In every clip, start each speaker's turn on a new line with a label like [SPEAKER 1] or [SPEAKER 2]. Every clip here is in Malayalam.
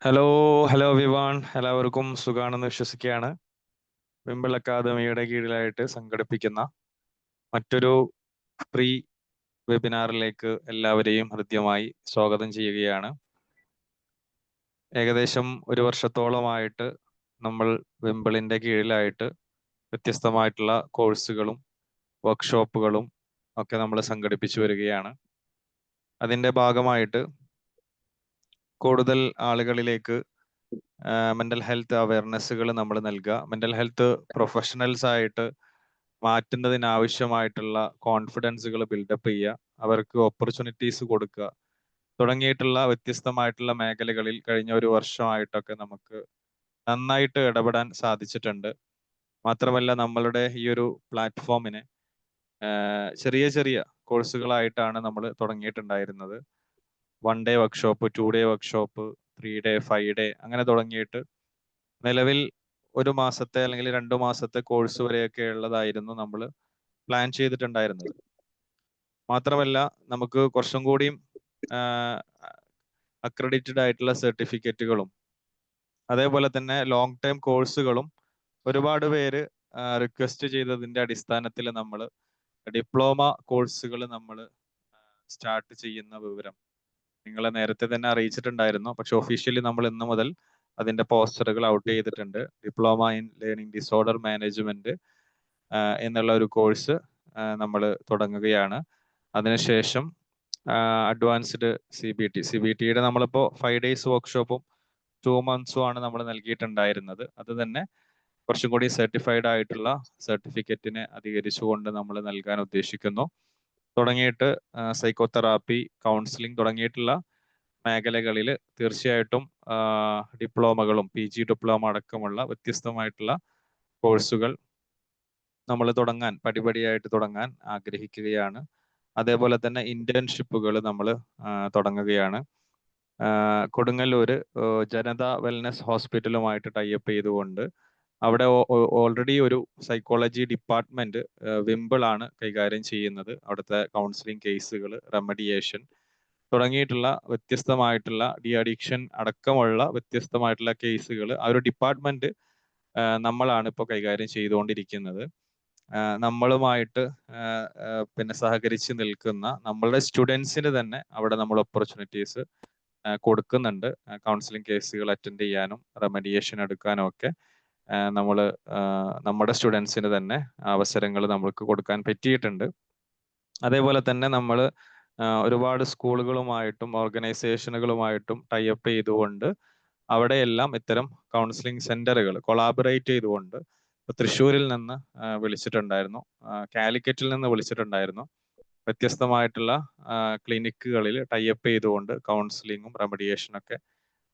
[SPEAKER 1] ഹലോ ഹലോ എവരിവൺ, എല്ലാവർക്കും സുഖാണെന്ന് വിശ്വസിക്കുകയാണ്. വിംബിൾ അക്കാദമിയുടെ കീഴിലായിട്ട് സംഘടിപ്പിക്കുന്ന മറ്റൊരു പ്രീ വെബിനാറിലേക്ക് എല്ലാവരെയും ഹൃദ്യമായി സ്വാഗതം ചെയ്യുകയാണ്. ഏകദേശം ഒരു വർഷത്തോളമായിട്ട് നമ്മൾ വിംബിളിന്റെ കീഴിലായിട്ട് വ്യത്യസ്തമായിട്ടുള്ള കോഴ്സുകളും വർക്ക്ഷോപ്പുകളും ഒക്കെ നമ്മൾ സംഘടിപ്പിച്ചു വരികയാണ്. അതിന്റെ ഭാഗമായിട്ട് കൂടുതൽ ആളുകളിലേക്ക് മെന്റൽ ഹെൽത്ത് അവയർനെസ്സുകൾ നമ്മൾ നൽകുക, മെന്റൽ ഹെൽത്ത് പ്രൊഫഷണൽസ് ആയിട്ട് മാറ്റുന്നതിനാവശ്യമായിട്ടുള്ള കോൺഫിഡൻസുകൾ ബിൽഡപ്പ് ചെയ്യുക, അവർക്ക് ഓപ്പർച്യൂണിറ്റീസ് കൊടുക്കുക തുടങ്ങിയിട്ടുള്ള വ്യത്യസ്തമായിട്ടുള്ള മേഖലകളിൽ കഴിഞ്ഞ ഒരു വർഷമായിട്ടൊക്കെ നമുക്ക് നന്നായിട്ട് ഇടപെടാൻ സാധിച്ചിട്ടുണ്ട്. മാത്രമല്ല, നമ്മളുടെ ഈ ഒരു പ്ലാറ്റ്ഫോമിനെ ചെറിയ ചെറിയ കോഴ്സുകളായിട്ടാണ് നമ്മൾ തുടങ്ങിയിട്ടുണ്ടായിരുന്നത്. 1 day workshop, 2 day workshop, 3 day, 5 day അങ്ങനെ തുടങ്ങിയിട്ട് നിലവിൽ ഒരു മാസത്തെ അല്ലെങ്കിൽ 2 മാസത്തെ കോഴ്സ് വരെയൊക്കെ ഉള്ളതായിരുന്നു നമ്മൾ പ്ലാൻ ചെയ്തിട്ടുണ്ടായിരുന്നത്. മാത്രമല്ല, നമുക്ക് കുറച്ചും കൂടിയും അക്രഡിറ്റഡ് ആയിട്ടുള്ള സർട്ടിഫിക്കറ്റുകളും അതേപോലെ തന്നെ ലോങ് ടേം കോഴ്സുകളും ഒരുപാട് പേര് റിക്വസ്റ്റ് ചെയ്തതിന്റെ അടിസ്ഥാനത്തിൽ നമ്മൾ ഡിപ്ലോമ കോഴ്സുകൾ നമ്മൾ സ്റ്റാർട്ട് ചെയ്യുന്ന വിവരം നിങ്ങളെ നേരത്തെ തന്നെ അറിയിച്ചിട്ടുണ്ടായിരുന്നു. പക്ഷെ ഒഫീഷ്യലി നമ്മൾ ഇന്ന് മുതൽ അതിന്റെ പോസ്റ്ററുകൾ ഔട്ട് ചെയ്തിട്ടുണ്ട്. Diploma in learning disorder management എന്നുള്ള ഒരു കോഴ്സ് നമ്മൾ തുടങ്ങുകയാണ്. അതിനുശേഷം അഡ്വാൻസ്ഡ് CBT നമ്മളിപ്പോൾ 5 ഡേയ്സ് വർക്ക്ഷോപ്പും 2 മന്ത്സും ആണ് നമ്മൾ നൽകിയിട്ടുണ്ടായിരുന്നത്. അത് തന്നെ കുറച്ചും കൂടി സർട്ടിഫൈഡ് ആയിട്ടുള്ള സർട്ടിഫിക്കറ്റിനെ അധികരിച്ചുകൊണ്ട് നമ്മൾ നൽകാൻ ഉദ്ദേശിക്കുന്നു. തുടങ്ങിയിട്ട് സൈക്കോതെറാപ്പി, കൗൺസിലിംഗ് തുടങ്ങിയിട്ടുള്ള മേഖലകളിൽ തീർച്ചയായിട്ടും ഡിപ്ലോമകളും PG ഡിപ്ലോമ അടക്കമുള്ള വ്യത്യസ്തമായിട്ടുള്ള കോഴ്സുകൾ നമ്മൾ പടിപടിയായിട്ട് തുടങ്ങാൻ ആഗ്രഹിക്കുകയാണ്. അതേപോലെ തന്നെ ഇന്റേൺഷിപ്പുകൾ നമ്മൾ തുടങ്ങുകയാണ്. കൊടുങ്ങല്ലൂര് ജനത വെൽനസ് ഹോസ്പിറ്റലുമായിട്ട് ടൈപ്പ് ചെയ്തുകൊണ്ട് അവിടെ ഓൾറെഡി ഒരു സൈക്കോളജി ഡിപ്പാർട്ട്മെന്റ് വിംബിൾ ആണ് കൈകാര്യം ചെയ്യുന്നത്. അവിടുത്തെ കൗൺസിലിംഗ് കേസുകൾ, റെമഡിയേഷൻ തുടങ്ങിയിട്ടുള്ള വ്യത്യസ്തമായിട്ടുള്ള ഡി അഡിക്ഷൻ അടക്കമുള്ള വ്യത്യസ്തമായിട്ടുള്ള കേസുകൾ ആ ഒരു ഡിപ്പാർട്ട്മെന്റ് നമ്മളാണ് ഇപ്പോൾ കൈകാര്യം ചെയ്തുകൊണ്ടിരിക്കുന്നത്. നമ്മളുമായിട്ട് പിന്നെ സഹകരിച്ച് നിൽക്കുന്ന നമ്മളുടെ സ്റ്റുഡൻസിന് തന്നെ അവിടെ നമ്മൾ ഓപ്പർച്യൂണിറ്റീസ് കൊടുക്കുന്നുണ്ട്. കൗൺസിലിംഗ് കേസുകൾ അറ്റൻഡ് ചെയ്യാനും റെമഡിയേഷൻ എടുക്കാനും ഒക്കെ നമ്മൾ നമ്മുടെ സ്റ്റുഡൻസിന് തന്നെ അവസരങ്ങൾ നമുക്ക് കൊടുക്കാൻ പറ്റിയിട്ടുണ്ട്. അതേപോലെ തന്നെ നമ്മൾ ഒരുപാട് സ്കൂളുകളുമായിട്ടും ഓർഗനൈസേഷനുകളുമായിട്ടും ടൈപ്പ് ചെയ്തുകൊണ്ട് അവിടെയെല്ലാം ഇത്തരം കൗൺസിലിംഗ് സെന്ററുകൾ കൊളാബറേറ്റ് ചെയ്തുകൊണ്ട് തൃശ്ശൂരിൽ നിന്ന് വിളിച്ചിട്ടുണ്ടായിരുന്നു, കാലിക്കറ്റിൽ നിന്ന് വിളിച്ചിട്ടുണ്ടായിരുന്നു. വ്യത്യസ്തമായിട്ടുള്ള ക്ലിനിക്കുകളിൽ ടൈപ്പ് ചെയ്തുകൊണ്ട് കൗൺസിലിങ്ങും റെമഡിയേഷനൊക്കെ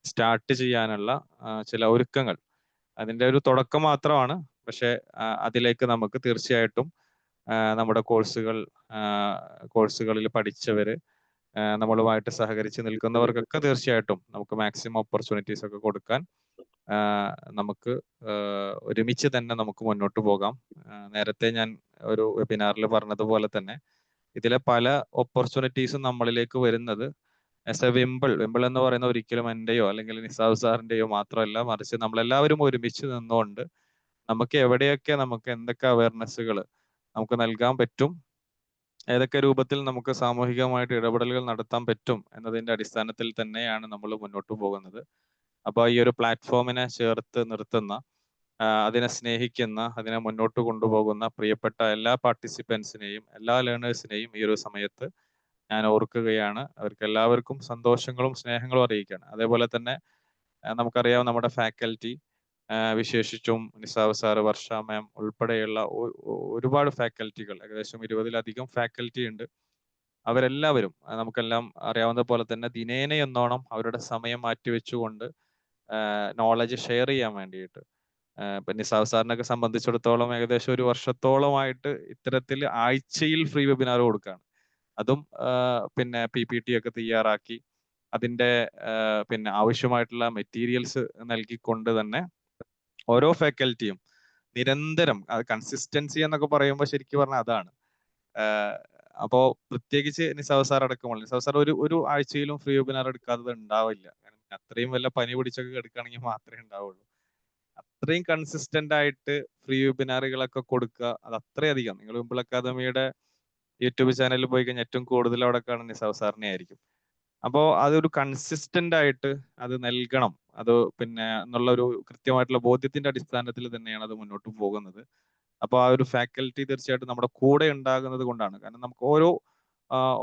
[SPEAKER 1] സ്റ്റാർട്ട് ചെയ്യാനുള്ള ചില ഒരുക്കങ്ങൾ, അതിൻ്റെ ഒരു തുടക്കം മാത്രമാണ്. പക്ഷെ അതിലേക്ക് നമുക്ക് തീർച്ചയായിട്ടും നമ്മുടെ കോഴ്സുകളിൽ പഠിച്ചവര്, നമ്മളുമായിട്ട് സഹകരിച്ച് നിൽക്കുന്നവർക്കൊക്കെ തീർച്ചയായിട്ടും നമുക്ക് മാക്സിമം ഓപ്പർച്യൂണിറ്റീസ് ഒക്കെ കൊടുക്കാൻ നമുക്ക് ഒരുമിച്ച് തന്നെ നമുക്ക് മുന്നോട്ട് പോകാം. നേരത്തെ ഞാൻ ഒരു വെബിനാറിൽ പറഞ്ഞതുപോലെ തന്നെ ഇതിലെ പല ഓപ്പർച്യൂണിറ്റീസും നമ്മളിലേക്ക് വരുന്നത് ആസ് എ വിംബിൾ എന്ന് പറയുന്ന ഒരിക്കലും എന്റെയോ അല്ലെങ്കിൽ നിസാബ് സാറിന്റെയോ മാത്രമല്ല, മറിച്ച് നമ്മളെല്ലാവരും ഒരുമിച്ച് നിന്നുകൊണ്ട് നമുക്ക് എവിടെയൊക്കെ നമുക്ക് എന്തൊക്കെ അവയർനെസ്സുകൾ നമുക്ക് നൽകാൻ പറ്റും, ഏതൊക്കെ രൂപത്തിൽ നമുക്ക് സാമൂഹികമായിട്ട് ഇടപെടലുകൾ നടത്താൻ പറ്റും എന്നതിന്റെ അടിസ്ഥാനത്തിൽ തന്നെയാണ് നമ്മൾ മുന്നോട്ട് പോകുന്നത്. അപ്പോൾ ഈ ഒരു പ്ലാറ്റ്ഫോമിനെ ചേർത്ത് നിർത്തുന്ന, അതിനെ സ്നേഹിക്കുന്ന, അതിനെ മുന്നോട്ട് കൊണ്ടുപോകുന്ന പ്രിയപ്പെട്ട എല്ലാ പാർട്ടിസിപ്പൻസിനെയും എല്ലാ ലേണേഴ്സിനെയും ഈ ഒരു സമയത്ത് ഞാൻ ഓർക്കുകയാണ്. അവർക്ക് എല്ലാവർക്കും സന്തോഷങ്ങളും സ്നേഹങ്ങളും അറിയിക്കുകയാണ്. അതേപോലെ തന്നെ നമുക്കറിയാം നമ്മുടെ ഫാക്കൽറ്റി, വിശേഷിച്ചും നിസാബ് സാറ്, വർഷ മാം ഉൾപ്പെടെയുള്ള ഒരുപാട് ഫാക്കൽറ്റികൾ, ഏകദേശം 20-ലധികം ഫാക്കൽറ്റി ഉണ്ട്. അവരെല്ലാവരും നമുക്കെല്ലാം അറിയാവുന്ന പോലെ തന്നെ ദിനേന എന്നോണം അവരുടെ സമയം മാറ്റിവെച്ചുകൊണ്ട് നോളജ് ഷെയർ ചെയ്യാൻ വേണ്ടിയിട്ട്, ഇപ്പൊ നിസാബ് സാറിനൊക്കെ സംബന്ധിച്ചിടത്തോളം ഏകദേശം ഒരു വർഷത്തോളമായിട്ട് ഇത്തരത്തിൽ ആഴ്ചയിൽ ഫ്രീ വെബിനാർ കൊടുക്കുകയാണ്. അതും പിന്നെ PPT ഒക്കെ തയ്യാറാക്കി അതിന്റെ പിന്നെ ആവശ്യമായിട്ടുള്ള മെറ്റീരിയൽസ് നൽകിക്കൊണ്ട് തന്നെ ഓരോ ഫാക്കൽറ്റിയും നിരന്തരം, കൺസിസ്റ്റൻസി എന്നൊക്കെ പറയുമ്പോൾ ശരിക്കും പറഞ്ഞാൽ അതാണ്. അപ്പോ പ്രത്യേകിച്ച് നിസാബ് സാർ അടക്കമുള്ള, നിസാബ് സാർ ഒരു ആഴ്ചയിലും ഫ്രീ വെബിനാർ എടുക്കാത്തത് ഉണ്ടാവില്ല. അത്രയും വല്ല പനി പിടിച്ചൊക്കെ കിടക്കുകയാണെങ്കിൽ മാത്രമേ ഉണ്ടാവുള്ളൂ. അത്രയും കൺസിസ്റ്റന്റ് ആയിട്ട് ഫ്രീ വെബിനാറുകളൊക്കെ കൊടുക്കുക, അത് അത്രയധികം. നിങ്ങൾ വിംബിൾ അക്കാദമിയുടെ യൂട്യൂബ് ചാനലിൽ പോയി കഴിഞ്ഞാൽ ഏറ്റവും കൂടുതൽ അവിടെ കാണുന്ന നിസാവ് സാറിനെ ആയിരിക്കും. അപ്പോൾ അതൊരു കൺസിസ്റ്റന്റ് ആയിട്ട് അത് നൽകണം, അത് പിന്നെ എന്നുള്ള ഒരു കൃത്യമായിട്ടുള്ള ബോധ്യത്തിന്റെ അടിസ്ഥാനത്തിൽ തന്നെയാണ് അത് മുന്നോട്ട് പോകുന്നത്. അപ്പോൾ ആ ഒരു ഫാക്കൽറ്റി തീർച്ചയായിട്ടും നമ്മുടെ കൂടെ ഉണ്ടാകുന്നത് കൊണ്ടാണ്. കാരണം നമുക്ക്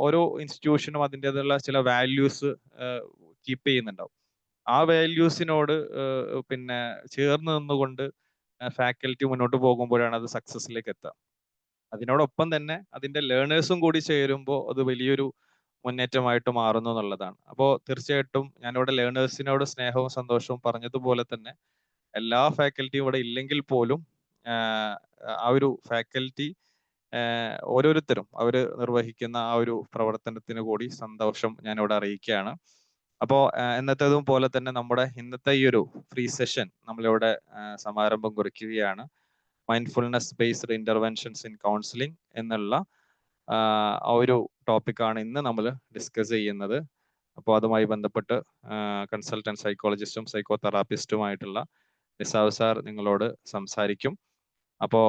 [SPEAKER 1] ഓരോ ഇൻസ്റ്റിറ്റ്യൂഷനും അതിൻ്റെതായുള്ള ചില വാല്യൂസ് കീപ്പ് ചെയ്യുന്നുണ്ടാവും. ആ വാല്യൂസിനോട് പിന്നെ ചേർന്ന് നിന്നുകൊണ്ട് ഫാക്കൽറ്റി മുന്നോട്ട് പോകുമ്പോഴാണ് അത് സക്സസിലേക്ക് എത്തുക. അതിനോടൊപ്പം തന്നെ അതിന്റെ ലേണേഴ്സും കൂടി ചേരുമ്പോൾ അത് വലിയൊരു മുന്നേറ്റമായിട്ട് മാറുന്നു എന്നുള്ളതാണ്. അപ്പോൾ തീർച്ചയായിട്ടും ഞാനിവിടെ ലേണേഴ്സിനോട് സ്നേഹവും സന്തോഷവും പറഞ്ഞതുപോലെ തന്നെ എല്ലാ ഫാക്കൽറ്റിയും ഇവിടെ ഇല്ലെങ്കിൽ പോലും ആ ഒരു ഫാക്കൽറ്റി ഓരോരുത്തരും അവർ നിർവഹിക്കുന്ന ആ ഒരു പ്രവർത്തനത്തിന് കൂടി സന്തോഷം ഞാനിവിടെ അറിയിക്കുകയാണ്. അപ്പോൾ എന്നത്തേതും പോലെ തന്നെ നമ്മുടെ ഇന്നത്തെ ഈ ഒരു ഫ്രീ സെഷൻ നമ്മളിവിടെ സമാരംഭം കുറിക്കുകയാണ്. Mindfulness based interventions in counselling എന്നുള്ള ആ ഒരു ടോപ്പിക്കാണ് ഇന്ന് നമ്മൾ ഡിസ്കസ് ചെയ്യുന്നത്. അപ്പോൾ അതുമായി ബന്ധപ്പെട്ട് കൺസൾട്ടന്റ് സൈക്കോളജിസ്റ്റും സൈക്കോ തെറാപ്പിസ്റ്റുമായിട്ടുള്ള നിസാവ് സാർ നിങ്ങളോട് സംസാരിക്കും. അപ്പോൾ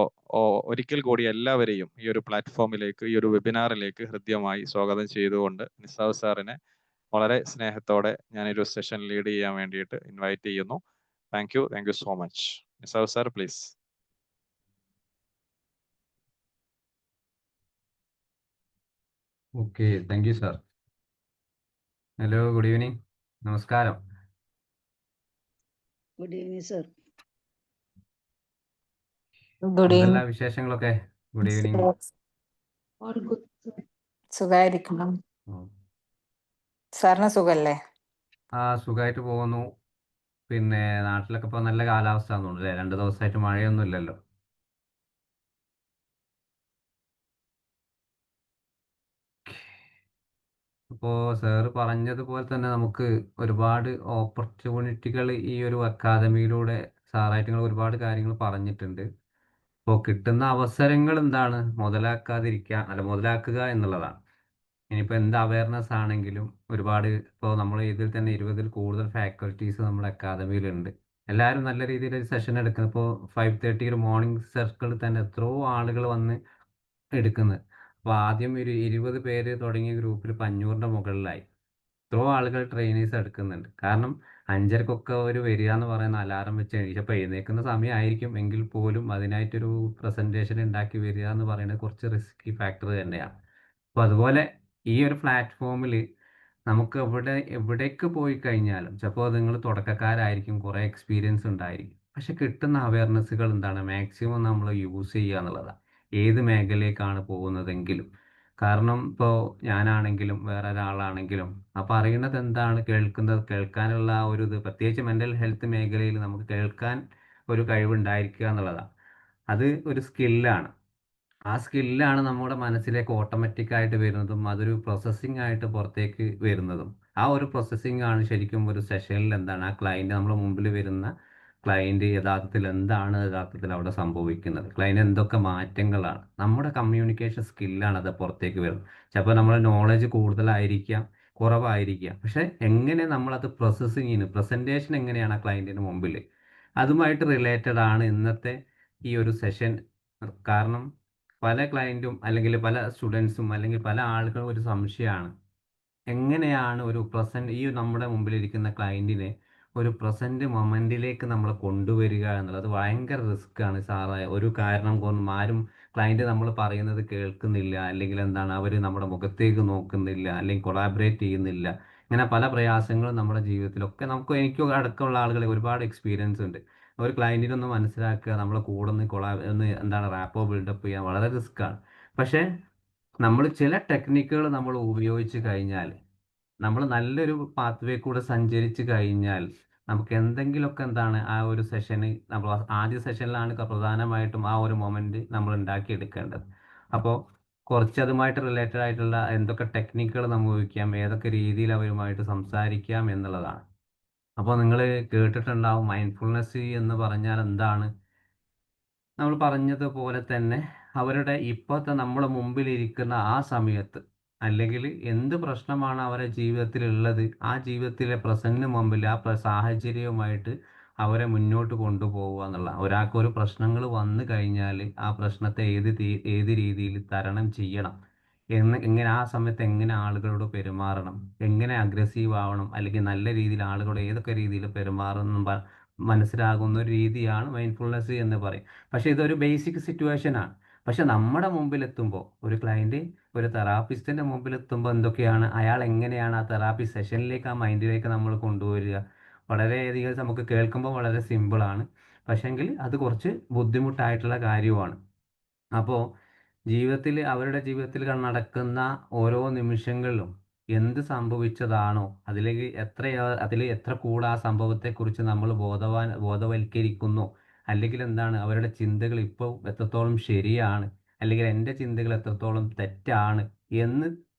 [SPEAKER 1] ഒരിക്കൽ കൂടി എല്ലാവരെയും ഈ ഒരു പ്ലാറ്റ്ഫോമിലേക്ക്, ഈ ഒരു വെബിനാറിലേക്ക് ഹൃദ്യമായി സ്വാഗതം ചെയ്തുകൊണ്ട് നിസാവ് സാറിനെ വളരെ സ്നേഹത്തോടെ ഞാനൊരു സെഷൻ ലീഡ് ചെയ്യാൻ വേണ്ടിയിട്ട് ഇൻവൈറ്റ് ചെയ്യുന്നു. Thank you so much. നിസാവ് sir please.
[SPEAKER 2] Okay, thank you sir. Hello, good evening, നമസ്കാരം.
[SPEAKER 3] Good evening sir.
[SPEAKER 2] എന്തെല്ലാം വിശേഷങ്ങളൊക്കെ? Good evening.
[SPEAKER 4] സുഖായിരിക്കണം. സാറിന് സുഖല്ലേ?
[SPEAKER 2] സുഖമായിട്ട് പോകുന്നു. പിന്നെ നാട്ടിലൊക്കെ ഇപ്പോൾ നല്ല കാലാവസ്ഥ ആണെന്ന് തോന്നുന്നു അല്ലേ? 2 ദിവസമായിട്ട് മഴയൊന്നും ഇല്ലല്ലോ. അപ്പോൾ സാറ് പറഞ്ഞതുപോലെ തന്നെ നമുക്ക് ഒരുപാട് ഓപ്പർച്യൂണിറ്റികൾ ഈ ഒരു അക്കാദമിയിലൂടെ സാറായിട്ട് നിങ്ങൾ ഒരുപാട് കാര്യങ്ങൾ പറഞ്ഞിട്ടുണ്ട്. അപ്പോൾ കിട്ടുന്ന അവസരങ്ങൾ എന്താണ് മുതലാക്കുക എന്നുള്ളതാണ്. ഇനിയിപ്പോൾ എന്ത് അവയർനെസ് ആണെങ്കിലും ഒരുപാട്, ഇപ്പോൾ നമ്മൾ ഇതിൽ തന്നെ 20-ൽ കൂടുതൽ ഫാക്കൽറ്റീസ് നമ്മുടെ അക്കാദമിയിലുണ്ട്. എല്ലാവരും നല്ല രീതിയിൽ ഒരു സെഷൻ എടുക്കുന്നത്. ഇപ്പോൾ 5:30 ഒരു മോർണിംഗ് സർക്കിളിൽ തന്നെ എത്രയോ ആളുകൾ വന്ന് എടുക്കുന്നത്. അപ്പോൾ ആദ്യം ഒരു 20 പേര് തുടങ്ങിയ ഗ്രൂപ്പിൽ ഇപ്പോൾ 500-ന്റെ മുകളിലായി. എത്രയോ ആളുകൾ ട്രെയിനേഴ്സ് എടുക്കുന്നുണ്ട്. കാരണം 5:30ക്കൊക്കെ ഒരു വരിക എന്ന് പറയുന്ന അലാറം വെച്ച് എണീച്ചപ്പോൾ എഴുന്നേൽക്കുന്ന സമയമായിരിക്കും എങ്കിൽ പോലും അതിനായിട്ടൊരു പ്രസൻറ്റേഷൻ ഉണ്ടാക്കി വരിക എന്ന് പറയുന്നത് കുറച്ച് റിസ്കി ഫാക്ടർ തന്നെയാണ്. അപ്പോൾ അതുപോലെ ഈ ഒരു പ്ലാറ്റ്ഫോമിൽ നമുക്ക് എവിടേക്ക് പോയി കഴിഞ്ഞാലും ചിലപ്പോൾ നിങ്ങൾ തുടക്കക്കാരായിരിക്കും, കുറേ എക്സ്പീരിയൻസ് ഉണ്ടായിരിക്കും, പക്ഷെ കിട്ടുന്ന അവയർനെസ്സുകൾ എന്താണ്, മാക്സിമം നമ്മൾ യൂസ് ചെയ്യുക എന്നുള്ളതാണ്. ഏത് മേഖലയിലേക്കാണ് പോകുന്നതെങ്കിലും. കാരണം ഇപ്പോൾ ഞാനാണെങ്കിലും വേറെ ഒരാളാണെങ്കിലും പറയുന്നത് എന്താണ് കേൾക്കാനുള്ള ഒരു ഇത്, പ്രത്യേകിച്ച് മെൻ്റൽ ഹെൽത്ത് മേഖലയിൽ നമുക്ക് കേൾക്കാൻ ഒരു കഴിവുണ്ടായിരിക്കുക എന്നുള്ളതാണ്. അത് ഒരു സ്കില്ലാണ്. ആ സ്കില്ലാണ് നമ്മുടെ മനസ്സിലേക്ക് ഓട്ടോമാറ്റിക്കായിട്ട് വരുന്നതും അതൊരു പ്രോസസ്സിംഗ് ആയിട്ട് പുറത്തേക്ക് വരുന്നതും. ആ ഒരു പ്രോസസ്സിംഗ് ആണ് ശരിക്കും ഒരു സെഷനിൽ എന്താണ് ആ ക്ലയൻറ്റ്, നമ്മുടെ മുമ്പിൽ വരുന്ന ക്ലയൻറ്റ് യഥാർത്ഥത്തിൽ അവിടെ സംഭവിക്കുന്നത്, ക്ലയൻറ്റ് എന്തൊക്കെ മാറ്റങ്ങളാണ്, നമ്മുടെ കമ്മ്യൂണിക്കേഷൻ സ്കില്ലാണ് അത് പുറത്തേക്ക് വരുന്നത്. ചിലപ്പോൾ നമ്മുടെ നോളജ് കൂടുതലായിരിക്കാം, കുറവായിരിക്കാം, പക്ഷെ എങ്ങനെ നമ്മളത് പ്രസൻറ്റേഷൻ എങ്ങനെയാണ് ആ ക്ലയൻറ്റിന് മുമ്പിൽ, അതുമായിട്ട് റിലേറ്റഡ് ആണ് ഇന്നത്തെ ഈ ഒരു സെഷൻ. കാരണം പല ക്ലയൻറ്റും അല്ലെങ്കിൽ പല സ്റ്റുഡൻസും അല്ലെങ്കിൽ പല ആളുകളും ഒരു സംശയമാണ്, എങ്ങനെയാണ് ഒരു ഈ നമ്മുടെ മുമ്പിലിരിക്കുന്ന ക്ലയൻറ്റിനെ ഒരു പ്രസൻറ്റ് മൊമെൻറ്റിലേക്ക് നമ്മൾ കൊണ്ടുവരിക എന്നുള്ളത് ഭയങ്കര റിസ്ക്കാണ് സാറേ. ഒരു കാരണം കൊണ്ടും ആരും ക്ലയൻറ്റ് നമ്മൾ പറയുന്നത് കേൾക്കുന്നില്ല, അല്ലെങ്കിൽ എന്താണ് അവർ നമ്മുടെ മുഖത്തേക്ക് നോക്കുന്നില്ല, അല്ലെങ്കിൽ കൊളാബറേറ്റ് ചെയ്യുന്നില്ല. ഇങ്ങനെ പല പ്രയാസങ്ങളും നമ്മുടെ ജീവിതത്തിലൊക്കെ എനിക്കും അടക്കമുള്ള ആളുകളെ ഒരുപാട് എക്സ്പീരിയൻസ് ഉണ്ട്. ഒരു ക്ലയൻറ്റിനൊന്ന് മനസ്സിലാക്കുക, നമ്മളെ കൂടെ ഒന്ന് എന്താണ് റാപ്പോ ബിൽഡപ്പ് ചെയ്യാൻ വളരെ റിസ്ക്കാണ്. പക്ഷേ നമ്മൾ ചില ടെക്നിക്കുകൾ നമ്മൾ ഉപയോഗിച്ച് കഴിഞ്ഞാൽ, നമ്മൾ നല്ലൊരു പാത്വേ കൂടെ സഞ്ചരിച്ച് കഴിഞ്ഞാൽ നമുക്ക് എന്തെങ്കിലുമൊക്കെ എന്താണ് ആ ഒരു സെഷന്, നമ്മൾ ആദ്യ സെഷനിലാണ് പ്രധാനമായിട്ടും ആ ഒരു മൊമെൻറ്റ് നമ്മൾ ഉണ്ടാക്കിയെടുക്കേണ്ടത്. അപ്പോൾ കുറച്ച് അതുമായിട്ട് റിലേറ്റഡ് ആയിട്ടുള്ള എന്തൊക്കെ ടെക്നിക്കുകൾ നമ്മൾ ഉപയോഗിക്കാം, ഏതൊക്കെ രീതിയിൽ അവരുമായിട്ട് സംസാരിക്കാം എന്നുള്ളതാണ്. അപ്പോൾ നിങ്ങൾ കേട്ടിട്ടുണ്ടാവും മൈൻഡ്ഫുൾനെസ് എന്ന് പറഞ്ഞാൽ എന്താണ്. നമ്മൾ പറഞ്ഞതുപോലെ തന്നെ അവരുടെ ഇപ്പോഴത്തെ നമ്മുടെ മുമ്പിലിരിക്കുന്ന ആ സമയത്ത് അല്ലെങ്കിൽ എന്ത് പ്രശ്നമാണ് അവരുടെ ജീവിതത്തിൽ ഉള്ളത്, ആ ജീവിതത്തിലെ പ്രസന്റിന് മുമ്പിൽ ആ സാഹചര്യവുമായിട്ട് അവരെ മുന്നോട്ട് കൊണ്ടുപോവുക എന്നുള്ള. ഒരാൾക്ക് ഒരു പ്രശ്നങ്ങൾ വന്നു കഴിഞ്ഞാൽ ആ പ്രശ്നത്തെ ഏത് രീതിയിൽ തരണം ചെയ്യണം എങ്ങനെ ആ സമയത്ത് എങ്ങനെ ആളുകളോട് പെരുമാറണം, എങ്ങനെ അഗ്രസീവ് ആവണം, അല്ലെങ്കിൽ നല്ല രീതിയിൽ ആളുകളോട് ഏതൊക്കെ രീതിയിൽ പെരുമാറണം മനസ്സിലാകുന്ന ഒരു രീതിയാണ് മൈൻഡ്ഫുൾനെസ് എന്ന് പറയും. പക്ഷെ ഇതൊരു ബേസിക് സിറ്റുവേഷൻ ആണ്. പക്ഷെ നമ്മുടെ മുമ്പിൽ എത്തുമ്പോൾ ഒരു ക്ലയന്റ് ഒരു തെറാപ്പിസ്റ്റിന്റെ മുമ്പിൽ എത്തുമ്പോൾ എന്തൊക്കെയാണ്, അയാൾ എങ്ങനെയാണ് ആ തെറാപ്പി സെഷനിലേക്ക് ആ മൈൻഡിലേക്ക് നമ്മൾ കൊണ്ടുവരിക. വളരെയധികം നമുക്ക് കേൾക്കുമ്പോൾ വളരെ സിമ്പിളാണ്, പക്ഷെങ്കിൽ അത് കുറച്ച് ബുദ്ധിമുട്ടായിട്ടുള്ള കാര്യമാണ്. അപ്പോൾ അവരുടെ ജീവിതത്തിൽ നടക്കുന്ന ഓരോ നിമിഷങ്ങളിലും എന്ത് സംഭവിച്ചതാണോ അതിൽ എത്ര കൂടെ ആ സംഭവത്തെക്കുറിച്ച് നമ്മൾ ബോധവൽക്കരിക്കുന്നു, അല്ലെങ്കിൽ എന്താണ് അവരുടെ ചിന്തകൾ ഇപ്പോൾ എത്രത്തോളം ശരിയാണ്, അല്ലെങ്കിൽ എൻ്റെ ചിന്തകൾ എത്രത്തോളം തെറ്റാണ് എന്ന്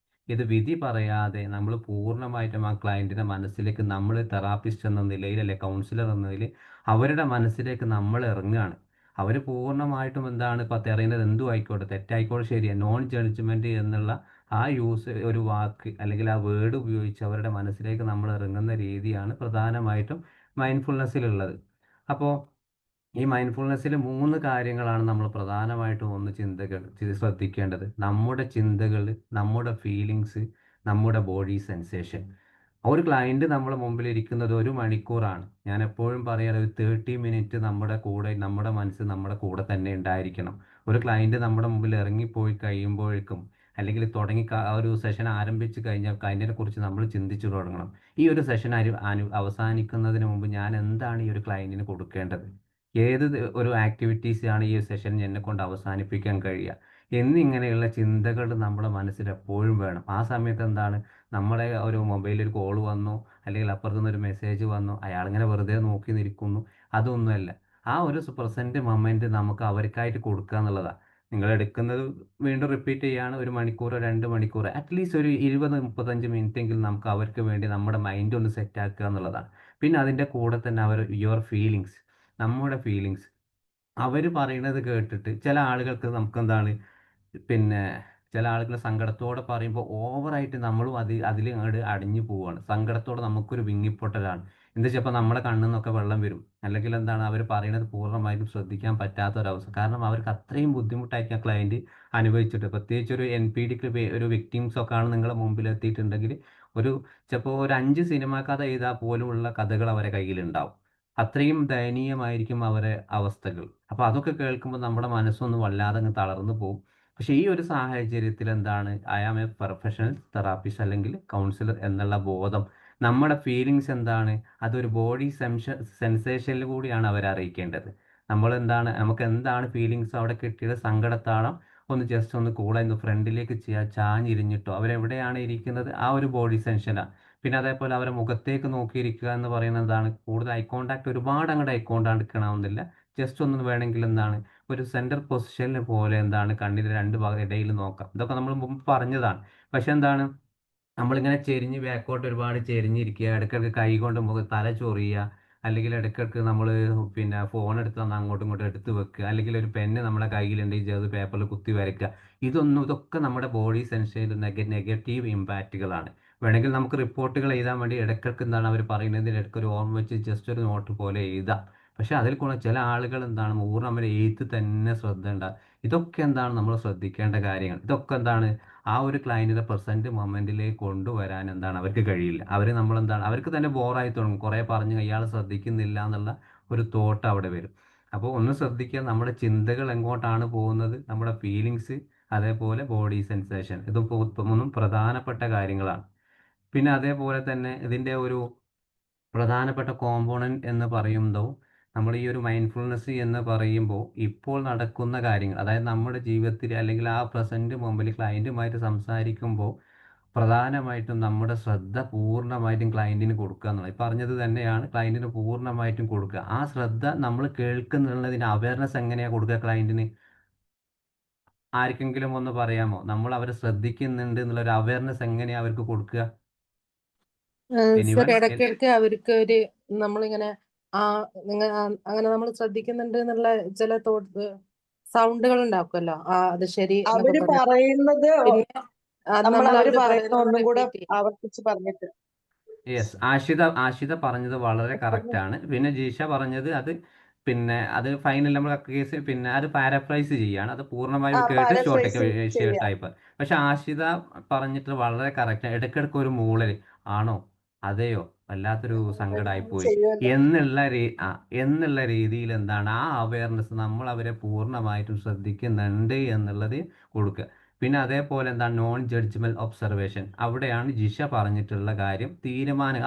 [SPEAKER 2] ഇത് വിധി പറയാതെ നമ്മൾ പൂർണ്ണമായിട്ടും ആ ക്ലയൻറ്റിന്റെ മനസ്സിലേക്ക്, നമ്മൾ തെറാപ്പിസ്റ്റ് എന്ന നിലയിൽ അല്ലെ കൗൺസിലർ എന്ന നിലയിൽ അവരുടെ മനസ്സിലേക്ക് നമ്മൾ ഇറങ്ങുകയാണ്. അവർ പൂർണ്ണമായിട്ടും എന്താണ് ഇപ്പം പറയുന്നത്, എന്തും ആയിക്കോട്ടെ, തെറ്റായിക്കോട്ടെ, ശരിയാണ്, നോൺ ജഡ്ജ്മെന്റ് എന്നുള്ള ആ ഒരു വാക്ക് അല്ലെങ്കിൽ ആ വേർഡ് ഉപയോഗിച്ച് അവരുടെ മനസ്സിലേക്ക് നമ്മൾ ഇറങ്ങുന്ന രീതിയാണ് പ്രധാനമായിട്ടും മൈൻഡ്ഫുൾനെസ്സിലുള്ളത്. അപ്പോൾ ഈ മൈൻഡ്ഫുൾനെസ്സിൽ 3 കാര്യങ്ങളാണ് നമ്മൾ പ്രധാനമായിട്ടും ശ്രദ്ധിക്കേണ്ടത്. നമ്മുടെ ചിന്തകൾ, നമ്മുടെ ഫീലിങ്സ്, നമ്മുടെ ബോഡി സെൻസേഷൻ. ഒരു ക്ലയന്റ് നമ്മുടെ മുമ്പിൽ ഇരിക്കുന്നത് 1 മണിക്കൂറാണ്. ഞാൻ എപ്പോഴും പറയാറ്, ഒരു 30 മിനിറ്റ് നമ്മുടെ മനസ്സ് നമ്മുടെ കൂടെ തന്നെ ഉണ്ടായിരിക്കണം. ഒരു ക്ലയന്റ് നമ്മുടെ മുമ്പിൽ ഇറങ്ങിപ്പോയി കഴിയുമ്പോഴേക്കും, അല്ലെങ്കിൽ ആ ഒരു സെഷൻ ആരംഭിച്ചു കഴിഞ്ഞാൽ ക്ലയന്റിനെ കുറിച്ച് നമ്മൾ ചിന്തിച്ചു തുടങ്ങണം. ഈ ഒരു സെഷൻ അവസാനിക്കുന്നതിന് മുമ്പ് ഞാൻ എന്താണ് ഈ ഒരു ക്ലയന്റിന് കൊടുക്കേണ്ടത്, ഒരു ആക്ടിവിറ്റീസ് ആണ് ഈ സെഷൻ എന്നെ കൊണ്ട് അവസാനിപ്പിക്കാൻ കഴിയുക എന്നിങ്ങനെയുള്ള ചിന്തകൾ നമ്മുടെ മനസ്സിൽ എപ്പോഴും വേണം. ആ സമയത്ത് എന്താണ്, നമ്മുടെ ഒരു മൊബൈലിൽ ഒരു കോൾ വന്നു, അല്ലെങ്കിൽ അപ്പുറത്തുനിന്ന് ഒരു മെസ്സേജ് വന്നു, അയാളിങ്ങനെ വെറുതെ നോക്കി നിൽക്കുന്നു, അതൊന്നുമല്ല. ആ ഒരു പ്രസന്റ് മൊമെന്റ് നമുക്ക് അവർക്കായിട്ട് കൊടുക്കുക എന്നുള്ളതാണ്. നിങ്ങൾ എടുക്കുന്നത്, വീണ്ടും റിപ്പീറ്റ് ചെയ്യാണ്, 1 മണിക്കൂറോ 2 മണിക്കൂർ, അറ്റ്ലീസ്റ്റ് ഒരു 20-35 മിനിറ്റ് എങ്കിലും നമുക്ക് അവർക്ക് വേണ്ടി നമ്മുടെ മൈൻഡ് ഒന്ന് സെറ്റ് ആക്കുക എന്നുള്ളതാണ്. പിന്നെ അതിൻ്റെ കൂടെ തന്നെ നമ്മുടെ ഫീലിങ്സ് അവർ പറയുന്നത് കേട്ടിട്ട് ചില ആളുകൾക്ക് നമുക്കെന്താണ്, പിന്നെ ചില ആളുകൾ സങ്കടത്തോടെ പറയുമ്പോൾ ഓവറായിട്ട് നമ്മളും അതിൽ അങ്ങോട്ട് അടിഞ്ഞു പോവുകയാണ്. സങ്കടത്തോടെ നമുക്കൊരു വിങ്ങിപ്പൊട്ടലാണ്. എന്താ വെച്ചാൽ നമ്മുടെ കണ്ണിൽ നിന്നൊക്കെ വെള്ളം വരും, അല്ലെങ്കിൽ എന്താണ് അവർ പറയുന്നത് പൂർണ്ണമായിട്ടും ശ്രദ്ധിക്കാൻ പറ്റാത്ത ഒരവസ്ഥ. കാരണം അവർക്ക് അത്രയും ബുദ്ധിമുട്ടായിരിക്കും ആ ക്ലയൻറ്റ് അനുഭവിച്ചിട്ട്. പ്രത്യേകിച്ച് ഒരു NPDക്ക് ഒരു വിക്ടിംസ് ഒക്കെ ആണ് നിങ്ങളുടെ മുമ്പിൽ എത്തിയിട്ടുണ്ടെങ്കിൽ, ചിലപ്പോൾ ഒരു 5 സിനിമ കഥ എഴുതാൽ പോലുമുള്ള കഥകൾ അവരെ കയ്യിലുണ്ടാവും. അത്രയും ദയനീയമായിരിക്കും അവരെ അവസ്ഥകൾ. അപ്പോൾ അതൊക്കെ കേൾക്കുമ്പോൾ നമ്മുടെ മനസ്സൊന്ന് വല്ലാതെ അങ്ങ് തളർന്നു പോകും. പക്ഷേ ഈ ഒരു സാഹചര്യത്തിൽ എന്താണ്, I am a professional therapist അല്ലെങ്കിൽ കൗൺസിലർ എന്നുള്ള ബോധം, നമ്മുടെ ഫീലിങ്സ് എന്താണ്, അതൊരു ബോഡി സെൻസേഷനിൽ കൂടിയാണ് അവരെ അറിയിക്കേണ്ടത്. നമുക്ക് എന്താണ് ഫീലിങ്സ് അവിടെ കിട്ടിയത്, സങ്കടത്താളം ഒന്ന് ജസ്റ്റ് ഒന്ന് കൂടെ ഒന്ന് ഫ്രണ്ടിലേക്ക് ചെയ്യുക, ചാഞ്ഞിരിഞ്ഞിട്ടോ, അവരെവിടെയാണ് ഇരിക്കുന്നത് ആ ഒരു ബോഡി സെൻഷനാണ്. പിന്നെ അതേപോലെ അവരെ മുഖത്തേക്ക് നോക്കിയിരിക്കുക എന്ന് പറയുന്നത് എന്താണ്, കൂടുതൽ ഒരുപാട് അങ്ങോട്ട് ഐ കോണ്ടാക്ട് എടുക്കണമെന്നില്ല. ജസ്റ്റ് ഒന്ന് വേണമെങ്കിൽ എന്താണ്, ഒരു സെന്റർ പൊസിഷനിൽ പോലെ എന്താണ് കണ്ണിന്റെ 2 ഭാഗം ഇടയിൽ നോക്കാം. ഇതൊക്കെ നമ്മൾ മുമ്പ് പറഞ്ഞതാണ്. പക്ഷെ എന്താണ്, നമ്മളിങ്ങനെ ബാക്കോട്ട് ഒരുപാട് ചെരിഞ്ഞിരിക്കുക, ഇടയ്ക്കിടയ്ക്ക് കൈ കൊണ്ട് തല ചൊറിയുക, അല്ലെങ്കിൽ ഇടയ്ക്കിടയ്ക്ക് നമ്മൾ പിന്നെ ഫോൺ എടുത്ത് തന്നാൽ അങ്ങോട്ടും ഇങ്ങോട്ടും എടുത്ത് വെക്കുക, അല്ലെങ്കിൽ ഒരു പെണ്ണ് നമ്മുടെ കയ്യിലുണ്ടെങ്കിൽ അത് പേപ്പറിൽ കുത്തി വരയ്ക്കുക. ഇതൊക്കെ നമ്മുടെ ബോഡി സെൻസേഷനിൽ നെഗറ്റീവ് ഇമ്പാക്റ്റുകളാണ്. വേണമെങ്കിൽ നമുക്ക് റിപ്പോർട്ടുകൾ എഴുതാൻ വേണ്ടി ഇടയ്ക്കിടയ്ക്ക് എന്താണ് അവർ പറയുന്നതിൽ ഇടയ്ക്ക് ഒരു ഓർമ്മ വെച്ച് ജസ്റ്റ് ഒരു നോട്ട് പോലെ എഴുതാം. പക്ഷെ അതിൽ കൂടെ ചില ആളുകൾ എന്താണ് നമ്മൾ എഴുത്ത് തന്നെ ശ്രദ്ധ ഉണ്ടാകും. ഇതൊക്കെ എന്താണ് നമ്മൾ ശ്രദ്ധിക്കേണ്ട കാര്യങ്ങൾ. ഇതൊക്കെ എന്താണ്, ആ ഒരു ക്ലയന്റിനെ പ്രസന്റ് മൊമെന്റിലേക്ക് കൊണ്ടുവരാൻ എന്താണ് അവർക്ക് കഴിയില്ല. അവർക്ക് തന്നെ ബോറായി തുടങ്ങും. കുറെ പറഞ്ഞു ഇയാൾ ശ്രദ്ധിക്കുന്നില്ല എന്നുള്ള ഒരു തോട്ട് അവിടെ വരും. അപ്പോൾ ഒന്ന് ശ്രദ്ധിക്കുക, നമ്മുടെ ചിന്തകൾ എങ്ങോട്ടാണ് പോകുന്നത്, നമ്മുടെ ഫീലിങ്സ്, അതേപോലെ ബോഡി സെൻസേഷൻ, ഇതിപ്പോൾ 3 പ്രധാനപ്പെട്ട കാര്യങ്ങളാണ്. പിന്നെ അതേപോലെ തന്നെ ഇതിൻ്റെ ഒരു പ്രധാനപ്പെട്ട കോമ്പോണന്റ് എന്ന് പറയുമ്പോൾ, നമ്മൾ ഈ ഒരു മൈൻഡ്ഫുൾനെസ് എന്ന് പറയുമ്പോൾ ഇപ്പോൾ നടക്കുന്ന കാര്യങ്ങൾ, അതായത് നമ്മുടെ ജീവിതത്തിൽ അല്ലെങ്കിൽ ആ പ്രസന്റ് മുമ്പിൽ ക്ലയന്റുമായിട്ട് സംസാരിക്കുമ്പോൾ പ്രധാനമായിട്ടും നമ്മുടെ ശ്രദ്ധ പൂർണ്ണമായിട്ടും ക്ലയന്റിന് കൊടുക്കുക എന്നുള്ളത്. ഈ പറഞ്ഞത് തന്നെയാണ്, ക്ലയന്റിന് പൂർണ്ണമായിട്ടും കൊടുക്കുക. ആ ശ്രദ്ധ നമ്മൾ കേൾക്കുന്നുള്ളതിന് അവയർനെസ് എങ്ങനെയാണ് കൊടുക്കുക ക്ലയന്റിന്, ആർക്കെങ്കിലും ഒന്ന് പറയാമോ? നമ്മൾ അവരെ ശ്രദ്ധിക്കുന്നുണ്ട് എന്നുള്ള ഒരു അവയർനെസ് എങ്ങനെയാണ് അവർക്ക് കൊടുക്കുക?
[SPEAKER 3] Sir,
[SPEAKER 2] anyone?
[SPEAKER 3] ഇടയ്ക്കിടയ്ക്ക് അവർക്ക് നമ്മളിങ്ങനെ ആ അങ്ങനെ നമ്മൾ ശ്രദ്ധിക്കുന്നുണ്ട് എന്നുള്ള ചില സൗണ്ടുകൾ ഉണ്ടാക്കുമല്ലോ, അത് ശരി എന്നൊക്കെ
[SPEAKER 4] അവര്
[SPEAKER 3] പറഞ്ഞു.
[SPEAKER 4] പറയുന്നത്
[SPEAKER 3] പിന്നെ നമ്മൾ
[SPEAKER 4] അവര്
[SPEAKER 3] അവര്
[SPEAKER 4] പറയുന്ന
[SPEAKER 3] പറയുന്നത്
[SPEAKER 4] ഒന്നും കൂടെ
[SPEAKER 3] റിപ്പീറ്റ് ചെയ്യും.
[SPEAKER 4] ആവർത്തിച്ച് പറഞ്ഞിട്ട്.
[SPEAKER 2] യെസ്, ആഷിത പറഞ്ഞത് വളരെ കറക്റ്റ് ആണ്. പിന്നെ ജീഷ പറഞ്ഞത് അത് പിന്നെ അത് ഫൈനൽ നമ്മൾ കേസ് പിന്നെ അത് പാരഫ്രൈസ് ചെയ്യാണ്, അത് പൂർണ്ണമായും കേട്ട്
[SPEAKER 4] പാരഫ്രൈസ്
[SPEAKER 2] ഷോർട്ടൊക്കെ
[SPEAKER 4] ചെയ്യാം.
[SPEAKER 2] ടൈപ്പ്. പക്ഷെ ആഷിത പറഞ്ഞിട്ട് വളരെ കറക്റ്റ്, ഇടയ്ക്കിടയ്ക്ക് ഒരു മൂളൽ ആണോ അതെയോ വല്ലാത്തൊരു സങ്കടമായി പോയി
[SPEAKER 4] ചെയ്യുമല്ലോ.
[SPEAKER 2] എന്നുള്ള രീതിയിൽ എന്താണ് ആ അവയർനെസ് നമ്മൾ അവരെ പൂർണ്ണമായിട്ടും ശ്രദ്ധിക്കുന്നുണ്ട് എന്നുള്ളത് കൊടുക്കുക. പിന്നെ അതേപോലെ എന്താണ് നോൺ ജഡ്ജ്മെൽ ഒബ്സർവേഷൻ, അവിടെയാണ് ജിഷ പറഞ്ഞിട്ടുള്ള കാര്യം.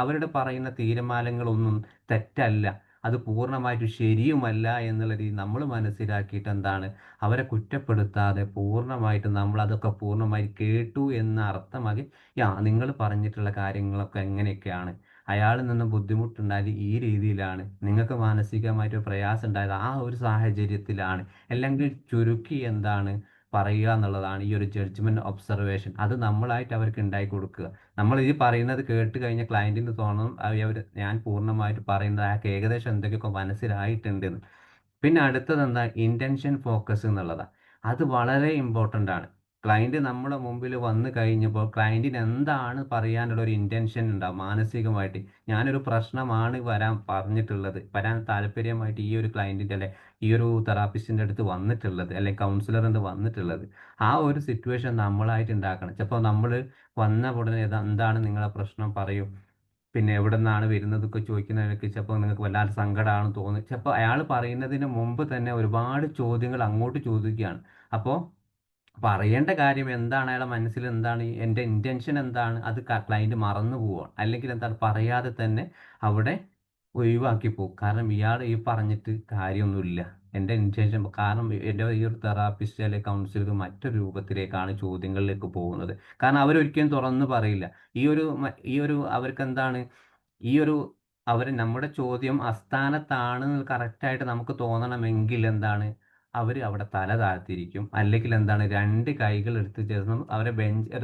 [SPEAKER 2] അവരുടെ പറയുന്ന തീരുമാനങ്ങളൊന്നും തെറ്റല്ല, അത് പൂർണ്ണമായിട്ടും ശരിയുമല്ല എന്നുള്ള രീതി നമ്മൾ മനസ്സിലാക്കിയിട്ട് എന്താണ് അവരെ കുറ്റപ്പെടുത്താതെ പൂർണ്ണമായിട്ടും നമ്മൾ അതൊക്കെ പൂർണ്ണമായി കേട്ടു എന്ന് അർത്ഥമാക്കി, നിങ്ങൾ പറഞ്ഞിട്ടുള്ള കാര്യങ്ങളൊക്കെ എങ്ങനെയൊക്കെയാണ്, അയാളിൽ നിന്ന് ബുദ്ധിമുട്ടുണ്ടായത് ഈ രീതിയിലാണ്, നിങ്ങൾക്ക് മാനസികമായിട്ട് പ്രയാസം ഉണ്ടായത് ആ ഒരു സാഹചര്യത്തിലാണ്, അല്ലെങ്കിൽ ചുരുക്കി എന്താണ് പറയുക എന്നുള്ളതാണ് ഈ ഒരു ജഡ്ജ്മെന്റ് ഒബ്സർവേഷൻ. അത് നമ്മളായിട്ട് അവർക്ക് ഉണ്ടായി കൊടുക്കുക. നമ്മൾ ഈ പറയുന്നത് കേട്ട് കഴിഞ്ഞ ക്ലയന്റിന് തോന്നണം ഞാൻ പൂർണ്ണമായിട്ട് പറയുന്നത് അയാൾക്ക് ഏകദേശം എന്തൊക്കെയൊക്കെ മനസ്സിലായിട്ടുണ്ടെന്ന്. പിന്നെ അടുത്തത് എന്താ, ഇന്റൻഷൻ ഫോക്കസ് എന്നുള്ളതാണ്. അത് വളരെ ഇമ്പോർട്ടൻ്റ് ആണ്. ക്ലയന്റ് നമ്മുടെ മുമ്പിൽ വന്നു കഴിഞ്ഞപ്പോൾ ക്ലയന്റിന് എന്താണ് പറയാനുള്ള ഒരു ഇന്റൻഷൻ ഉണ്ടാവും മാനസികമായിട്ട്. ഞാനൊരു പ്രശ്നമാണ് വരാൻ താല്പര്യമായിട്ട് ഈ ഒരു ക്ലയന്റിന്റെ അല്ലെ ഈ ഒരു തെറാപ്പിസ്റ്റിന്റെ അടുത്ത് വന്നിട്ടുള്ളത്, അല്ലെങ്കിൽ കൗൺസിലറിന്റെ വന്നിട്ടുള്ളത്. ആ ഒരു സിറ്റുവേഷൻ നമ്മളായിട്ട് ഉണ്ടാക്കണം. ചിലപ്പോൾ നമ്മൾ വന്ന ഉടനെ എന്താണ് നിങ്ങളെ പ്രശ്നം പറയൂ, പിന്നെ എവിടെ നിന്നാണ് വരുന്നതൊക്കെ ചോദിക്കുന്നതിനൊക്കെ ചിലപ്പോൾ നിങ്ങൾക്ക് വല്ലാതെ സങ്കടമാണെന്ന് തോന്നി. ചിലപ്പോൾ അയാൾ പറയുന്നതിന് മുമ്പ് തന്നെ ഒരുപാട് ചോദ്യങ്ങൾ അങ്ങോട്ട് ചോദിക്കുകയാണ്. അപ്പോൾ പറയേണ്ട കാര്യം എന്താണ്, അയാളുടെ മനസ്സിൽ എന്താണ്, എൻ്റെ ഇൻറ്റൻഷൻ എന്താണ്, അത് ക്ലയൻറ്റ് മറന്നു പോവുകയാണ്. അല്ലെങ്കിൽ എന്താണ് പറയാതെ തന്നെ അവിടെ ഒഴിവാക്കി പോകും. കാരണം ഇയാൾ ഈ പറഞ്ഞിട്ട് കാര്യമൊന്നുമില്ല, എൻ്റെ ഇൻറ്റൻഷൻ കാരണം എൻ്റെ ഈ ഒരു തെറാപ്പിസ്റ്റ് അല്ലെങ്കിൽ കൗൺസിലർ മറ്റൊരു രൂപത്തിലേക്കാണ് ചോദ്യങ്ങളിലേക്ക് പോകുന്നത്. കാരണം അവരൊരിക്കലും തുറന്നു പറയില്ല. ഈ ഒരു അവർക്ക് എന്താണ് ഈ ഒരു നമ്മുടെ ചോദ്യം അസ്ഥാനത്താണ് കറക്റ്റായിട്ട് നമുക്ക് തോന്നണമെങ്കിൽ എന്താണ് അവർ അവിടെ തല താഴ്ത്തിയിരിക്കും. അല്ലെങ്കിൽ എന്താണ് രണ്ട് കൈകൾ എടുത്ത് ചേർന്ന് അവരെ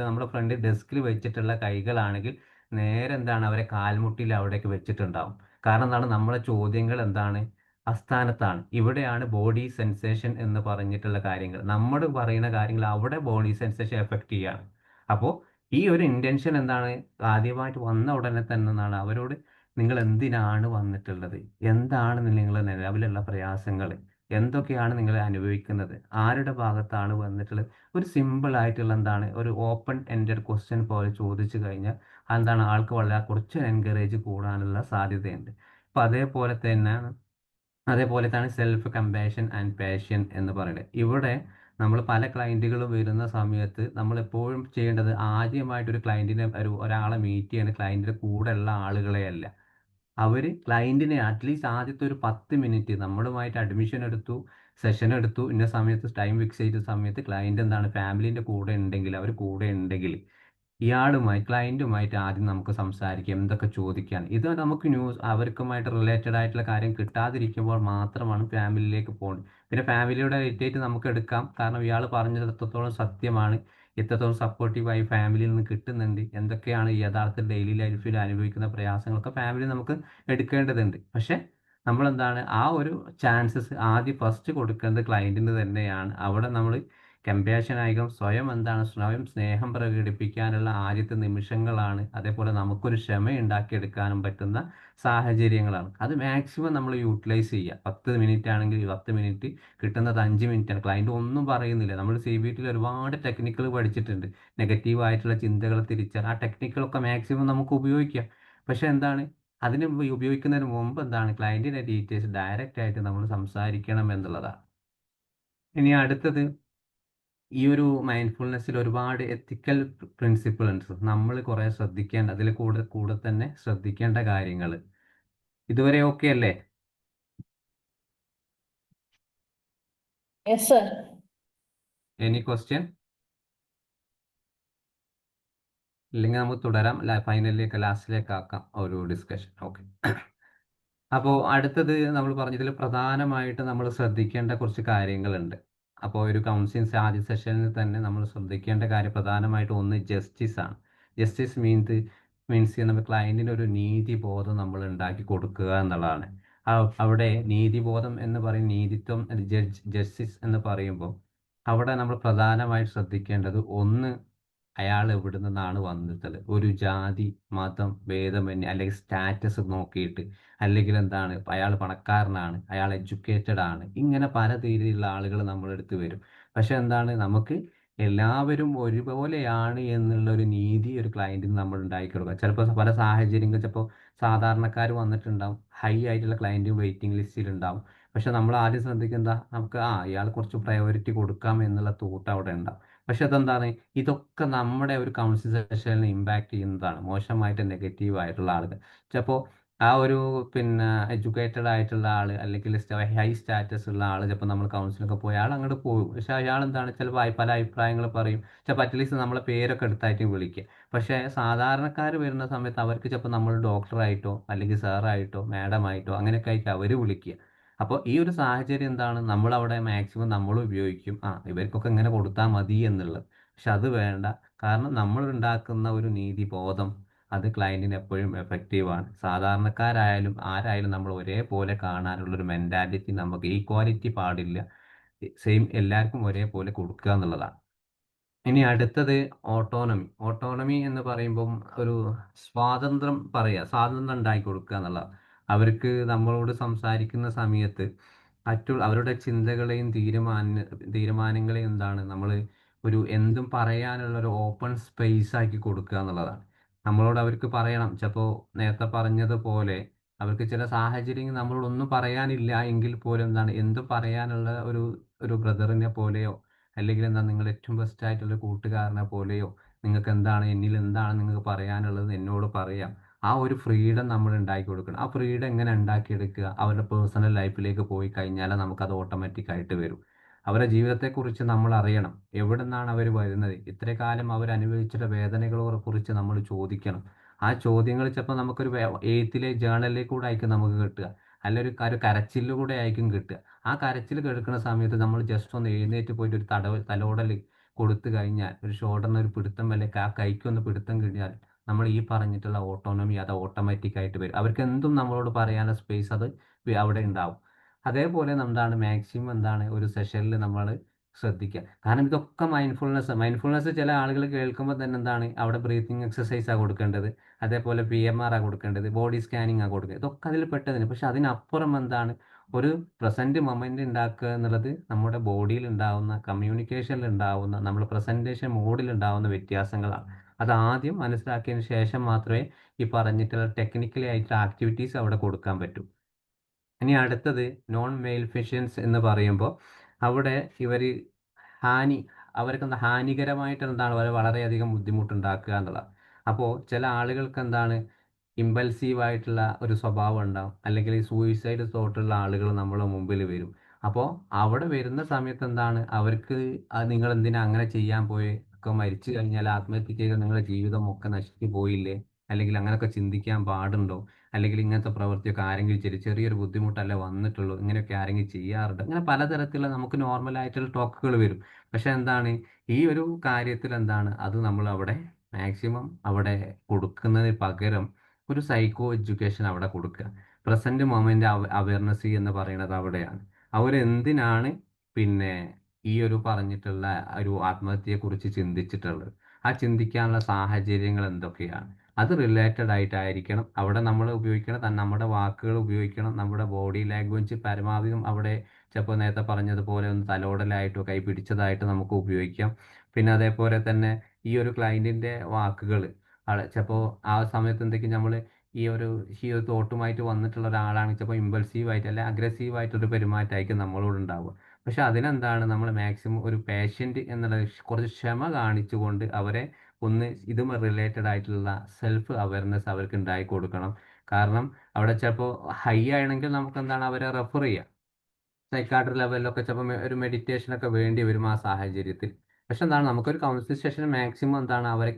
[SPEAKER 2] നമ്മുടെ ഫ്രണ്ട് ഡെസ്കിൽ വെച്ചിട്ടുള്ള കൈകളാണെങ്കിൽ നേരെ എന്താണ് അവരെ കാൽമുട്ടിൽ അവിടേക്ക് വെച്ചിട്ടുണ്ടാവും. കാരണം എന്താണ് നമ്മളെ ചോദ്യങ്ങൾ എന്താണ് അസ്ഥാനത്താണ്. ഇവിടെയാണ് ബോഡി സെൻസേഷൻ എന്ന് പറഞ്ഞിട്ടുള്ള കാര്യങ്ങൾ, നമ്മൾ പറയുന്ന കാര്യങ്ങൾ അവിടെ ബോഡി സെൻസേഷൻ എഫക്റ്റ് ചെയ്യാണ്. അപ്പോൾ ഈ ഒരു ഇന്റൻഷൻ എന്താണ്, ആദ്യമായിട്ട് വന്ന ഉടനെ തന്നെ എന്താണ് അവരോട് നിങ്ങൾ എന്തിനാണ് വന്നിട്ടുള്ളത്, എന്താണ് നിങ്ങളുടെ നിലവിലുള്ള പ്രയാസങ്ങൾ, എന്തൊക്കെയാണ് നിങ്ങൾ അനുഭവിക്കുന്നത്, ആരുടെ ഭാഗത്താണ് വന്നിട്ടുള്ളത്, ഒരു സിമ്പിൾ ആയിട്ടുള്ള എന്താണ് ഒരു ഓപ്പൺ എൻഡഡ് ക്വസ്റ്റ്യൻ പോലെ ചോദിച്ചു കഴിഞ്ഞാൽ എന്താണ് ആൾക്ക് വളരെ കുറച്ച് എൻകറേജ് കൂടാനുള്ള സാധ്യതയുണ്ട്. അപ്പം അതേപോലെ തന്നെ സെൽഫ് കമ്പാഷൻ ആൻഡ് പാഷൻ എന്ന് പറയുന്നത്. ഇവിടെ നമ്മൾ പല ക്ലയൻറ്റുകളും വരുന്ന സമയത്ത് നമ്മൾ എപ്പോഴും ചെയ്യേണ്ടത് ആദ്യമായിട്ടൊരു ഒരാളെ മീറ്റ് ചെയ്യുന്ന ക്ലയൻറ്റിൻ്റെ കൂടെയുള്ള ആളുകളെയല്ല. അവർ ക്ലയൻറ്റിനെ അറ്റ്ലീസ്റ്റ് ആദ്യത്തെ ഒരു 10 മിനിറ്റ് നമ്മളുമായിട്ട് അഡ്മിഷൻ എടുത്തു, സെഷൻ എടുത്തു, ഇന്ന സമയത്ത് ടൈം ഫിക്സ് ചെയ്ത സമയത്ത് ക്ലയൻറ്റ് എന്താണ് ഫാമിലിൻ്റെ കൂടെ ഉണ്ടെങ്കിൽ ക്ലയൻറ്റുമായിട്ട് ആദ്യം നമുക്ക് സംസാരിക്കാം, എന്തൊക്കെ ചോദിക്കാൻ. ഇത് നമുക്ക് അവർക്കുമായിട്ട് റിലേറ്റഡ് ആയിട്ടുള്ള കാര്യം കിട്ടാതിരിക്കുമ്പോൾ മാത്രമാണ് ഫാമിലിയിലേക്ക് പോകുന്നത്. പിന്നെ ഫാമിലിയുടെ ഡേറ്റ് നമുക്ക് എടുക്കാം, കാരണം ഇയാൾ പറഞ്ഞത് എത്രത്തോളം സത്യമാണ്, എത്രത്തോളം സപ്പോർട്ടീവായി ഫാമിലിയിൽ നിന്ന് കിട്ടുന്നുണ്ട്, എന്തൊക്കെയാണ് യഥാർത്ഥ ഡെയിലി ലൈഫിൽ അനുഭവിക്കുന്ന പ്രയാസങ്ങളൊക്കെ ഫാമിലി നമുക്ക് എടുക്കേണ്ടതുണ്ട്. പക്ഷെ നമ്മളെന്താണ് ആ ഒരു ചാൻസസ് ആദ്യം ഫസ്റ്റ് കൊടുക്കേണ്ടത് ക്ലയൻറ്റിന് തന്നെയാണ്. അവിടെ നമ്മൾ കമ്പാഷൻ ആയിരിക്കും, സ്വയം സ്നേഹം പ്രകടിപ്പിക്കാനുള്ള ആദ്യത്തെ നിമിഷങ്ങളാണ്. അതേപോലെ നമുക്കൊരു ക്ഷമ ഉണ്ടാക്കിയെടുക്കാനും പറ്റുന്ന സാഹചര്യങ്ങളാണ്. അത് മാക്സിമം നമ്മൾ യൂട്ടിലൈസ് ചെയ്യുക. 10 മിനിറ്റ് ആണെങ്കിൽ 10 മിനിറ്റ്, കിട്ടുന്നത് 5 മിനിറ്റാണ്. ക്ലയൻറ്റ് ഒന്നും പറയുന്നില്ല. നമ്മൾ CBTയിൽ ഒരുപാട് ടെക്നിക്കുകൾ പഠിച്ചിട്ടുണ്ട്, നെഗറ്റീവായിട്ടുള്ള ചിന്തകൾ ആ ടെക്നിക്കുകളൊക്കെ മാക്സിമം നമുക്ക് ഉപയോഗിക്കാം. പക്ഷെ എന്താണ് അതിന് ഉപയോഗിക്കുന്നതിന് മുമ്പ് എന്താണ് ക്ലയൻറ്റിൻ്റെ ഡീറ്റെയിൽസ് ഡയറക്റ്റ് ആയിട്ട് നമ്മൾ സംസാരിക്കണം എന്നുള്ളതാണ്. ഇനി അടുത്തത്, ഈ ഒരു മൈൻഡ്ഫുൾനെസ്സിൽ ഒരുപാട് എത്തിക്കൽ പ്രിൻസിപ്പിൾ ഉണ്ട്. നമ്മൾ കുറേ ശ്രദ്ധിക്കേണ്ട, അതിൽ കൂടെ തന്നെ ശ്രദ്ധിക്കേണ്ട കാര്യങ്ങൾ. ഇതുവരെ ഓക്കെ അല്ലേ?
[SPEAKER 5] Yes, sir.
[SPEAKER 2] Any question? ഇല്ലെങ്കിൽ നമുക്ക് തുടരാം, ലാസ്റ്റിലേക്ക് ആക്കാം ഒരു ഡിസ്കഷൻ. ഓക്കെ. അപ്പോൾ അടുത്തത് നമ്മൾ പറഞ്ഞതിൽ പ്രധാനമായിട്ട് നമ്മൾ ശ്രദ്ധിക്കേണ്ട കുറച്ച് കാര്യങ്ങളുണ്ട്. അപ്പോൾ ഒരു കൗൺസിലിംഗ് ആദ്യ സെഷനിൽ തന്നെ നമ്മൾ ശ്രദ്ധിക്കേണ്ട കാര്യം പ്രധാനമായിട്ട് ഒന്ന് ജസ്റ്റിസ് ആണ്. ജസ്റ്റിസ് മീൻസ് നമ്മൾ ക്ലയൻറ്റിന് ഒരു നീതിബോധം നമ്മൾ ഉണ്ടാക്കി കൊടുക്കുക എന്നുള്ളതാണ്. അവിടെ നീതിബോധം എന്ന് പറയും, നീതിത്വം, ജസ്റ്റിസ് എന്ന് പറയുമ്പോൾ അവിടെ നമ്മൾ പ്രധാനമായിട്ട് ശ്രദ്ധിക്കേണ്ടത് ഒന്ന് അയാൾ എവിടെ നിന്നാണ് വന്നിട്ടുള്ളത്, ഒരു ജാതി മതം ഭേദമന്യേ അല്ലെങ്കിൽ സ്റ്റാറ്റസ് നോക്കിയിട്ട്, അല്ലെങ്കിൽ എന്താണ് അയാൾ പണക്കാരനാണ്, അയാൾ എഡ്യൂക്കേറ്റഡ് ആണ്, ഇങ്ങനെ പല രീതിയിലുള്ള ആളുകൾ നമ്മളെടുത്ത് വരും. പക്ഷെ എന്താണ് നമുക്ക് എല്ലാവരും ഒരുപോലെയാണ് എന്നുള്ള ഒരു നീതി ഒരു ക്ലയന്റിന് നമ്മൾ ഉണ്ടാക്കി കൊടുക്കുക. ചിലപ്പോൾ പല സാഹചര്യങ്ങൾ, ചിലപ്പോൾ സാധാരണക്കാർ വന്നിട്ടുണ്ടാവും, ഹൈ ആയിട്ടുള്ള ക്ലയന്റും വെയിറ്റിംഗ് ലിസ്റ്റിൽ ഉണ്ടാവും. പക്ഷെ നമ്മൾ ആദ്യം ശ്രദ്ധിക്കുക എന്താ, നമുക്ക് ഇയാൾ കുറച്ച് പ്രയോറിറ്റി കൊടുക്കാം എന്നുള്ള തോട്ട് അവിടെ ഉണ്ടാവും. പക്ഷെ അതെന്താണ്, ഇതൊക്കെ നമ്മുടെ ഒരു കൗൺസിൽ സെഷനിൽ ഇമ്പാക്ട് ചെയ്യുന്നതാണ്, മോശമായിട്ട് നെഗറ്റീവ് ആയിട്ടുള്ള ആളുകൾ. ചിലപ്പോൾ ആ ഒരു പിന്നെ എഡ്യൂക്കേറ്റഡ് ആയിട്ടുള്ള ആൾ അല്ലെങ്കിൽ ഹൈ സ്റ്റാറ്റസ് ഉള്ള ആൾ ചിലപ്പോൾ നമ്മൾ കൗൺസിലൊക്കെ പോയി അയാൾ അങ്ങോട്ട് പോകും. പക്ഷെ അയാൾ എന്താണ് ചിലപ്പോൾ പല അഭിപ്രായങ്ങൾ പറയും, ചിലപ്പോൾ അറ്റ്ലീസ്റ്റ് നമ്മളെ പേരൊക്കെ എടുത്തായിട്ട് വിളിക്കുക. പക്ഷേ സാധാരണക്കാർ വരുന്ന സമയത്ത് അവർക്ക് ചിലപ്പോൾ നമ്മൾ ഡോക്ടറായിട്ടോ അല്ലെങ്കിൽ സാറായിട്ടോ മാഡം ആയിട്ടോ അങ്ങനെയൊക്കെ ആയിട്ട് അവർ വിളിക്കുക. അപ്പോൾ ഈ ഒരു സാഹചര്യം എന്താണ്, നമ്മളവിടെ മാക്സിമം നമ്മൾ ഉപയോഗിക്കും, ഇവർക്കൊക്കെ ഇങ്ങനെ കൊടുത്താൽ മതി എന്നുള്ളത്. പക്ഷെ അത് വേണ്ട. കാരണം നമ്മൾ ഉണ്ടാക്കുന്ന ഒരു നീതി ബോധം അത് ക്ലയന്റിന് എപ്പോഴും എഫക്റ്റീവാണ്. സാധാരണക്കാരായാലും ആരായാലും നമ്മൾ ഒരേപോലെ കാണാനുള്ള ഒരു മെന്റാലിറ്റി, നമുക്ക് ഈക്വാലിറ്റി പാടില്ല, സെയിം എല്ലാവർക്കും ഒരേപോലെ കൊടുക്കുക എന്നുള്ളതാണ്. ഇനി അടുത്തത് ഓട്ടോണമി. ഓട്ടോണമി എന്ന് പറയുമ്പം ഒരു സ്വാതന്ത്ര്യം ഉണ്ടാക്കി കൊടുക്കുക എന്നുള്ളതാണ്. അവർക്ക് നമ്മളോട് സംസാരിക്കുന്ന സമയത്ത് അവരുടെ ചിന്തകളെയും തീരുമാനങ്ങളെയും എന്താണ് നമ്മൾ എന്തും പറയാനുള്ള ഒരു ഓപ്പൺ സ്പേസ് ആക്കി കൊടുക്കുക എന്നുള്ളതാണ്. നമ്മളോട് അവർക്ക് പറയണം. ചിലപ്പോൾ നേരത്തെ പറഞ്ഞതുപോലെ അവർക്ക് ചില സാഹചര്യങ്ങൾ നമ്മളോടൊന്നും പറയാനില്ല എങ്കിൽ പോലും എന്താണ് എന്തും പറയാനുള്ള ഒരു ഒരു ബ്രദറിനെ പോലെയോ അല്ലെങ്കിൽ എന്താ നിങ്ങളുടെ ഏറ്റവും ബെസ്റ്റ് ആയിട്ടുള്ള കൂട്ടുകാരനെ പോലെയോ, നിങ്ങൾക്ക് എന്താണ് എന്നിൽ എന്താണ് നിങ്ങൾക്ക് പറയാനുള്ളത് എന്നോട് പറയാം. ആ ഒരു ഫ്രീഡം നമ്മൾ ഉണ്ടാക്കി കൊടുക്കണം. ആ ഫ്രീഡം എങ്ങനെ ഉണ്ടാക്കിയെടുക്കുക, അവരുടെ പേഴ്സണൽ ലൈഫിലേക്ക് പോയി കഴിഞ്ഞാൽ നമുക്കത് ഓട്ടോമാറ്റിക് ആയിട്ട് വരും. അവരുടെ ജീവിതത്തെക്കുറിച്ച് നമ്മൾ അറിയണം, എവിടെ നിന്നാണ് അവർ വരുന്നത്, ഇത്ര കാലം അവർ അനുഭവിച്ചിട്ട് വേദനകളെ കുറിച്ച് നമ്മൾ ചോദിക്കണം. ആ ചോദ്യങ്ങൾ ചിലപ്പോൾ നമുക്കൊരു എഴുത്തിലെ ജേണലിലേക്ക് കൂടെ ആയിരിക്കും നമുക്ക് കിട്ടുക, അല്ല ഒരു കരച്ചിലൂടെ ആയിരിക്കും കിട്ടുക. ആ കരച്ചിൽ കേൾക്കുന്ന സമയത്ത് നമ്മൾ ജസ്റ്റ് ഒന്ന് എഴുന്നേറ്റ് പോയിട്ട് ഒരു തലോടൽ കൊടുത്തു കഴിഞ്ഞാൽ, ഒരു ഷോൾഡറിന് ഒരു പിടുത്തം, അല്ലെങ്കിൽ ആ കൈക്കൊന്ന് പിടുത്തം കഴിഞ്ഞാൽ നമ്മൾ ഈ പറഞ്ഞിട്ടുള്ള ഓട്ടോണമി അത് ഓട്ടോമാറ്റിക് ആയിട്ട് വരും. അവർക്ക് എന്തും നമ്മളോട് പറയാനുള്ള സ്പേസ് അത് അവിടെ ഉണ്ടാവും. അതേപോലെ എന്താണ് മാക്സിമം എന്താണ് ഒരു സെഷനിൽ നമ്മൾ ശ്രദ്ധിക്കുക. കാരണം ഇതൊക്കെ മൈൻഡ്ഫുൾനെസ് ചില ആളുകൾ കേൾക്കുമ്പോൾ തന്നെ എന്താണ് അവിടെ ബ്രീത്തിങ് എക്സസൈസാണ് കൊടുക്കേണ്ടത്, അതേപോലെ PMR കൊടുക്കേണ്ടത്, ബോഡി സ്കാനിങ് കൊടുക്കേണ്ടത്, ഇതൊക്കെ അതിൽ പെട്ടതിന്. പക്ഷെ അതിനപ്പുറം എന്താണ് ഒരു പ്രസന്റ് മൊമെന്റ് ഉണ്ടാക്കുക എന്നുള്ളത് നമ്മുടെ ബോഡിയിൽ ഉണ്ടാവുന്ന, കമ്മ്യൂണിക്കേഷനിൽ ഉണ്ടാവുന്ന, നമ്മൾ പ്രസന്റേഷൻ മോഡിൽ ഉണ്ടാവുന്ന വ്യത്യാസങ്ങളാണ്. അത് ആദ്യം മനസ്സിലാക്കിയതിന് ശേഷം മാത്രമേ ഈ പറഞ്ഞിട്ടുള്ള ടെക്നിക്കലി ആയിട്ടുള്ള ആക്ടിവിറ്റീസ് അവിടെ കൊടുക്കാൻ പറ്റൂ. ഇനി അടുത്തത് നോൺ മെയിൽഫിഷ്യൻസ് എന്ന് പറയുമ്പോൾ അവിടെ ഇവർ ഹാനി അവർക്ക് ഹാനികരമായിട്ട് എന്താണ് വളരെയധികം ബുദ്ധിമുട്ടുണ്ടാക്കുക എന്നുള്ളതാണ്. അപ്പോൾ ചില ആളുകൾക്ക് എന്താണ് ഇമ്പൾസീവ് ആയിട്ടുള്ള ഒരു സ്വഭാവം ഉണ്ടാവും, അല്ലെങ്കിൽ ഈ സൂയിസൈഡ് തോട്ടുള്ള ആളുകൾ നമ്മുടെ മുമ്പിൽ വരും. അപ്പോൾ അവിടെ വരുന്ന സമയത്ത് എന്താണ് അവർക്ക് നിങ്ങൾ എന്തിനാ അങ്ങനെ ചെയ്യാൻ പോയി, ഒക്കെ മരിച്ചു കഴിഞ്ഞാൽ ആത്മഹത്യ ചെയ്ത് നിങ്ങളുടെ ജീവിതം ഒക്കെ നശിച്ചു പോയില്ലേ, അല്ലെങ്കിൽ അങ്ങനെയൊക്കെ ചിന്തിക്കാൻ പാടുണ്ടോ, അല്ലെങ്കിൽ ഇങ്ങനത്തെ പ്രവൃത്തിയൊക്കെ ആരെങ്കിലും ചെറിയൊരു ബുദ്ധിമുട്ടല്ലേ വന്നിട്ടുള്ളൂ, ഇങ്ങനെയൊക്കെ ആരെങ്കിലും ചെയ്യാറുണ്ട്, അങ്ങനെ പലതരത്തിലുള്ള നമുക്ക് നോർമൽ ആയിട്ടുള്ള ടോക്കുകൾ വരും. പക്ഷെ എന്താണ് ഈ ഒരു കാര്യത്തിൽ എന്താണ് അത് നമ്മൾ അവിടെ മാക്സിമം അവിടെ കൊടുക്കുന്നതിന് പകരം ഒരു സൈക്കോ എഡ്യൂക്കേഷൻ അവിടെ കൊടുക്കുക. പ്രസന്റ് മൊമെന്റ് അവയർനെസ് എന്ന് പറയുന്നത് അവിടെയാണ്. അവരെന്തിനാണ് പിന്നെ ഈ ഒരു പറഞ്ഞിട്ടുള്ള ഒരു ആത്മഹത്യയെക്കുറിച്ച് ചിന്തിച്ചിട്ടുള്ളത്, ആ ചിന്തിക്കാനുള്ള സാഹചര്യങ്ങൾ എന്തൊക്കെയാണ്, അത് റിലേറ്റഡ് ആയിട്ടായിരിക്കണം അവിടെ നമ്മൾ ഉപയോഗിക്കണം. നമ്മുടെ വാക്കുകൾ ഉപയോഗിക്കണം, നമ്മുടെ ബോഡി ലാംഗ്വേജ് പരമാവധി അവിടെ ചിലപ്പോൾ നേരത്തെ പറഞ്ഞതുപോലെ ഒന്ന് തലോടലായിട്ടോ കൈ പിടിച്ചതായിട്ട് നമുക്ക് ഉപയോഗിക്കാം. പിന്നെ അതേപോലെ തന്നെ ഈ ഒരു ക്ലയൻറ്റിൻ്റെ വാക്കുകൾ ചിലപ്പോൾ ആ സമയത്ത് എന്തൊക്കെയും നമ്മൾ ഈ ഒരു തോട്ടുമായിട്ട് വന്നിട്ടുള്ള ഒരാളാണെങ്കിൽ ചിലപ്പോൾ ഇമ്പൾസീവ് ആയിട്ട് അല്ലെങ്കിൽ അഗ്രസീവ് ആയിട്ടൊരു പെരുമാറ്റമായിരിക്കും നമ്മളോട് ഉണ്ടാവുക. പക്ഷെ അതിനെന്താണ് നമ്മൾ മാക്സിമം ഒരു പേഷ്യൻ്റ് എന്നുള്ള കുറച്ച് ക്ഷമ കാണിച്ചുകൊണ്ട് അവരെ ഒന്ന് ഇതുമായി റിലേറ്റഡ് ആയിട്ടുള്ള സെൽഫ് അവയർനെസ് അവർക്ക് ഉണ്ടായി കൊടുക്കണം. കാരണം അവിടെ ചിലപ്പോൾ ഹൈ ആണെങ്കിൽ നമുക്ക് എന്താണ് അവരെ റെഫർ ചെയ്യാം, സൈക്കാട്രി ലെവലിലൊക്കെ ചിലപ്പോൾ ഒരു മെഡിറ്റേഷൻ ഒക്കെ വേണ്ടി വരും ആ സാഹചര്യത്തിൽ. പക്ഷെ എന്താണ് നമുക്കൊരു കൗൺസിലിംഗ് സെഷൻ മാക്സിമം എന്താണ് അവരെ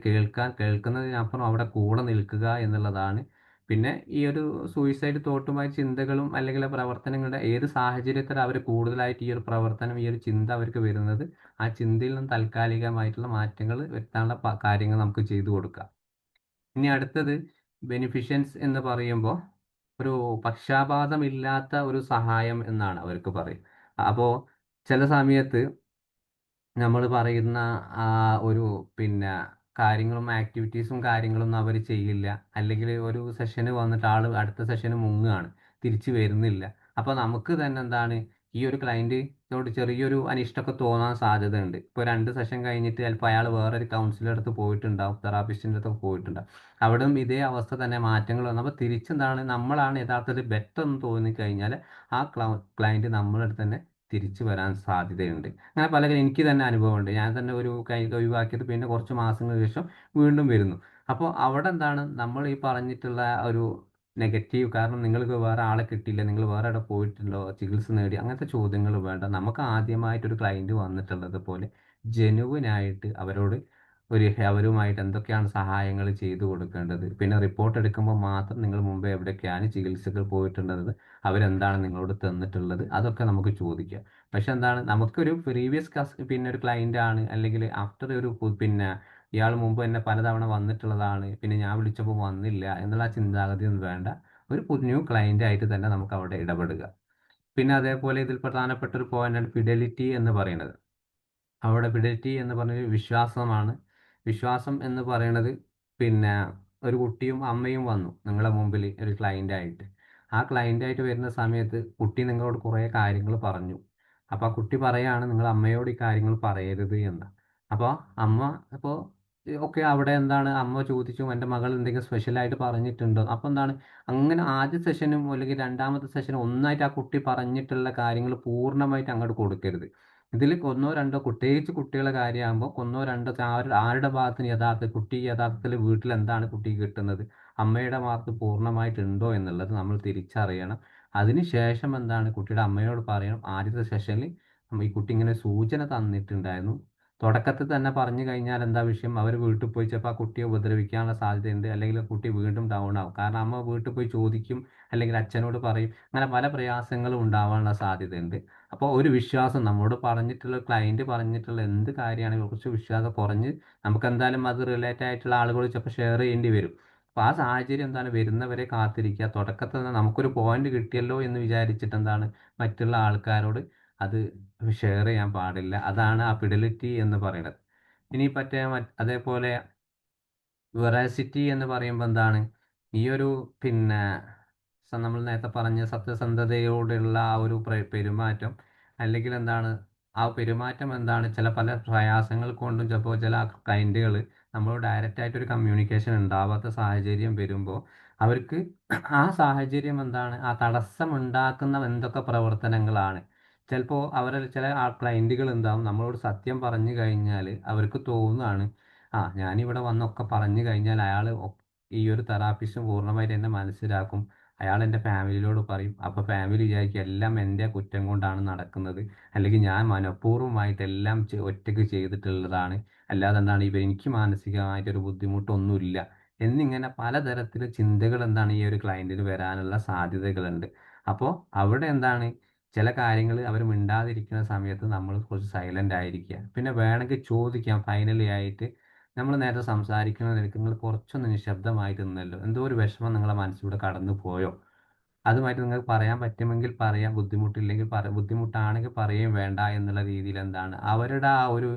[SPEAKER 2] കേൾക്കുന്നതിനപ്പുറം അവിടെ കൂടെ നിൽക്കുക എന്നുള്ളതാണ്. പിന്നെ ഈ ഒരു സൂയിസൈഡ് തോട്ടുമായി ചിന്തകളും അല്ലെങ്കിൽ പ്രവർത്തനങ്ങളുടെ ഏത് സാഹചര്യത്തിൽ അവർ കൂടുതലായിട്ട് ഈ ഒരു പ്രവർത്തനം ഈ ഒരു ചിന്ത അവർക്ക് വരുന്നത്, ആ ചിന്തയിൽ നിന്ന് താൽക്കാലികമായിട്ടുള്ള മാറ്റങ്ങൾ വരുത്താനുള്ള കാര്യങ്ങൾ നമുക്ക് ചെയ്തു കൊടുക്കാം. ഇനി അടുത്തത് ബെനിഫിഷ്യൻസ് എന്ന് പറയുമ്പോൾ ഒരു പക്ഷാപാതമില്ലാത്ത ഒരു സഹായം എന്നാണ് അവർക്ക് പറയും. അപ്പോൾ ചില സമയത്ത് നമ്മൾ പറയുന്ന ആ ഒരു പിന്നെ കാര്യങ്ങളും ആക്ടിവിറ്റീസും കാര്യങ്ങളൊന്നും അവർ ചെയ്യില്ല. അല്ലെങ്കിൽ ഒരു സെഷന് വന്നിട്ട് ആൾ അടുത്ത സെഷന് മുങ്ങുകയാണ്, തിരിച്ചു വരുന്നില്ല. അപ്പോൾ നമുക്ക് തന്നെ എന്താണ് ഈ ഒരു ക്ലയൻറ്റിനോട് ചെറിയൊരു അനിഷ്ടമൊക്കെ തോന്നാൻ സാധ്യതയുണ്ട്. ഇപ്പോൾ 2 സെഷൻ കഴിഞ്ഞിട്ട് ചിലപ്പോൾ അയാൾ വേറൊരു കൗൺസിലർ അടുത്ത് പോയിട്ടുണ്ടാവും, തെറാപ്പിസ്റ്റിൻ്റെ അടുത്ത് പോയിട്ടുണ്ടാവും. അവിടെയും ഇതേ അവസ്ഥ തന്നെ മാറ്റങ്ങൾ വന്നു. അപ്പോൾ തിരിച്ചെന്താണ് നമ്മളാണ് യഥാർത്ഥത്തിൽ ബെറ്റർ എന്ന് തോന്നിക്കഴിഞ്ഞാൽ ആ ക്ലയൻറ്റ് നമ്മളെ അടുത്ത് തന്നെ തിരിച്ചു വരാൻ സാധ്യതയുണ്ട്. അങ്ങനെ പല എനിക്ക് തന്നെ അനുഭവമുണ്ട്. ഞാൻ തന്നെ ഒരു കൈ ഒഴിവാക്കിയിട്ട് പിന്നെ കുറച്ച് മാസങ്ങൾക്ക് ശേഷം വീണ്ടും വരുന്നു. അപ്പോൾ അവിടെ എന്താണ് നമ്മൾ ഈ പറഞ്ഞിട്ടുള്ള ഒരു നെഗറ്റീവ്, കാരണം നിങ്ങൾക്ക് വേറെ ആളെ കിട്ടിയില്ല, നിങ്ങൾ വേറെ എവിടെ പോയിട്ടുണ്ടോ, ചികിത്സ നേടി, അങ്ങനത്തെ ചോദ്യങ്ങൾ വേണ്ട. നമുക്ക് ആദ്യമായിട്ടൊരു ക്ലയൻറ്റ് വന്നിട്ടുള്ളത് പോലെ ജെനുവിനായിട്ട് അവരുമായിട്ട് എന്തൊക്കെയാണ് സഹായങ്ങൾ ചെയ്തു കൊടുക്കേണ്ടത്, പിന്നെ റിപ്പോർട്ട് എടുക്കുമ്പോൾ മാത്രം നിങ്ങൾ മുമ്പ് എവിടെയൊക്കെയാണ് ചികിത്സകൾ പോയിട്ടുള്ളത്, അവരെന്താണ് നിങ്ങളോട് തന്നിട്ടുള്ളത്, അതൊക്കെ നമുക്ക് ചോദിക്കാം. പക്ഷെ എന്താണ് നമുക്കൊരു പ്രീവിയസ് പിന്നെ ഒരു ക്ലയൻ്റ് ആണ്, അല്ലെങ്കിൽ ആഫ്റ്റർ പിന്നെ ഇയാൾ മുമ്പ് തന്നെ പലതവണ വന്നിട്ടുള്ളതാണ്, പിന്നെ ഞാൻ വിളിച്ചപ്പോൾ വന്നില്ല എന്നുള്ള ആ ചിന്താഗതി ഒന്നും വേണ്ട. ഒരു ന്യൂ ക്ലയൻ്റ് ആയിട്ട് തന്നെ നമുക്ക് അവിടെ ഇടപെടുക. പിന്നെ അതേപോലെ ഇതിൽ പ്രധാനപ്പെട്ട ഒരു പോയിന്റാണ് ഫിഡലിറ്റി എന്ന് പറയുന്നത്. അവിടെ ഫിഡലിറ്റി എന്ന് പറഞ്ഞൊരു വിശ്വാസമാണ്. വിശ്വാസം എന്ന് പറയുന്നത് പിന്നെ ഒരു കുട്ടിയും അമ്മയും വന്നു നിങ്ങളുടെ മുമ്പിൽ ഒരു ക്ലയൻ്റായിട്ട്. ആ ക്ലയൻ്റായിട്ട് വരുന്ന സമയത്ത് കുട്ടി നിങ്ങളോട് കുറേ കാര്യങ്ങൾ പറഞ്ഞു. അപ്പോൾ ആ കുട്ടി പറയാണ് നിങ്ങൾ അമ്മയോട് ഈ കാര്യങ്ങൾ പറയരുത് എന്ന്. അപ്പോൾ അമ്മ അപ്പോൾ ഓക്കെ, അവിടെ എന്താണ് അമ്മ ചോദിച്ചു എൻ്റെ മകൾ എന്തെങ്കിലും സ്പെഷ്യലായിട്ട് പറഞ്ഞിട്ടുണ്ടോ. അപ്പോൾ എന്താണ് അങ്ങനെ ആദ്യ സെഷനും അല്ലെങ്കിൽ രണ്ടാമത്തെ സെഷനും ഒന്നായിട്ട് ആ കുട്ടി പറഞ്ഞിട്ടുള്ള കാര്യങ്ങൾ പൂർണ്ണമായിട്ട് അങ്ങോട്ട് കൊടുക്കരുത്. ഇതിൽ ഒന്നോ രണ്ടോ, പ്രത്യേകിച്ച് കുട്ടികളുടെ കാര്യമാകുമ്പോൾ ഒന്നോ രണ്ടോ ആരുടെ ഭാഗത്തിന് യഥാർത്ഥത്തിൽ വീട്ടിൽ എന്താണ് കുട്ടിക്ക് കിട്ടുന്നത്, അമ്മയുടെ മാർക്ക് പൂർണ്ണമായിട്ടുണ്ടോ എന്നുള്ളത് നമ്മൾ തിരിച്ചറിയണം. അതിനുശേഷം എന്താണ് കുട്ടിയുടെ അമ്മയോട് പറയണം. ആദ്യത്തെ സെഷനിൽ ഈ കുട്ടി ഇങ്ങനെ സൂചന തന്നിട്ടുണ്ടായിരുന്നു, തുടക്കത്തിൽ തന്നെ പറഞ്ഞു കഴിഞ്ഞാൽ എന്താ വിഷയം, അവർ വീട്ടിൽ പോയി ചിലപ്പോൾ ആ കുട്ടിയെ ഉപദ്രവിക്കാനുള്ള സാധ്യതയുണ്ട്, അല്ലെങ്കിൽ ആ കുട്ടി വീണ്ടും ഡൗൺ ആവും. കാരണം അമ്മ വീട്ടിൽ പോയി ചോദിക്കും, അല്ലെങ്കിൽ അച്ഛനോട് പറയും, അങ്ങനെ പല പ്രയാസങ്ങളും ഉണ്ടാവാനുള്ള സാധ്യതയുണ്ട്. അപ്പോൾ ഒരു വിശ്വാസം നമ്മോട് പറഞ്ഞിട്ടുള്ള ക്ലയൻറ്റ് പറഞ്ഞിട്ടുള്ള എന്ത് കാര്യമാണെങ്കിലും കുറച്ച് വിശ്വാസം കുറഞ്ഞ് നമുക്ക് എന്തായാലും അത് റിലേറ്റ് ആയിട്ടുള്ള ആളുകൾ ചിലപ്പോൾ ഷെയർ ചെയ്യേണ്ടി വരും. അപ്പോൾ ആ സാഹചര്യം എന്താണ് വരുന്നവരെ കാത്തിരിക്കുക. തുടക്കത്തിൽ തന്നെ നമുക്കൊരു പോയിന്റ് കിട്ടിയല്ലോ എന്ന് വിചാരിച്ചിട്ട് എന്താണ് മറ്റുള്ള ആൾക്കാരോട് അത് ഷെയർ ചെയ്യാൻ പാടില്ല. അതാണ് ആ ഫിഡലിറ്റി എന്ന് പറയുന്നത്. ഇനി അതേപോലെ വെറാസിറ്റി എന്ന് പറയുമ്പോൾ എന്താണ് ഈ ഒരു പിന്നെ നമ്മൾ നേരത്തെ പറഞ്ഞ സത്യസന്ധതയോടുള്ള ആ ഒരു പെരുമാറ്റം, അല്ലെങ്കിൽ എന്താണ് ആ പെരുമാറ്റം എന്താണ് പല പ്രയാസങ്ങൾ കൊണ്ടും ചിലപ്പോൾ ചില ക്ലയൻറ്റുകൾ നമ്മളോട് ഡയറക്റ്റ് ആയിട്ടൊരു കമ്മ്യൂണിക്കേഷൻ ഉണ്ടാവാത്ത സാഹചര്യം വരുമ്പോൾ അവർക്ക് ആ സാഹചര്യം എന്താണ് ആ തടസ്സം ഉണ്ടാക്കുന്ന എന്തൊക്കെ പ്രവർത്തനങ്ങളാണ്. ചിലപ്പോൾ ചില ക്ലയൻറ്റുകൾ ഉണ്ടാവും നമ്മളോട് സത്യം പറഞ്ഞു കഴിഞ്ഞാൽ അവർക്ക് തോന്നുകയാണ് ഞാനിവിടെ വന്നൊക്കെ പറഞ്ഞു കഴിഞ്ഞാൽ അയാൾ ഈ ഒരു തെറാപ്പിസ്റ്റ് പൂർണ്ണമായിട്ട് എന്നെ മനസ്സിലാക്കും, അയാൾ എൻ്റെ ഫാമിലിയോട് പറയും, അപ്പോൾ ഫാമിലി വിചാരിക്കും എല്ലാം എൻ്റെ കുറ്റം കൊണ്ടാണ് നടക്കുന്നത്, അല്ലെങ്കിൽ ഞാൻ മനഃപൂർവ്വമായിട്ട് എല്ലാം ഒറ്റയ്ക്ക് ചെയ്തിട്ടുള്ളതാണ്, അല്ലാതെ എന്താണ് എനിക്ക് മാനസികമായിട്ടൊരു ബുദ്ധിമുട്ടൊന്നുമില്ല എന്നിങ്ങനെ പലതരത്തിലുള്ള ചിന്തകൾ എന്താണ് ഈ ഒരു ക്ലയൻറ്റിന് വരാനുള്ള സാധ്യതകളുണ്ട്. അപ്പോൾ അവിടെ എന്താണ് ചില കാര്യങ്ങൾ അവർ മിണ്ടാതിരിക്കുന്ന സമയത്ത് നമ്മൾ കുറച്ച് സൈലൻ്റ് ആയിരിക്കുക. പിന്നെ വേണമെങ്കിൽ ചോദിക്കാം ഫൈനലി ആയിട്ട്, നമ്മൾ നേരത്തെ സംസാരിക്കുന്ന നിലയ്ക്ക് നിങ്ങൾ കുറച്ചൊന്ന് നിശബ്ദമായിട്ട് നിന്നല്ലോ, എന്തോ ഒരു വിഷമം നിങ്ങളുടെ മനസ്സിലൂടെ കടന്നു പോയോ, അതുമായിട്ട് നിങ്ങൾക്ക് പറയാൻ പറ്റുമെങ്കിൽ പറയാം, ബുദ്ധിമുട്ടില്ലെങ്കിൽ ബുദ്ധിമുട്ടാണെങ്കിൽ പറയുകയും വേണ്ട എന്നുള്ള രീതിയിൽ എന്താണ് അവരുടെ ആ ഒരു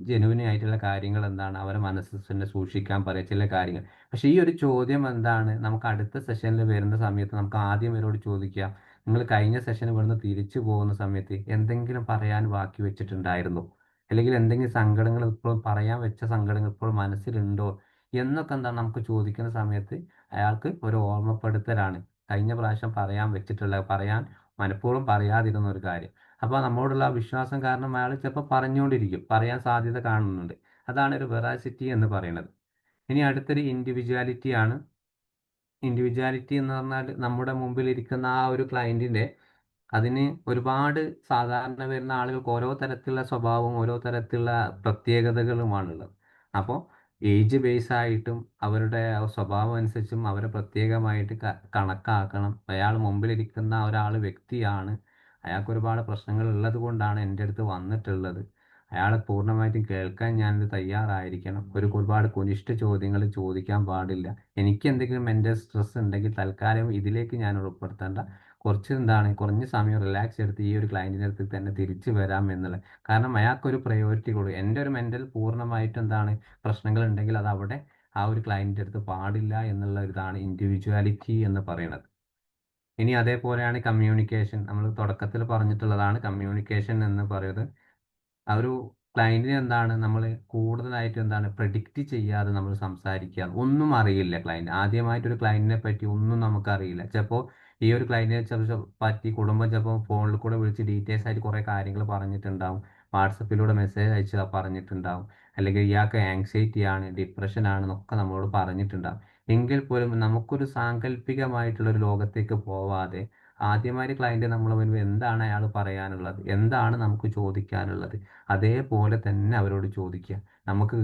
[SPEAKER 2] ജെനുവിൻ ആയിട്ടുള്ള കാര്യങ്ങൾ എന്താണ് അവരുടെ മനസ്സിൽ തന്നെ സൂക്ഷിക്കാൻ പറയുക ചില കാര്യങ്ങൾ. പക്ഷേ ഈ ഒരു ചോദ്യം എന്താണ് നമുക്ക് അടുത്ത സെഷനിൽ വരുന്ന സമയത്ത് നമുക്ക് ആദ്യം ഇവരോട് ചോദിക്കാം, നിങ്ങൾ കഴിഞ്ഞ സെഷൻ ഇവിടുന്ന് തിരിച്ചു പോകുന്ന സമയത്ത് എന്തെങ്കിലും പറയാൻ ബാക്കി വെച്ചിട്ടുണ്ടായിരുന്നോ, അല്ലെങ്കിൽ എന്തെങ്കിലും സങ്കടങ്ങൾ ഇപ്പോഴും പറയാൻ വെച്ച സങ്കടങ്ങൾ ഇപ്പോൾ മനസ്സിലുണ്ടോ എന്നൊക്കെ എന്താണ് നമുക്ക് ചോദിക്കുന്ന സമയത്ത് അയാൾക്ക് ഒരു ഓർമ്മപ്പെടുത്തലാണ് കഴിഞ്ഞ പ്രാവശ്യം പറയാൻ മനഃപൂർവ്വം പറയാതിരുന്ന ഒരു കാര്യം. അപ്പോൾ നമ്മോടുള്ള വിശ്വാസം കാരണം അയാൾ ചിലപ്പോൾ പറഞ്ഞുകൊണ്ടിരിക്കും, പറയാൻ സാധ്യത കാണുന്നുണ്ട്. അതാണ് ഒരു വെറാസിറ്റി എന്ന് പറയുന്നത്. ഇനി അടുത്തൊരു ഇൻഡിവിജ്വാലിറ്റി ആണ്. ഇൻഡിവിജ്വാലിറ്റി എന്ന് പറഞ്ഞാൽ നമ്മുടെ മുമ്പിൽ ഇരിക്കുന്ന ആ ഒരു ക്ലയൻറ്റിൻ്റെ അതിന് ഒരുപാട് സാധാരണ വരുന്ന ആളുകൾക്ക് ഓരോ തരത്തിലുള്ള സ്വഭാവവും ഓരോ തരത്തിലുള്ള പ്രത്യേകതകളുമാണുള്ളത്. അപ്പോൾ ഏജ് ബേസ് ആയിട്ടും അവരുടെ സ്വഭാവം അനുസരിച്ചും അവരെ പ്രത്യേകമായിട്ട് കണക്കാക്കണം. അയാൾ മുമ്പിലിരിക്കുന്ന ഒരാൾ വ്യക്തിയാണ്, അയാൾക്ക് ഒരുപാട് പ്രശ്നങ്ങൾ ഉള്ളത് കൊണ്ടാണ് എൻ്റെ അടുത്ത് വന്നിട്ടുള്ളത്. അയാളെ പൂർണ്ണമായിട്ടും കേൾക്കാൻ ഞാനത് തയ്യാറായിരിക്കണം. ഒരുപാട് കുനിഷ്ഠ ചോദ്യങ്ങൾ ചോദിക്കാൻ പാടില്ല. എനിക്ക് എന്തെങ്കിലും മെൻ്റൽ സ്ട്രെസ് ഉണ്ടെങ്കിൽ തൽക്കാലം ഇതിലേക്ക് ഞാൻ ഉൾപ്പെടുത്തേണ്ട. കുറഞ്ഞ സമയം റിലാക്സ് എടുത്ത് ഈ ഒരു ക്ലയൻറ്റിൻ്റെ അടുത്ത് തന്നെ തിരിച്ചു വരാം എന്നുള്ളത്. കാരണം അയാൾക്കൊരു പ്രയോറിറ്റി കൊടുക്കും. എൻ്റെ ഒരു മെൻ്റൽ പൂർണ്ണമായിട്ട് പ്രശ്നങ്ങൾ ഉണ്ടെങ്കിൽ അത് അവിടെ ആ ഒരു ക്ലയൻറ്റിൻ്റെ അടുത്ത് പാടില്ല എന്നുള്ള ഇതാണ് ഇൻഡിവിജ്വാലിറ്റി എന്ന് പറയുന്നത്. ഇനി അതേപോലെയാണ് കമ്മ്യൂണിക്കേഷൻ. നമ്മൾ തുടക്കത്തിൽ പറഞ്ഞിട്ടുള്ളതാണ് കമ്മ്യൂണിക്കേഷൻ എന്ന് പറയുന്നത്. ആ ഒരു ക്ലയൻറ്റിന് നമ്മൾ കൂടുതലായിട്ട് പ്രെഡിക്റ്റ് ചെയ്യാതെ നമ്മൾ സംസാരിക്കുക. ഒന്നും അറിയില്ല ക്ലയൻറ്റ്. ആദ്യമായിട്ടൊരു ക്ലയൻറ്റിനെ പറ്റി ഒന്നും നമുക്കറിയില്ല. ചിലപ്പോൾ ഈ ഒരു ക്ലയൻറ്റിനെ പറ്റി കുടുംബം ചിലപ്പോൾ ഫോണിൽ കൂടെ വിളിച്ച് ഡീറ്റെയിൽസ് ആയിട്ട് കുറേ കാര്യങ്ങൾ പറഞ്ഞിട്ടുണ്ടാവും. വാട്സപ്പിലൂടെ മെസ്സേജ് അയച്ച് പറഞ്ഞിട്ടുണ്ടാവും. അല്ലെങ്കിൽ ഇയാൾക്ക് ആങ്സൈറ്റി ആണ്, ഡിപ്രഷൻ ആണെന്നൊക്കെ നമ്മളോട് പറഞ്ഞിട്ടുണ്ടാവും. എങ്കിൽ പോലും നമുക്കൊരു സാങ്കല്പികമായിട്ടുള്ളൊരു ലോകത്തേക്ക് പോവാതെ ആദ്യമായിട്ട് ക്ലയൻറ്റ് നമ്മളെ മുൻപ് എന്താണ് അയാൾ പറയാനുള്ളത്, എന്താണ് നമുക്ക് ചോദിക്കാനുള്ളത്, അതേപോലെ തന്നെ അവരോട് ചോദിക്കുക. നമുക്ക്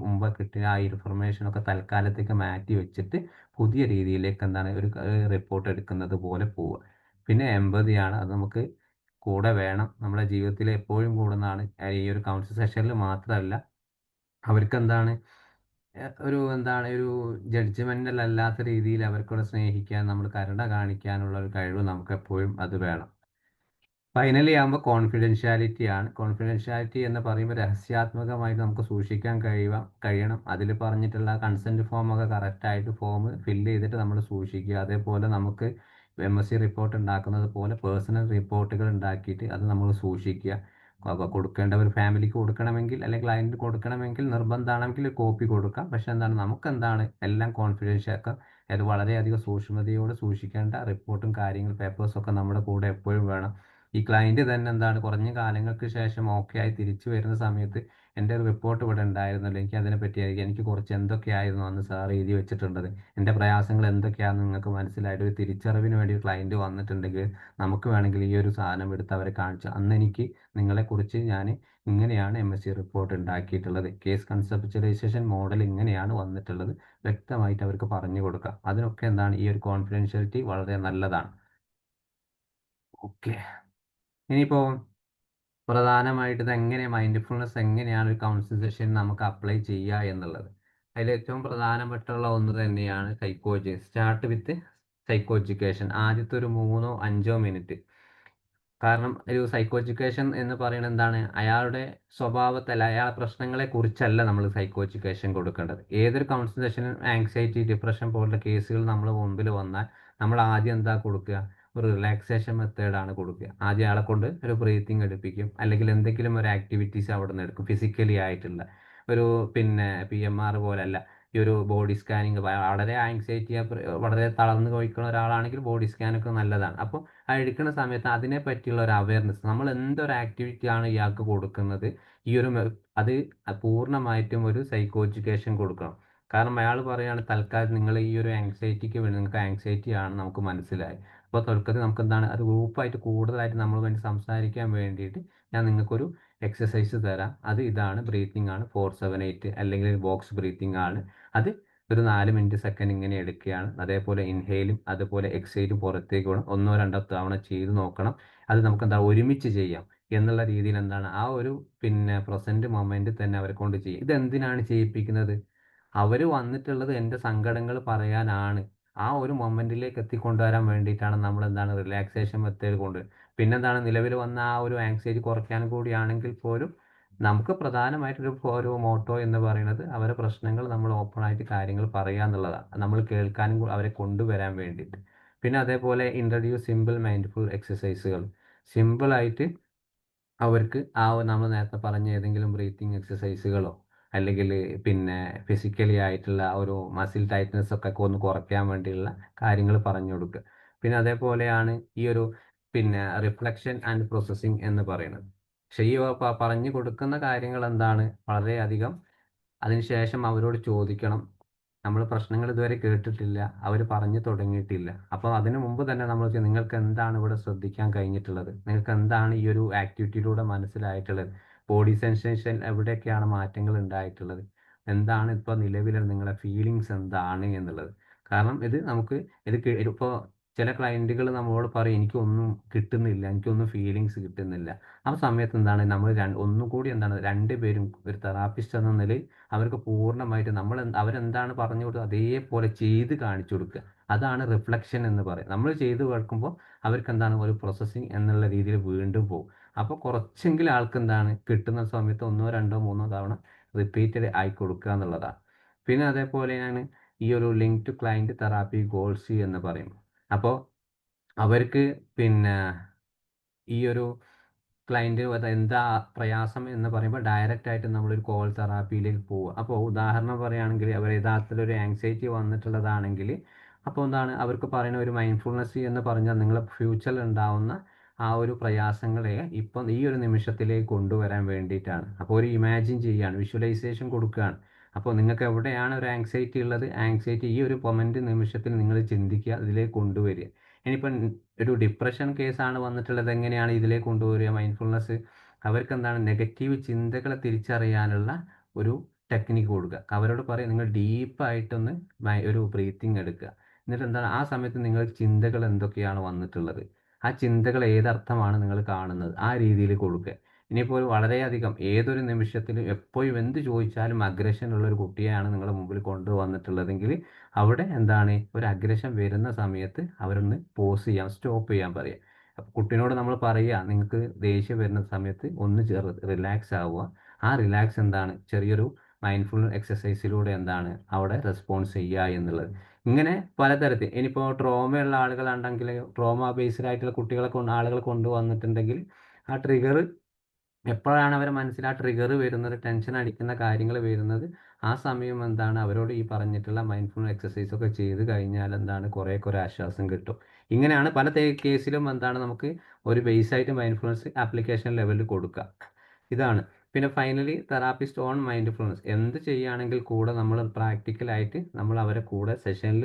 [SPEAKER 2] മുമ്പ് കിട്ടിയ ആ ഇൻഫർമേഷനൊക്കെ തൽക്കാലത്തേക്ക് മാറ്റി വെച്ചിട്ട് പുതിയ രീതിയിലേക്ക് ഒരു റിപ്പോർട്ട് എടുക്കുന്നത് പോലെ പോവുക. പിന്നെ എമ്പതിയാണ്. അത് നമുക്ക് കൂടെ വേണം. നമ്മുടെ ജീവിതത്തിൽ എപ്പോഴും കൂടുന്നതാണ്. ഈ ഒരു കൗൺസിലിംഗ് സെഷനിൽ മാത്രമല്ല, അവർക്ക് ഒരു ജഡ്ജ്മെൻ്റൽ അല്ലാത്ത രീതിയിൽ അവർക്കൂടെ സ്നേഹിക്കാൻ, നമ്മൾ കരുണ കാണിക്കാനുള്ള ഒരു കഴിവ് നമുക്ക് എപ്പോഴും അത് വേണം. ഫൈനലി ആകുമ്പോൾ കോൺഫിഡൻഷ്യാലിറ്റി ആണ്. കോൺഫിഡൻഷ്യാലിറ്റി എന്ന് പറയുമ്പോൾ രഹസ്യാത്മകമായിട്ട് നമുക്ക് സൂക്ഷിക്കാൻ കഴിയണം. അതിൽ പറഞ്ഞിട്ടുള്ള കൺസെൻറ്റ് ഫോമൊക്കെ കറക്റ്റായിട്ട് ഫോം ഫില്ല് ചെയ്തിട്ട് നമ്മൾ സൂക്ഷിക്കുക. അതേപോലെ നമുക്ക് MSc റിപ്പോർട്ട് ഉണ്ടാക്കുന്നത് പോലെ പേഴ്സണൽ റിപ്പോർട്ടുകൾ ഉണ്ടാക്കിയിട്ട് അത് നമ്മൾ സൂക്ഷിക്കുക. കൊടുക്കേണ്ടവർ ഫാമിലിക്ക് കൊടുക്കണമെങ്കിൽ അല്ലെങ്കിൽ ക്ലയൻറ്റ് കൊടുക്കണമെങ്കിൽ നിർബന്ധമാണെങ്കിൽ കോപ്പി കൊടുക്കാം. പക്ഷെ നമുക്ക് എല്ലാം കോൺഫിഡൻഷ്യൽ അത് വളരെയധികം സൂക്ഷ്മതയോടെ സൂക്ഷിക്കേണ്ട റിപ്പോർട്ടും പേപ്പേഴ്സൊക്കെ നമ്മുടെ കൂടെ എപ്പോഴും വേണം. ഈ ക്ലയൻറ്റ് തന്നെ കുറഞ്ഞ കാലങ്ങൾക്ക് ശേഷം ഓക്കെ ആയി തിരിച്ചു വരുന്ന സമയത്ത് എൻ്റെ ഒരു റിപ്പോർട്ട് ഇവിടെ ഉണ്ടായിരുന്നല്ലോ, എനിക്ക് കുറച്ച് എന്തൊക്കെയായിരുന്നു അന്ന് സാർ എഴുതി വെച്ചിട്ടുള്ളത്, എൻ്റെ പ്രയാസങ്ങൾ എന്തൊക്കെയാണെന്ന് നിങ്ങൾക്ക് മനസ്സിലായിട്ട് ഒരു തിരിച്ചറിവിന് വേണ്ടി ക്ലയൻറ്റ് വന്നിട്ടുണ്ടെങ്കിൽ നമുക്ക് വേണമെങ്കിൽ ഈ ഒരു സാധനം എടുത്ത് അവരെ കാണിച്ചു, അന്ന് എനിക്ക് നിങ്ങളെക്കുറിച്ച് ഞാൻ ഇങ്ങനെയാണ് MSc റിപ്പോർട്ട് ഉണ്ടാക്കിയിട്ടുള്ളത്, കേസ് കൺസെപ്ച്വലൈസേഷൻ മോഡൽ ഇങ്ങനെയാണ് വന്നിട്ടുള്ളത്, വ്യക്തമായിട്ട് അവർക്ക് പറഞ്ഞു കൊടുക്കാം. അതിനൊക്കെ ഈ ഒരു കോൺഫിഡൻഷ്യാലിറ്റി വളരെ നല്ലതാണ്. ഓക്കെ, ഇനിയിപ്പോൾ പ്രധാനമായിട്ട് മൈൻഡ്ഫുൾനെസ് എങ്ങനെയാണ് ഒരു കൗൺസിലിംഗ് സെഷൻ നമുക്ക് അപ്ലൈ ചെയ്യുക എന്നുള്ളത്. അതിൽ ഏറ്റവും പ്രധാനപ്പെട്ടുള്ള ഒന്ന് തന്നെയാണ് psychology. Start with psycho education. ആദ്യത്തെ ഒരു 3-5 മിനിറ്റ്. കാരണം ഒരു സൈക്കോ എഡ്യൂക്കേഷൻ എന്ന് പറയുന്നത് അയാളുടെ സ്വഭാവത്തല്ല, അയാളുടെ പ്രശ്നങ്ങളെ കുറിച്ചല്ല നമ്മൾ സൈക്കോ എഡ്യൂക്കേഷൻ കൊടുക്കേണ്ടത്. ഏതൊരു കൗൺസിലിംഗ് സെഷനും ആങ്സൈറ്റി, ഡിപ്രഷൻ പോലുള്ള കേസുകൾ നമ്മൾ മുമ്പിൽ വന്നാൽ നമ്മൾ ആദ്യം കൊടുക്കുക? ഒരു റിലാക്സേഷൻ മെത്തേഡാണ് കൊടുക്കുക. ആദ്യം അയാളെ കൊണ്ട് ഒരു ബ്രീത്തിങ് എടുപ്പിക്കും, അല്ലെങ്കിൽ എന്തെങ്കിലും ഒരു ആക്ടിവിറ്റീസ് അവിടെ നിന്ന് എടുക്കും. ഫിസിക്കലി ആയിട്ടുള്ള ഒരു PMR പോലല്ല, ഈ ഒരു ബോഡി സ്കാനിങ്. വളരെ ആങ്സൈറ്റി, വളരെ തളർന്നു പോയിക്കുന്ന ഒരാളാണെങ്കിൽ ബോഡി സ്കാനൊക്കെ നല്ലതാണ്. അപ്പോൾ ആ എടുക്കുന്ന സമയത്ത് അതിനെ പറ്റിയുള്ള ഒരു അവയർനെസ്, നമ്മൾ എന്തൊരു ആക്ടിവിറ്റിയാണ് ഇയാൾക്ക് കൊടുക്കുന്നത്, അത് പൂർണ്ണമായിട്ടും ഒരു സൈക്കോ എഡ്യൂക്കേഷൻ കൊടുക്കണം. കാരണം അയാൾ പറയുകയാണ് തൽക്കാലം നിങ്ങൾ ഈ ഒരു ആങ്സൈറ്റിക്ക് വേണ്ടി, നിങ്ങൾക്ക് ആങ്സൈറ്റി ആണ് നമുക്ക് മനസ്സിലായി, അപ്പോൾ തുടക്കത്തിൽ നമുക്ക് അത് ഗ്രൂപ്പായിട്ട് കൂടുതലായിട്ട് നമ്മൾ വേണ്ടി സംസാരിക്കാൻ വേണ്ടിയിട്ട് ഞാൻ നിങ്ങൾക്കൊരു എക്സസൈസ് തരാം. ഇതാണ് ബ്രീത്തിങ് ആണ്, 4-7-8 അല്ലെങ്കിൽ ബോക്സ് ബ്രീത്തിങ് ആണ്. അത് ഒരു 4 സെക്കൻഡ് ഇങ്ങനെ എടുക്കുകയാണ്. അതേപോലെ ഇൻഹെയിലും അതുപോലെ എക്സെയിലും പുറത്തേക്ക് വേണം 1-2 തവണ ചെയ്ത് നോക്കണം. അത് നമുക്ക് ഒരുമിച്ച് ചെയ്യാം എന്നുള്ള രീതിയിൽ ആ ഒരു പ്രസന്റ് മൊമെന്റ് തന്നെ അവരെ കൊണ്ട് ചെയ്യും. ഇതെന്തിനാണ് ചെയ്യിപ്പിക്കുന്നത്? അവർ വന്നിട്ടുള്ളത് എൻ്റെ സങ്കടങ്ങൾ പറയാനാണ്. ആ ഒരു മൊമെന്റിലേക്ക് എത്തിക്കൊണ്ടുവരാൻ വേണ്ടിയിട്ടാണ് നമ്മൾ റിലാക്സേഷൻ മെത്തേഡ് കൊണ്ട്. നിലവിൽ വന്ന ആ ഒരു ആങ്സൈറ്റി കുറയ്ക്കാനും കൂടിയാണെങ്കിൽ പോലും നമുക്ക് പ്രധാനമായിട്ടൊരു മോട്ടോ എന്ന് പറയുന്നത് അവരെ പ്രശ്നങ്ങൾ നമ്മൾ ഓപ്പണായിട്ട് കാര്യങ്ങൾ പറയുക എന്നുള്ളതാണ്. നമ്മൾ കേൾക്കാനും അവരെ കൊണ്ടുവരാൻ വേണ്ടിയിട്ട്. പിന്നെ അതേപോലെ ഇൻട്രൊഡ്യൂസ് സിമ്പിൾ മൈൻഡ്ഫുൾ എക്സസൈസുകൾ. സിമ്പിളായിട്ട് അവർക്ക് നമ്മൾ നേരത്തെ പറഞ്ഞ ഏതെങ്കിലും ബ്രീത്തിങ് എക്സസൈസുകളോ അല്ലെങ്കിൽ ഫിസിക്കലി ആയിട്ടുള്ള ഒരു മസിൽ ടൈറ്റ്നസ് ഒക്കെ ഒന്ന് കുറയ്ക്കാൻ വേണ്ടിയുള്ള കാര്യങ്ങൾ പറഞ്ഞു കൊടുക്കുക. പിന്നെ അതേപോലെയാണ് ഈ ഒരു റിഫ്ലക്ഷൻ ആൻഡ് പ്രോസസ്സിങ് എന്ന് പറയുന്നത്. പക്ഷേ ഈ പറഞ്ഞു കൊടുക്കുന്ന കാര്യങ്ങൾ വളരെയധികം അതിനുശേഷം അവരോട് ചോദിക്കണം. നമ്മൾ പ്രശ്നങ്ങൾ ഇതുവരെ കേട്ടിട്ടില്ല, അവർ പറഞ്ഞു തുടങ്ങിയിട്ടില്ല. അപ്പോൾ അതിനു മുമ്പ് തന്നെ നമ്മൾ നിങ്ങൾക്ക് എന്താണ് ഇവിടെ ശ്രദ്ധിക്കാൻ കഴിഞ്ഞിട്ടുള്ളത്, നിങ്ങൾക്ക് എന്താണ് ഈ ഒരു ആക്ടിവിറ്റിയിലൂടെ മനസ്സിലായിട്ടുള്ളത്, ബോഡി സെൻസേഷൻ എവിടെയൊക്കെയാണ് മാറ്റങ്ങൾ ഉണ്ടായിട്ടുള്ളത്, എന്താണ് ഇപ്പോൾ നിലവിൽ നിങ്ങളുടെ ഫീലിങ്സ് എന്താണ് എന്നുള്ളത്. കാരണം ഇപ്പോൾ ചില ക്ലയൻറ്റുകൾ നമ്മളോട് പറയും എനിക്കൊന്നും കിട്ടുന്നില്ല, എനിക്കൊന്നും ഫീലിങ്സ് കിട്ടുന്നില്ല. ആ സമയത്ത് എന്താണ് നമ്മൾ ഒന്നും കൂടി എന്താണ് രണ്ടുപേരും ഒരു തെറാപ്പിസ്റ്റ് എന്ന നിലയിൽ അവർക്ക് പൂർണ്ണമായിട്ട് അവരെന്താണ് പറഞ്ഞു കൊടുത്തത് അതേപോലെ ചെയ്ത് കാണിച്ചു കൊടുക്കുക. അതാണ് റിഫ്ലക്ഷൻ എന്ന് പറയും. നമ്മൾ ചെയ്ത് കേൾക്കുമ്പോൾ അവർക്ക് എന്താണ് ഒരു പ്രോസസ്സിങ് എന്നുള്ള രീതിയിൽ വീണ്ടും പോകും. അപ്പോൾ കുറച്ചെങ്കിലും ആൾക്ക് എന്താണ് കിട്ടുന്ന സമയത്ത് 1, 2, 3 തവണ റിപ്പീറ്റഡ് ആയി കൊടുക്കുക എന്നുള്ളതാണ്. പിന്നെ അതേപോലെയാണ് ഈ ഒരു link to client therapy goals എന്ന് പറയും. അപ്പോൾ അവർക്ക് പിന്നെ ഈ ഒരു ക്ലയൻറ്റ് എന്താ പ്രയാസം എന്ന് പറയുമ്പോൾ ഡയറക്റ്റ് ആയിട്ട് നമ്മളൊരു കോൾ തെറാപ്പിയിലേക്ക് പോവുക. അപ്പോൾ ഉദാഹരണം പറയുകയാണെങ്കിൽ അവർ യഥാർത്ഥത്തിലൊരു ആങ്സൈറ്റി വന്നിട്ടുള്ളതാണെങ്കിൽ അപ്പോൾ എന്താണ് അവർക്ക് പറയുന്ന ഒരു മൈൻഡ്ഫുൾനെസ് എന്ന് പറഞ്ഞാൽ നിങ്ങളെ ഫ്യൂച്ചറിൽ ഉണ്ടാവുന്ന ആ ഒരു പ്രയാസങ്ങളെ ഇപ്പം ഈ ഒരു നിമിഷത്തിലേക്ക് കൊണ്ടുവരാൻ വേണ്ടിയിട്ടാണ്. അപ്പോൾ ഒരു ഇമാജിൻ ചെയ്യുകയാണ്, വിഷ്വലൈസേഷൻ കൊടുക്കുകയാണ്. അപ്പോൾ നിങ്ങൾക്ക് എവിടെയാണ് ഒരു ആങ്സൈറ്റി ഉള്ളത്, ആങ്സൈറ്റി ഈ ഒരു മൊമെൻ്റ് നിമിഷത്തിൽ നിങ്ങൾ ചിന്തിക്കുക, ഇതിലേക്ക് കൊണ്ടുവരിക. ഇനിയിപ്പം ഒരു ഡിപ്രഷൻ കേസാണ് വന്നിട്ടുള്ളത്, എങ്ങനെയാണ് ഇതിലേക്ക് കൊണ്ടുവരിക മൈൻഡ്ഫുൾനെസ്? അവർക്ക് എന്താണ് നെഗറ്റീവ് ചിന്തകളെ തിരിച്ചറിയാനുള്ള ഒരു ടെക്നിക്ക് കൊടുക്കുക. അവരോട് പറയും നിങ്ങൾ ഡീപ്പായിട്ടൊന്ന് ഒരു ബ്രീത്തിങ് എടുക്കുക. എന്നിട്ട് എന്താണ് ആ സമയത്ത് നിങ്ങൾ ചിന്തകൾ എന്തൊക്കെയാണ് വന്നിട്ടുള്ളത്, ആ ചിന്തകൾ ഏതർത്ഥമാണ് നിങ്ങൾ കാണുന്നത്, ആ രീതിയിൽ കൊടുക്കുക. ഇനിയിപ്പോൾ വളരെയധികം ഏതൊരു നിമിഷത്തിലും എപ്പോഴും എന്ത് ചോദിച്ചാലും അഗ്രഷൻ ഉള്ള ഒരു കുട്ടിയെയാണ് നിങ്ങളുടെ മുമ്പിൽ കൊണ്ടുവന്നിട്ടുള്ളതെങ്കിൽ അവിടെ എന്താണ് ഒരു അഗ്രഷൻ വരുന്ന സമയത്ത് അവരൊന്ന് പോസ് ചെയ്യാം, സ്റ്റോപ്പ് ചെയ്യാൻ പറയുക. അപ്പോൾ കുട്ടീനോട് നമ്മൾ പറയുക നിങ്ങൾക്ക് ദേഷ്യം വരുന്ന സമയത്ത് ഒന്ന് റിലാക്സ് ആവുക. ആ റിലാക്സ് എന്താണ് ചെറിയൊരു മൈൻഡ്ഫുൾ എക്സസൈസിലൂടെ എന്താണ് അവിടെ റെസ്പോൺസ് ചെയ്യുക എന്നുള്ളത്. ഇങ്ങനെ പലതരത്തിൽ ഇനിയിപ്പോൾ ട്രോമയുള്ള ആളുകളാണെങ്കിൽ ട്രോമ ബേസ്ഡ് ആയിട്ടുള്ള ആളുകളെ കൊണ്ടുവന്നിട്ടുണ്ടെങ്കിൽ ആ ട്രിഗർ എപ്പോഴാണ് അവരെ മനസ്സിൽ ആ ട്രിഗർ വരുന്നത്, ടെൻഷൻ അടിക്കുന്ന കാര്യങ്ങൾ വരുന്നത്, ആ സമയം എന്താണ് അവരോട് ഈ പറഞ്ഞിട്ടുള്ള മൈൻഡ്ഫുൾ എക്സസൈസ് ഒക്കെ ചെയ്ത് കഴിഞ്ഞാൽ എന്താണ് കുറേയൊക്കെ ഒരു ആശ്വാസം കിട്ടും. ഇങ്ങനെയാണ് പല കേസിലും എന്താണ് നമുക്ക് ഒരു ബേസായിട്ട് മൈൻഡ്ഫുൾനെസ് ആപ്ലിക്കേഷൻ ലെവലിൽ കൊടുക്കുക. ഇതാണ്. പിന്നെ ഫൈനലി തെറാപ്പിസ്റ്റ് ഓൺ മൈൻഡ്ഫുൾനെസ് എന്ത് ചെയ്യുകയാണെങ്കിൽ കൂടെ നമ്മൾ പ്രാക്ടിക്കലായിട്ട് നമ്മൾ അവരെ കൂടെ സെഷനിൽ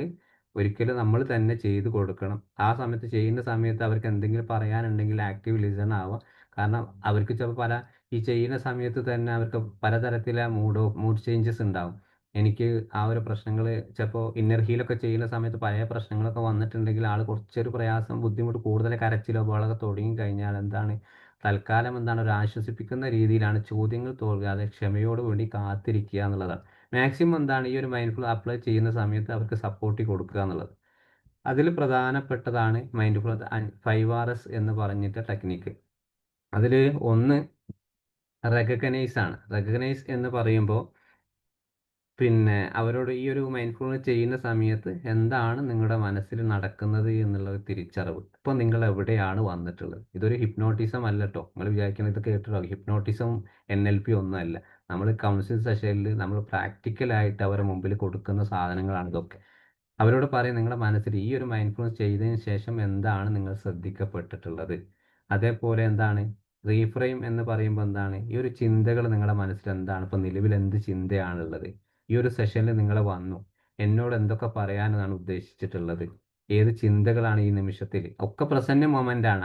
[SPEAKER 2] ഒരിക്കലും നമ്മൾ തന്നെ ചെയ്ത് കൊടുക്കണം. ആ സമയത്ത് ചെയ്യുന്ന സമയത്ത് അവർക്ക് എന്തെങ്കിലും പറയാനുണ്ടെങ്കിൽ ആക്റ്റീവ് ലിസൺ ആവുക. കാരണം അവർക്ക് ചിലപ്പോൾ ഈ ചെയ്യുന്ന സമയത്ത് തന്നെ അവർക്ക് പലതരത്തിലെ മൂഡ് ചേഞ്ചസ് ഉണ്ടാവും. എനിക്ക് ആ ഒരു പ്രശ്നങ്ങൾ ചിലപ്പോൾ ഇന്നർ ഹീലൊക്കെ ചെയ്യുന്ന സമയത്ത് പഴയ പ്രശ്നങ്ങളൊക്കെ വന്നിട്ടുണ്ടെങ്കിൽ ആൾ കുറച്ചൊരു പ്രയാസം ബുദ്ധിമുട്ട് കൂടുതൽ കരച്ചിലോ ബഹളമൊക്കെ തുടങ്ങി കഴിഞ്ഞാൽ എന്താണ് തൽക്കാലം എന്താണ് ഒരു ആശ്വസിപ്പിക്കുന്ന രീതിയിലാണ് ചോദ്യങ്ങൾ തോൽക്കാതെ ക്ഷമയോട് വേണ്ടി കാത്തിരിക്കുക എന്നുള്ളതാണ്. മാക്സിമം എന്താണ് ഈ ഒരു മൈൻഡ്ഫുൾ അപ്ലൈ ചെയ്യുന്ന സമയത്ത് അവർക്ക് സപ്പോർട്ട് കൊടുക്കുക എന്നുള്ളത്. അതിൽ പ്രധാനപ്പെട്ടതാണ് മൈൻഡ്ഫുൾ 5Rs എന്ന് പറഞ്ഞിട്ട് ടെക്നിക്ക്. അതിൽ ഒന്ന് റെക്കഗ്നൈസ് ആണ്. റെക്കഗ്നൈസ് എന്ന് പറയുമ്പോൾ പിന്നെ അവരോട് ഈ ഒരു മൈൻഡ്ഫുൾനെസ് ചെയ്യുന്ന സമയത്ത് എന്താണ് നിങ്ങളുടെ മനസ്സിൽ നടക്കുന്നത് എന്നുള്ള തിരിച്ചറിവ്. ഇപ്പോൾ നിങ്ങൾ എവിടെയാണ് വന്നിട്ടുള്ളത്. ഇതൊരു ഹിപ്നോട്ടിസം അല്ല കേട്ടോ. നിങ്ങൾ വിചാരിക്കുന്നത് ഇത് കേട്ടോ ഹിപ്നോട്ടിസം NLP ഒന്നും അല്ല. നമ്മൾ കൗൺസിലിംഗ് സെഷനിൽ നമ്മൾ പ്രാക്ടിക്കലായിട്ട് അവരുടെ മുമ്പിൽ കൊടുക്കുന്ന സാധനങ്ങളാണ് ഇതൊക്കെ. അവരോട് പറയും നിങ്ങളുടെ മനസ്സിൽ ഈ ഒരു മൈൻഡ്ഫുൾനെസ് ചെയ്തതിന് ശേഷം എന്താണ് നിങ്ങൾ ശ്രദ്ധിക്കപ്പെട്ടിട്ടുള്ളത്. അതേപോലെ എന്താണ് റീഫ്രെയിം എന്ന് പറയുമ്പോൾ എന്താണ് ഈ ഒരു ചിന്തകൾ നിങ്ങളുടെ മനസ്സിൽ എന്താണ് ഇപ്പോൾ നിലവിൽ എന്ത് ചിന്തയാണുള്ളത്. ഈ ഒരു സെഷനിൽ നിങ്ങൾ വന്നു എന്നോട് എന്തൊക്കെ പറയാനാണ് ഉദ്ദേശിച്ചിട്ടുള്ളത്, ഏത് ചിന്തകളാണ് ഈ നിമിഷത്തിൽ ഒക്കെ പ്രസന്റ് മൊമെന്റ് ആണ്.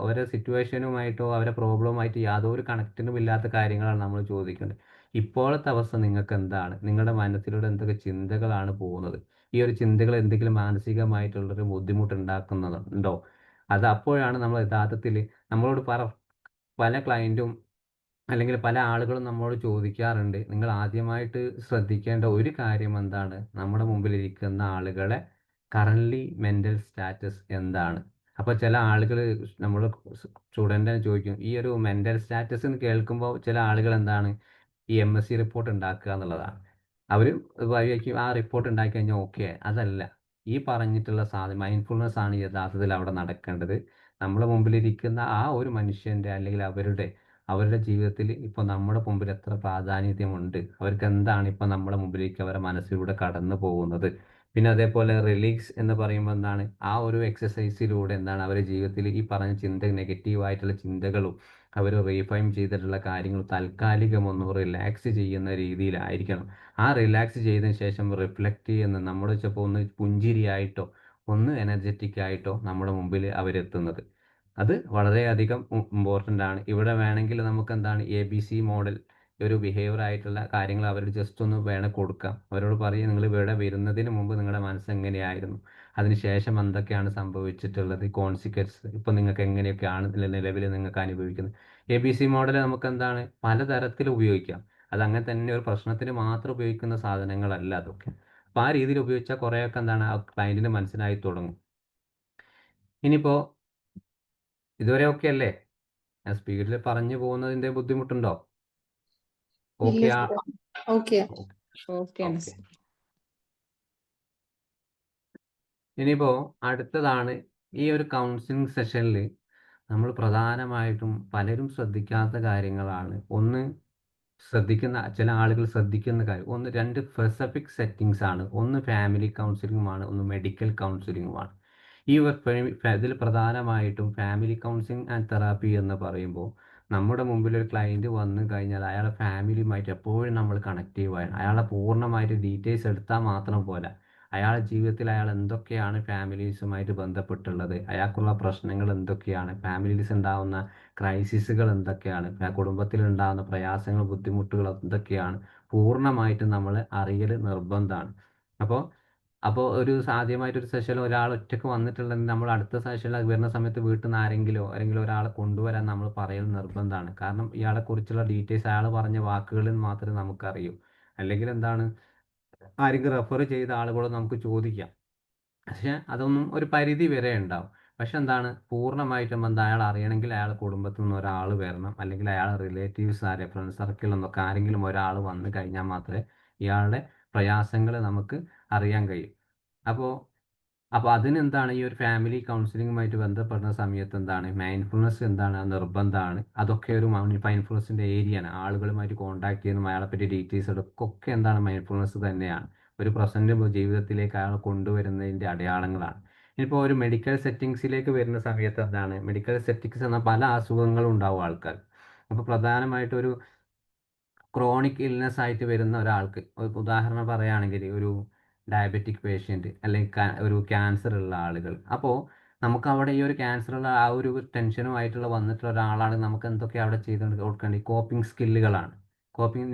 [SPEAKER 2] അവരെ സിറ്റുവേഷനുമായിട്ടോ അവരെ പ്രോബ്ലവുമായിട്ട് യാതൊരു കണക്റ്റിനും ഇല്ലാത്ത കാര്യങ്ങളാണ് നമ്മൾ ചോദിക്കേണ്ടത്. ഇപ്പോഴത്തെ അവസ്ഥ നിങ്ങൾക്ക് എന്താണ്, നിങ്ങളുടെ മനസ്സിലൂടെ എന്തൊക്കെ ചിന്തകളാണ് പോകുന്നത്, ഈ ഒരു ചിന്തകൾ എന്തെങ്കിലും മാനസികമായിട്ടുള്ളൊരു ബുദ്ധിമുട്ട് ഉണ്ടാക്കുന്നുണ്ടോ. അത് അപ്പോഴാണ് നമ്മൾ യഥാർത്ഥത്തിൽ നമ്മളോട് പല ക്ലയൻറ്റും അല്ലെങ്കിൽ പല ആളുകളും നമ്മളോട് ചോദിക്കാറുണ്ട് നിങ്ങൾ ആദ്യമായിട്ട് ശ്രദ്ധിക്കേണ്ട ഒരു കാര്യം എന്താണ്, നമ്മുടെ മുമ്പിലിരിക്കുന്ന ആളുകളെ കറൻ്റ്ലി മെൻ്റൽ സ്റ്റാറ്റസ് എന്താണ്. അപ്പോൾ ചില ആളുകൾ നമ്മൾ സ്റ്റുഡൻറ്റിനെ ചോദിക്കും ഈ ഒരു മെൻ്റൽ സ്റ്റാറ്റസ് എന്ന് കേൾക്കുമ്പോൾ ചില ആളുകൾ എന്താണ് ഈ MSc റിപ്പോർട്ട് ഉണ്ടാക്കുക എന്നുള്ളതാണ്. അവർ വിചാരിക്കും ആ റിപ്പോർട്ട് ഉണ്ടാക്കി കഴിഞ്ഞാൽ ഓക്കെ. അതല്ല, ഈ പറഞ്ഞിട്ടുള്ള മൈൻഡ്ഫുൾനെസ് ആണ് യഥാർത്ഥത്തിൽ അവിടെ നടക്കേണ്ടത്. നമ്മുടെ മുമ്പിലിരിക്കുന്ന ആ ഒരു മനുഷ്യൻ്റെ അല്ലെങ്കിൽ അവരുടെ ജീവിതത്തിൽ ഇപ്പോൾ നമ്മുടെ മുമ്പിൽ എത്ര പ്രാധാന്യമുണ്ട്, അവർക്ക് എന്താണ് ഇപ്പോൾ നമ്മുടെ മുമ്പിലേക്ക് അവരുടെ മനസ്സിലൂടെ കടന്നു പോകുന്നത്. പിന്നെ അതേപോലെ റിലീക്സ് എന്ന് പറയുമ്പോൾ എന്താണ് ആ ഒരു എക്സസൈസിലൂടെ എന്താണ് അവരുടെ ജീവിതത്തിൽ ഈ പറഞ്ഞ നെഗറ്റീവായിട്ടുള്ള ചിന്തകളും അവർ റീഫൈൻ ചെയ്തിട്ടുള്ള കാര്യങ്ങൾ താൽക്കാലികമൊന്ന് റിലാക്സ് ചെയ്യുന്ന രീതിയിലായിരിക്കണം. ആ റിലാക്സ് ചെയ്തതിന് ശേഷം റിഫ്ലക്റ്റ് ചെയ്യുന്ന നമ്മുടെ ചിലപ്പോൾ ഒന്ന് പുഞ്ചിരിയായിട്ടോ ഒന്ന് എനർജറ്റിക് ആയിട്ടോ നമ്മുടെ മുമ്പിൽ അവരെത്തുന്നത്. അത് വളരെയധികം ഇമ്പോർട്ടൻ്റ് ആണ്. ഇവിടെ വേണമെങ്കിൽ നമുക്ക് എന്താണ് ABC മോഡൽ ഒരു ബിഹേവിയർ ആയിട്ടുള്ള കാര്യങ്ങൾ അവരോട് ജസ്റ്റ് ഒന്ന് വേണേൽ കൊടുക്കാം. അവരോട് പറയും നിങ്ങൾ ഇവിടെ വരുന്നതിന് മുമ്പ് നിങ്ങളുടെ മനസ്സ് എങ്ങനെയായിരുന്നു, അതിനുശേഷം എന്തൊക്കെയാണ് സംഭവിച്ചിട്ടുള്ളത്, കോൺസിക്വൻസ് ഇപ്പോൾ നിങ്ങൾക്ക് എങ്ങനെയൊക്കെയാണ് നിലവിൽ നിങ്ങൾക്ക് അനുഭവിക്കുന്നത്. ABC മോഡൽ നമുക്ക് എന്താണ് പലതരത്തിൽ ഉപയോഗിക്കാം. അതങ്ങനെ തന്നെ ഒരു പ്രശ്നത്തിന് മാത്രം ഉപയോഗിക്കുന്ന സാധനങ്ങളല്ല അതൊക്കെ. അപ്പോൾ ആ രീതിയിൽ ഉപയോഗിച്ചാൽ കുറേയൊക്കെ എന്താണ് ആ ക്ലയൻറ്റിന് മനസ്സിലായി തുടങ്ങും. ഇനിയിപ്പോൾ ഇതുവരെ ഓക്കെ അല്ലേ? ഞാൻ സ്പീഡിൽ പറഞ്ഞു പോകുന്നതിൻ്റെ ബുദ്ധിമുട്ടുണ്ടോ? ഓക്കെ
[SPEAKER 3] ഇല്ല സാർ. ഓക്കെ
[SPEAKER 4] ഓക്കെയാണ്
[SPEAKER 2] ഓക്കെ. ഇനിയിപ്പോൾ അടുത്തതാണ് ഈ ഒരു കൗൺസിലിംഗ് സെഷനിൽ നമ്മൾ പ്രധാനമായിട്ടും പലരും ശ്രദ്ധിക്കാത്ത കാര്യങ്ങളാണ്. ഒന്ന് ചില ആളുകൾ ശ്രദ്ധിക്കുന്ന കാര്യം, ഒന്ന് 2 സ്പെസിഫിക് സെറ്റിങ്സ് ആണ്. ഒന്ന് ഫാമിലി കൗൺസിലിംഗുമാണ്, ഒന്ന് മെഡിക്കൽ കൗൺസിലിംഗുമാണ്. ഈ ഇതിൽ പ്രധാനമായിട്ടും ഫാമിലി കൗൺസിലിംഗ് ആൻഡ് തെറാപ്പി എന്ന് പറയുമ്പോൾ നമ്മുടെ മുമ്പിൽ ഒരു ക്ലയൻറ്റ് വന്നു കഴിഞ്ഞാൽ അയാളെ ഫാമിലിയുമായിട്ട് എപ്പോഴും നമ്മൾ കണക്റ്റീവ് ആയാണ്. അയാളെ പൂർണ്ണമായിട്ട് ഡീറ്റെയിൽസ് എടുത്താൽ മാത്രം പോരാ. അയാളുടെ ജീവിതത്തിൽ അയാൾ എന്തൊക്കെയാണ് ഫാമിലീസുമായിട്ട് ബന്ധപ്പെട്ടുള്ളത്, അയാൾക്കുള്ള പ്രശ്നങ്ങൾ എന്തൊക്കെയാണ്, ഫാമിലീസ് ഉണ്ടാകുന്ന ക്രൈസിസുകൾ എന്തൊക്കെയാണ്, കുടുംബത്തിൽ ഉണ്ടാകുന്ന പ്രയാസങ്ങൾ ബുദ്ധിമുട്ടുകൾ എന്തൊക്കെയാണ്, പൂർണ്ണമായിട്ടും നമ്മൾ അറിയൽ നിർബന്ധമാണ്. അപ്പോൾ ഒരു ആദ്യമായിട്ടൊരു സെഷനിൽ ഒരാൾ ഒറ്റയ്ക്ക് വന്നിട്ടുണ്ടെങ്കിൽ നമ്മൾ അടുത്ത സെഷനിൽ വരുന്ന സമയത്ത് വീട്ടിൽ നിന്ന് ആരെങ്കിലും ഒരാളെ കൊണ്ടുവരാൻ നമ്മൾ പറയൽ നിർബന്ധമാണ്. കാരണം ഇയാളെക്കുറിച്ചുള്ള ഡീറ്റെയിൽസ് അയാൾ പറഞ്ഞ വാക്കുകളിൽ മാത്രമേ നമുക്കറിയൂ. അല്ലെങ്കിൽ എന്താണ് ആരെങ്കിലും റെഫർ ചെയ്ത ആളുകളോട് നമുക്ക് ചോദിക്കാം. പക്ഷെ അതൊന്നും ഒരു പരിധി വരെ ഉണ്ടാവും. പക്ഷെ എന്താണ് പൂർണ്ണമായിട്ടും അയാൾ അറിയണമെങ്കിൽ അയാൾ കുടുംബത്തിൽ നിന്ന് ഒരാൾ വരണം, അല്ലെങ്കിൽ അയാൾ റിലേറ്റീവ്സ് ഫ്രണ്ട് സർക്കിളിൽ നിന്നൊക്കെ ആരെങ്കിലും ഒരാൾ വന്നു കഴിഞ്ഞാൽ മാത്രമേ ഇയാളുടെ പ്രയാസങ്ങൾ നമുക്ക് അറിയാൻ കഴിയും. അപ്പോൾ അതിനെന്താണ് ഈ ഒരു ഫാമിലി കൗൺസിലിങ്ങുമായിട്ട് ബന്ധപ്പെടുന്ന സമയത്ത് എന്താണ് മൈൻഡ്ഫുൾനെസ് എന്താണ് നിർബന്ധമാണ്. അതൊക്കെ ഒരു മൈൻഡ്ഫുൾനെസ്സിൻ്റെ ഏരിയയാണ്. ആളുകളുമായിട്ട് കോൺടാക്ട് ചെയ്യുന്നതും അയാളെപ്പറ്റി ഡീറ്റെയിൽസ് എടുക്കൊക്കെ എന്താണ് മൈൻഡ്ഫുൾനെസ് തന്നെയാണ്. ഒരു പ്രസൻറ്റ് ജീവിതത്തിലേക്ക് അയാൾ കൊണ്ടുവരുന്നതിൻ്റെ അടയാളങ്ങളാണ്. ഇനിയിപ്പോൾ ഒരു മെഡിക്കൽ സെറ്റിങ്സിലേക്ക് വരുന്ന സമയത്ത് എന്താണ് മെഡിക്കൽ സെറ്റിങ്സ് എന്ന പല അസുഖങ്ങളും ഉണ്ടാവും ആൾക്കാർ. അപ്പോൾ പ്രധാനമായിട്ടും ഒരു ക്രോണിക് ഇൽനെസ് ആയിട്ട് വരുന്ന ഒരാൾക്ക് ഉദാഹരണം പറയുകയാണെങ്കിൽ ഒരു ഡയബറ്റിക് പേഷ്യൻറ്റ് അല്ലെങ്കിൽ ഒരു ക്യാൻസർ ഉള്ള ആളുകൾ. അപ്പോൾ നമുക്ക് അവിടെ ഈ ഒരു ക്യാൻസറുള്ള ആ ഒരു ടെൻഷനുമായിട്ടുള്ള വന്നിട്ടുള്ള ഒരാളാണ് നമുക്ക് എന്തൊക്കെ അവിടെ ചെയ്തുകൊണ്ട് കൊടുക്കേണ്ടത് കോപ്പിംഗ് സ്കില്ലുകളാണ്.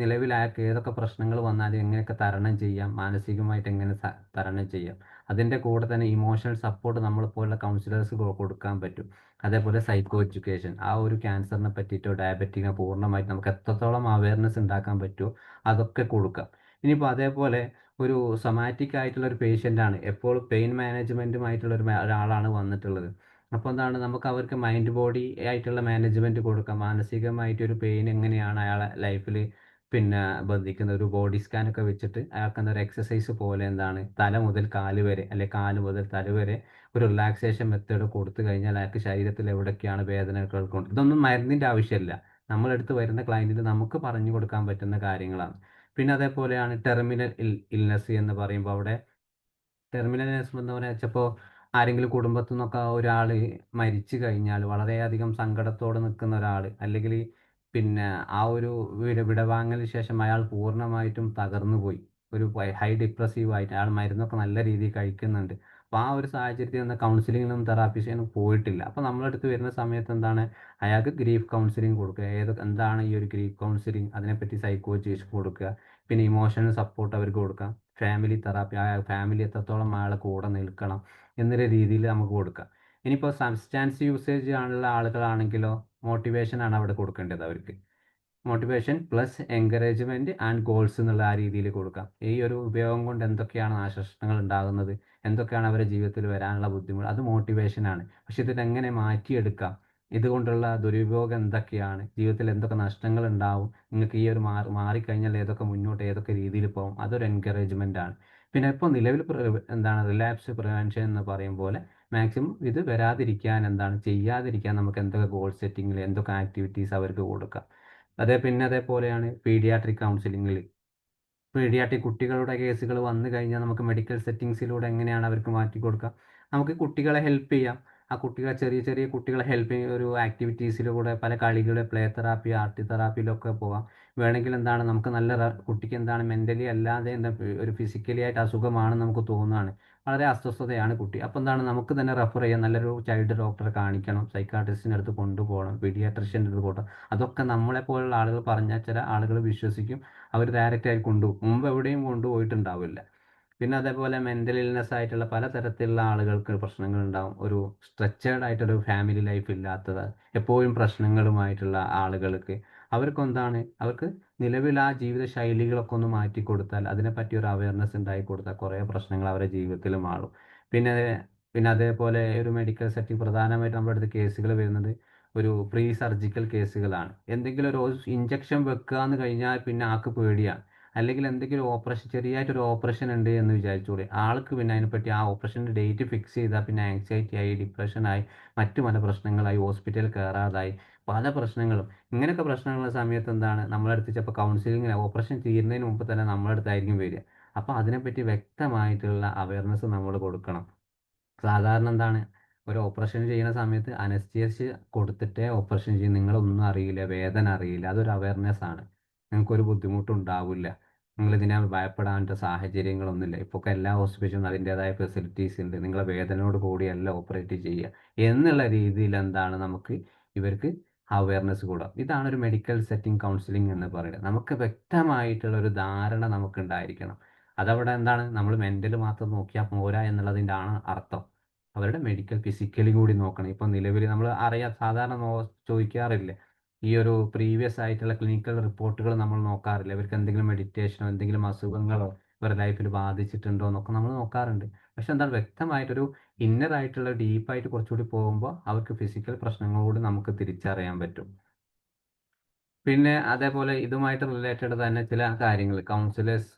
[SPEAKER 2] നിലവിൽ അയാൾക്ക് ഏതൊക്കെ പ്രശ്നങ്ങൾ വന്നാലും എങ്ങനെയൊക്കെ തരണം ചെയ്യാം, മാനസികമായിട്ട് എങ്ങനെ തരണം ചെയ്യാം. അതിൻ്റെ കൂടെ തന്നെ ഇമോഷണൽ സപ്പോർട്ട് നമ്മളെപ്പോലുള്ള കൗൺസിലേഴ്സ് കൊടുക്കാൻ പറ്റും. അതേപോലെ സൈക്കോ എഡ്യൂക്കേഷൻ, ആ ഒരു ക്യാൻസറിനെ പറ്റിയിട്ടോ ഡയബറ്റിക്കിനെ പൂർണ്ണമായിട്ട് നമുക്ക് എത്രത്തോളം അവയർനെസ് ഉണ്ടാക്കാൻ പറ്റുമോ അതൊക്കെ കൊടുക്കാം. ഇനിയിപ്പോൾ അതേപോലെ ഒരു സൊമാറ്റിക് ആയിട്ടുള്ള ഒരു പേഷ്യൻ്റാണ്, എപ്പോഴും പെയിൻ മാനേജ്മെൻറ്റുമായിട്ടുള്ള ഒരാളാണ് വന്നിട്ടുള്ളത്. അപ്പോൾ എന്താണ് നമുക്ക് അവർക്ക് മൈൻഡ് ബോഡി ആയിട്ടുള്ള മാനേജ്മെൻറ്റ് കൊടുക്കാം. മാനസികമായിട്ട് ഒരു പെയിൻ എങ്ങനെയാണ് അയാളെ ലൈഫിൽ ബന്ധിക്കുന്ന ഒരു ബോഡി സ്കാനൊക്കെ വെച്ചിട്ട് അയാൾക്ക് എന്താ ഒരു എക്സസൈസ് പോലെ എന്താണ് തല മുതൽ കാല് വരെ അല്ലെങ്കിൽ കാല് മുതൽ തല വരെ ഒരു റിലാക്സേഷൻ മെത്തേഡ് കൊടുത്തു കഴിഞ്ഞാൽ അയാൾക്ക് ശരീരത്തിൽ എവിടെയൊക്കെയാണ് വേദനകൾ കൊണ്ട്, ഇതൊന്നും മരുന്നിൻ്റെ ആവശ്യമില്ല, നമ്മളെടുത്ത് വരുന്ന ക്ലയൻറ്റിന് നമുക്ക് പറഞ്ഞു കൊടുക്കാൻ പറ്റുന്ന കാര്യങ്ങളാണ്. പിന്നെ അതേപോലെയാണ് ടെർമിനൽ ഇൽനെസ് എന്ന് പറയുമ്പോൾ അവിടെ ടെർമിനൽ ഇൽനെസ് എന്ന് വെച്ചപ്പോൾ ആരെങ്കിലും കുടുംബത്തിൽ നിന്നൊക്കെ ഒരാൾ മരിച്ചു കഴിഞ്ഞാൽ വളരെയധികം സങ്കടത്തോടെ നിൽക്കുന്ന ഒരാൾ, അല്ലെങ്കിൽ ആ ഒരു വിടവാങ്ങലിന് ശേഷം അയാൾ പൂർണ്ണമായിട്ടും തകർന്നു പോയി, ഒരു ഹൈ ഡിപ്രസീവ് ആയിട്ട് അയാൾ മരുന്നൊക്കെ നല്ല രീതിയിൽ കഴിക്കുന്നുണ്ട്. അപ്പോൾ ആ ഒരു സാഹചര്യത്തിൽ നിന്ന് കൗൺസിലിങ്ങിനും തെറാപ്പിസിനും പോയിട്ടില്ല. അപ്പോൾ നമ്മളടുത്ത് വരുന്ന സമയത്ത് എന്താണ് അയാൾക്ക് ഗ്രീഫ് കൗൺസിലിംഗ് കൊടുക്കുക. എന്താണ് ഈ ഒരു ഗ്രീഫ് കൗൺസിലിംഗ്, അതിനെപ്പറ്റി സൈക്കോളജിസ്റ്റ് കൊടുക്കുക. പിന്നെ ഇമോഷണൽ സപ്പോർട്ട് അവർക്ക് കൊടുക്കാം. ഫാമിലി തെറാപ്പി, ആ ഫാമിലി എത്രത്തോളം അയാളെ കൂടെ നിൽക്കണം എന്നൊരു രീതിയിൽ നമുക്ക് കൊടുക്കാം. ഇനിയിപ്പോൾ സബ്സ്റ്റാൻസ് യൂസേജ് ഉള്ള ആളുകളാണെങ്കിലോ മോട്ടിവേഷനാണ് അവിടെ കൊടുക്കേണ്ടത്. അവർക്ക് motivation plus encouragement and goals എന്നുള്ള ആ രീതിയിൽ കൊടുക്കാം. ഈ ഒരു ഉപയോഗം കൊണ്ട് എന്തൊക്കെയാണ് നാശനഷ്ടങ്ങൾ ഉണ്ടാകുന്നത്, എന്തൊക്കെയാണ് അവരുടെ ജീവിതത്തിൽ വരാനുള്ള ബുദ്ധിമുട്ട്, അത് മോട്ടിവേഷനാണ്. പക്ഷെ ഇതിനെങ്ങനെ മാറ്റിയെടുക്കാം, ഇതുകൊണ്ടുള്ള ദുരുപയോഗം എന്തൊക്കെയാണ്, ജീവിതത്തിൽ എന്തൊക്കെ നഷ്ടങ്ങൾ ഉണ്ടാവും, നിങ്ങൾക്ക് ഈ ഒരു മാറിക്കഴിഞ്ഞാൽ ഏതൊക്കെ മുന്നോട്ട് ഏതൊക്കെ രീതിയിൽ പോകും, അതൊരു എൻകറേജ്മെൻ്റ് ആണ്. പിന്നെ ഇപ്പോൾ നിലവിൽ എന്താണ് റിലാപ്സ് പ്രിവെൻഷൻ എന്ന് പറയും പോലെ മാക്സിമം ഇത് വരാതിരിക്കാൻ ചെയ്യാതിരിക്കാൻ നമുക്ക് എന്തൊക്കെ ഗോൾ സെറ്റിങ്ങിൽ എന്തൊക്കെ ആക്ടിവിറ്റീസ് അവർക്ക് കൊടുക്കാം. അതേപോലെയാണ് പീഡിയാട്രിക് കൗൺസിലിങ്ങിൽ പീഡിയാട്രിക് കുട്ടികളുടെ കേസുകൾ വന്നു കഴിഞ്ഞാൽ നമുക്ക് മെഡിക്കൽ സെറ്റിങ്സിലൂടെ എങ്ങനെയാണ് അവർക്ക് മാറ്റി കൊടുക്കാം. നമുക്ക് കുട്ടികളെ ഹെൽപ്പ് ചെയ്യാം. ആ കുട്ടികളെ ചെറിയ കുട്ടികളെ ഹെൽപ്പ് ചെയ്യുന്ന ഒരു ആക്ടിവിറ്റീസിലൂടെ പല കളികൾ, പ്ലേ തെറാപ്പി, ആർട്ട് തെറാപ്പിയിലൊക്കെ പോവാം. വേണമെങ്കിൽ നമുക്ക് നല്ല കുട്ടിക്ക് മെൻ്റലി അല്ലാതെ ഒരു ഫിസിക്കലി ആയിട്ട് അസുഖമാണെന്ന് നമുക്ക് തോന്നുകയാണ്, വളരെ അസ്വസ്ഥതയാണ് കുട്ടി. അപ്പോൾ നമുക്ക് തന്നെ റെഫർ ചെയ്യാം, നല്ലൊരു ചൈൽഡ് ഡോക്ടറെ കാണിക്കണം, സൈക്കാട്രിസ്റ്റിൻ്റെ അടുത്ത് കൊണ്ടുപോകണം, പീഡിയാട്രിഷ്യൻ്റെ അടുത്ത് പോകണം. അതൊക്കെ നമ്മളെപ്പോലുള്ള ആളുകൾ പറഞ്ഞാൽ ചില ആളുകൾ വിശ്വസിക്കും, അവർ ഡയറക്റ്റായി കൊണ്ടുപോകും. മുമ്പ് എവിടെയും കൊണ്ടുപോയിട്ടുണ്ടാവില്ല. പിന്നെ അതേപോലെ മെൻ്റൽ ഇൽനെസ് ആയിട്ടുള്ള പലതരത്തിലുള്ള ആളുകൾക്ക് പ്രശ്നങ്ങളുണ്ടാവും. ഒരു സ്ട്രെച്ചേർഡ് ആയിട്ടൊരു ഫാമിലി ലൈഫ് ഇല്ലാത്തത്, എപ്പോഴും പ്രശ്നങ്ങളുമായിട്ടുള്ള ആളുകൾക്ക് അവർക്ക് നിലവിൽ ആ ജീവിത ശൈലികളൊക്കെ ഒന്ന് മാറ്റി കൊടുത്താൽ, അതിനെപ്പറ്റി ഒരു അവയർനെസ് ഉണ്ടാക്കി കൊടുത്താൽ കുറേ പ്രശ്നങ്ങൾ അവരുടെ ജീവിതത്തിൽ മാറും. പിന്നെ പിന്നെ അതേപോലെ ഒരു മെഡിക്കൽ സെറ്റിംഗ് പ്രധാനമായിട്ട് നമ്മുടെ അടുത്ത് കേസുകൾ വരുന്നത് ഒരു പ്രീ സർജിക്കൽ കേസുകളാണ്. എന്തെങ്കിലും ഒരു ഇഞ്ചക്ഷൻ വെക്കുക എന്ന് കഴിഞ്ഞാൽ പിന്നെ ആൾക്ക് പേടിയാണ്. അല്ലെങ്കിൽ എന്തെങ്കിലും ഓപ്പറേഷൻ, ചെറിയായിട്ടൊരു ഓപ്പറേഷൻ ഉണ്ട് എന്ന് വിചാരിച്ചോളി, ആൾക്ക് പിന്നെ അതിനെപ്പറ്റി ആ ഓപ്പറേഷൻ്റെ ഡേറ്റ് ഫിക്സ് ചെയ്താൽ പിന്നെ ആങ്സൈറ്റി ആയി, ഡിപ്രഷനായി, മറ്റു പല പ്രശ്നങ്ങളായി, ഹോസ്പിറ്റലിൽ കയറാതായി, പല പ്രശ്നങ്ങളും. ഇങ്ങനെയൊക്കെ പ്രശ്നങ്ങളുള്ള സമയത്ത് എന്താണ്, നമ്മളെ അടുത്ത് ചിലപ്പോൾ കൗൺസിലിങ്ങിന് ഓപ്പറേഷൻ തീരുന്നതിന് മുമ്പ് തന്നെ നമ്മളെ അടുത്തായിരിക്കും വരിക. അപ്പോൾ അതിനെപ്പറ്റി വ്യക്തമായിട്ടുള്ള അവയർനെസ് നമ്മൾ കൊടുക്കണം. സാധാരണ എന്താണ്, ഒരു ഓപ്പറേഷൻ ചെയ്യുന്ന സമയത്ത് അനസ്തേഷ്യ കൊടുത്തിട്ടേ ഓപ്പറേഷൻ ചെയ്യും. നിങ്ങളൊന്നും അറിയില്ല, വേദന അറിയില്ല, അതൊരു അവയർനെസ് ആണ്. നിങ്ങൾക്കൊരു ബുദ്ധിമുട്ടുണ്ടാവില്ല, നിങ്ങളിതിനെ ഭയപ്പെടാനുള്ള സാഹചര്യങ്ങളൊന്നുമില്ല. ഇപ്പോൾ എല്ലാ ഹോസ്പിറ്റലിലും അതിൻ്റേതായ ഫെസിലിറ്റീസ് ഉണ്ട്. നിങ്ങളെ വേദനയോട് കൂടിയല്ല ഓപ്പറേറ്റ് ചെയ്യുക എന്നുള്ള രീതിയിൽ എന്താണ് നമുക്ക് ഇവർക്ക് അവയർനെസ് കൂടാം. ഇതാണ് ഒരു മെഡിക്കൽ സെറ്റിംഗ് കൗൺസിലിംഗ് എന്ന് പറയുന്നത്. നമുക്ക് വ്യക്തമായിട്ടുള്ള ഒരു ധാരണ നമുക്കുണ്ടായിരിക്കണം. അതവിടെ എന്താണ്, നമ്മൾ മെൻ്റൽ മാത്രം നോക്കിയാൽ പോരാ എന്നുള്ളതിൻ്റെ ആണ് അർത്ഥം. അവരുടെ മെഡിക്കൽ ഫിസിക്കലി കൂടി നോക്കണം. ഇപ്പം നിലവിൽ നമ്മൾ അറിയാം, സാധാരണ ചോദിക്കാറില്ല, ഈ ഒരു പ്രീവിയസ് ആയിട്ടുള്ള ക്ലിനിക്കൽ റിപ്പോർട്ടുകൾ നമ്മൾ നോക്കാറില്ല. ഇവർക്ക് എന്തെങ്കിലും മെഡിറ്റേഷനോ എന്തെങ്കിലും അസുഖങ്ങളോ ഇവരുടെ ലൈഫിൽ ബാധിച്ചിട്ടുണ്ടോ എന്നൊക്കെ നമ്മൾ നോക്കാറുണ്ട്. പക്ഷെ എന്താണ്, വ്യക്തമായിട്ടൊരു ഇന്നർ ആയിട്ടുള്ള ഡീപ്പായിട്ട് കുറച്ചുകൂടി പോകുമ്പോൾ അവർക്ക് ഫിസിക്കൽ പ്രശ്നങ്ങളോട് നമുക്ക് തിരിച്ചറിയാൻ പറ്റും. പിന്നെ അതേപോലെ ഇതുമായിട്ട് റിലേറ്റഡ് തന്നെ ചില കാര്യങ്ങൾ കൗൺസിലേഴ്സ്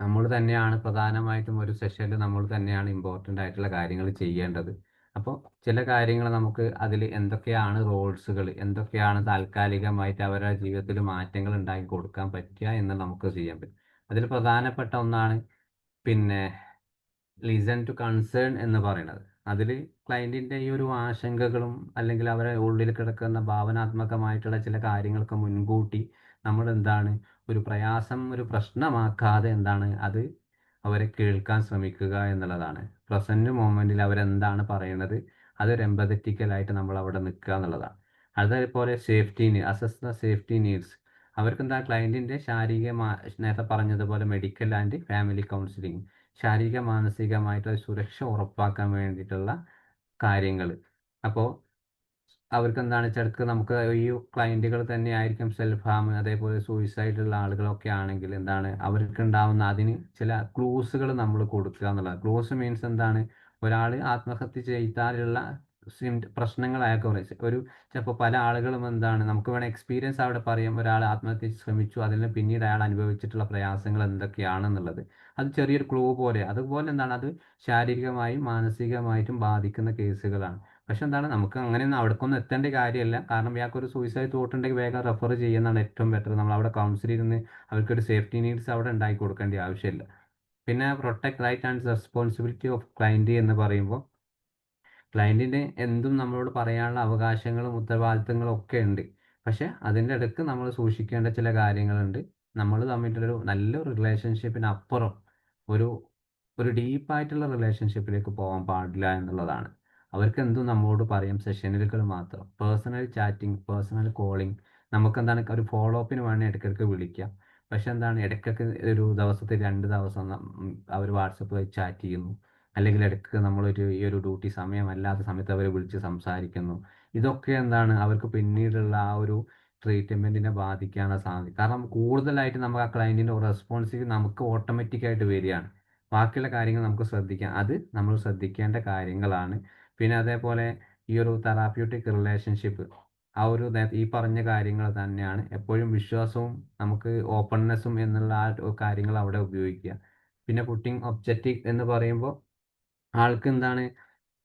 [SPEAKER 2] നമ്മൾ തന്നെയാണ് പ്രധാനമായിട്ടും ഒരു സെഷനിൽ നമ്മൾ തന്നെയാണ് ഇമ്പോർട്ടൻ്റ് ആയിട്ടുള്ള കാര്യങ്ങൾ ചെയ്യേണ്ടത്. അപ്പോൾ ചില കാര്യങ്ങൾ നമുക്ക് അതിൽ എന്തൊക്കെയാണ് റോൾസുകൾ, എന്തൊക്കെയാണ് താൽക്കാലികമായിട്ട് അവരുടെ ജീവിതത്തിൽ മാറ്റങ്ങൾ ഉണ്ടാക്കി കൊടുക്കാൻ പറ്റുക എന്ന് നമുക്ക് ചെയ്യാൻ പറ്റും. അതിൽ പ്രധാനപ്പെട്ട ഒന്നാണ് പിന്നെ ലിസൺ ടു കൺസേൺ എന്ന് പറയുന്നത്. അതിൽ ക്ലയൻറ്റിൻ്റെ ഈ ഒരു ആശങ്കകളും അല്ലെങ്കിൽ അവരെ ഉള്ളിൽ കിടക്കുന്ന ഭാവനാത്മകമായിട്ടുള്ള ചില കാര്യങ്ങളൊക്കെ മുൻകൂട്ടി നമ്മൾ എന്താണ്, ഒരു പ്രയാസം ഒരു പ്രശ്നമാക്കാതെ എന്താണ് അത് അവരെ കേൾക്കാൻ ശ്രമിക്കുക എന്നുള്ളതാണ്. പ്രസൻറ്റ് മൊമെൻറ്റിൽ അവരെന്താണ് പറയുന്നത് അതൊരു എമ്പതറ്റിക്കലായിട്ട് നമ്മൾ അവിടെ നിൽക്കുക എന്നുള്ളതാണ്. അതേപോലെ അസസ് ദ സേഫ്റ്റി നീഡ്സ്. അവർക്കെന്താ, ക്ലയൻറ്റിൻ്റെ നേരത്തെ പറഞ്ഞതുപോലെ മെഡിക്കൽ ആൻഡ് ഫാമിലി കൗൺസിലിംഗ്, ശാരീരിക മാനസികമായിട്ടുള്ള സുരക്ഷ ഉറപ്പാക്കാൻ വേണ്ടിയിട്ടുള്ള കാര്യങ്ങൾ. അപ്പോൾ അവർക്കെന്താണ് ചെറുക്ക് നമുക്ക് ഈ ക്ലയൻറ്റുകൾ തന്നെ ആയിരിക്കും സെൽഫ് ഹാം, അതേപോലെ സൂയിസൈഡുള്ള ആളുകളൊക്കെ ആണെങ്കിൽ എന്താണ്, അവർക്കുണ്ടാവുന്ന അതിന് ചില ക്ലൂസുകൾ നമ്മൾ കൊടുക്കുക എന്നുള്ളത്. ക്ലൂസ് മീൻസ് എന്താണ്, ഒരാൾ ആത്മഹത്യ ചെയ്താലുള്ള പ്രശ്നങ്ങൾ അയാൾക്ക് ഒരു ചിലപ്പോൾ പല ആളുകളും എന്താണ്, നമുക്ക് വേണേൽ എക്സ്പീരിയൻസ് അവിടെ പറയാം, ഒരാൾ ആത്മഹത്യ ശ്രമിച്ചു, അതിന് പിന്നീട് അയാൾ അനുഭവിച്ചിട്ടുള്ള പ്രയാസങ്ങൾ എന്തൊക്കെയാണെന്നുള്ളത്. അത് ചെറിയൊരു ക്ലൂ പോലെ, അതുപോലെ എന്താണ്, അത് ശാരീരികമായും മാനസികമായിട്ടും ബാധിക്കുന്ന കേസുകളാണ്. പക്ഷെ എന്താണ്, നമുക്ക് അങ്ങനെയൊന്നും അവിടേക്കൊന്നും എത്തേണ്ട കാര്യമല്ല. കാരണം ഇയാൾക്കൊരു സൂയിസൈഡ് തോട്ട് ഉണ്ടെങ്കിൽ വേഗം റെഫർ ചെയ്യുന്നതാണ് ഏറ്റവും ബെറ്റർ. നമ്മൾ അവിടെ കൗൺസിൽ ഇരുന്ന് അവർക്കൊരു സേഫ്റ്റി നീഡ്സ് അവിടെ ഉണ്ടാക്കി കൊടുക്കേണ്ട ആവശ്യമില്ല. പിന്നെ protect right and responsibility of client എന്ന് പറയുമ്പോൾ, ക്ലയൻറ്റിന് എന്തും നമ്മളോട് പറയാനുള്ള അവകാശങ്ങളും ഉത്തരവാദിത്തങ്ങളും ഒക്കെ ഉണ്ട്. പക്ഷെ അതിൻ്റെ ഇടയ്ക്ക് നമ്മൾ സൂക്ഷിക്കേണ്ട ചില കാര്യങ്ങളുണ്ട്. നമ്മൾ തമ്മിലൊരു നല്ലൊരു റിലേഷൻഷിപ്പിനപ്പുറം ഒരു ഒരു ഡീപ്പായിട്ടുള്ള റിലേഷൻഷിപ്പിലേക്ക് പോകാൻ പാടില്ല എന്നുള്ളതാണ്. അവർക്ക് എന്തും നമ്മളോട് പറയാം, സെഷനുകൾ മാത്രം. പേഴ്സണൽ ചാറ്റിംഗ്, പേഴ്സണൽ കോളിംഗ്, നമുക്കെന്താണ് ഒരു ഫോളോ അപ്പിന് വേണമെങ്കിൽ ഇടയ്ക്കിടയ്ക്ക് വിളിക്കാം. പക്ഷെ എന്താണ്, ഇടയ്ക്കൊക്കെ ഒരു ദിവസത്തിൽ 2 ദിവസം അവർ വാട്സപ്പ് വഴി ചാറ്റ് ചെയ്യുന്നു, അല്ലെങ്കിൽ ഇടയ്ക്ക് നമ്മളൊരു ഈ ഒരു ഡ്യൂട്ടി സമയമല്ലാത്ത സമയത്ത് അവരെ വിളിച്ച് സംസാരിക്കുന്നു. ഇതൊക്കെ എന്താണ്, അവർക്ക് പിന്നീടുള്ള ആ ഒരു ട്രീറ്റ്മെൻറ്റിനെ ബാധിക്കാനുള്ള സാധ്യത. കാരണം കൂടുതലായിട്ട് നമുക്ക് ആ ക്ലയൻറ്റിൻ്റെ റെസ്പോൺസിബിലിറ്റി നമുക്ക് ഓട്ടോമാറ്റിക്കായിട്ട് വരികയാണ്. ബാക്കിയുള്ള കാര്യങ്ങൾ നമുക്ക് ശ്രദ്ധിക്കാം, അത് നമ്മൾ ശ്രദ്ധിക്കേണ്ട കാര്യങ്ങളാണ്. പിന്നെ അതേപോലെ ഈ ഒരു തെറാപ്യൂട്ടിക് റിലേഷൻഷിപ്പ്, ആ ഒരു ഈ പറഞ്ഞ കാര്യങ്ങൾ തന്നെയാണ്. എപ്പോഴും വിശ്വാസവും നമുക്ക് ഓപ്പൺനെസ്സും എന്നുള്ള ആ കാര്യങ്ങൾ അവിടെ ഉപയോഗിക്കുക. പിന്നെ പുട്ടിങ് ഒബ്ജക്റ്റീവ് എന്ന് പറയുമ്പോൾ, ആൾക്ക് എന്താണ്,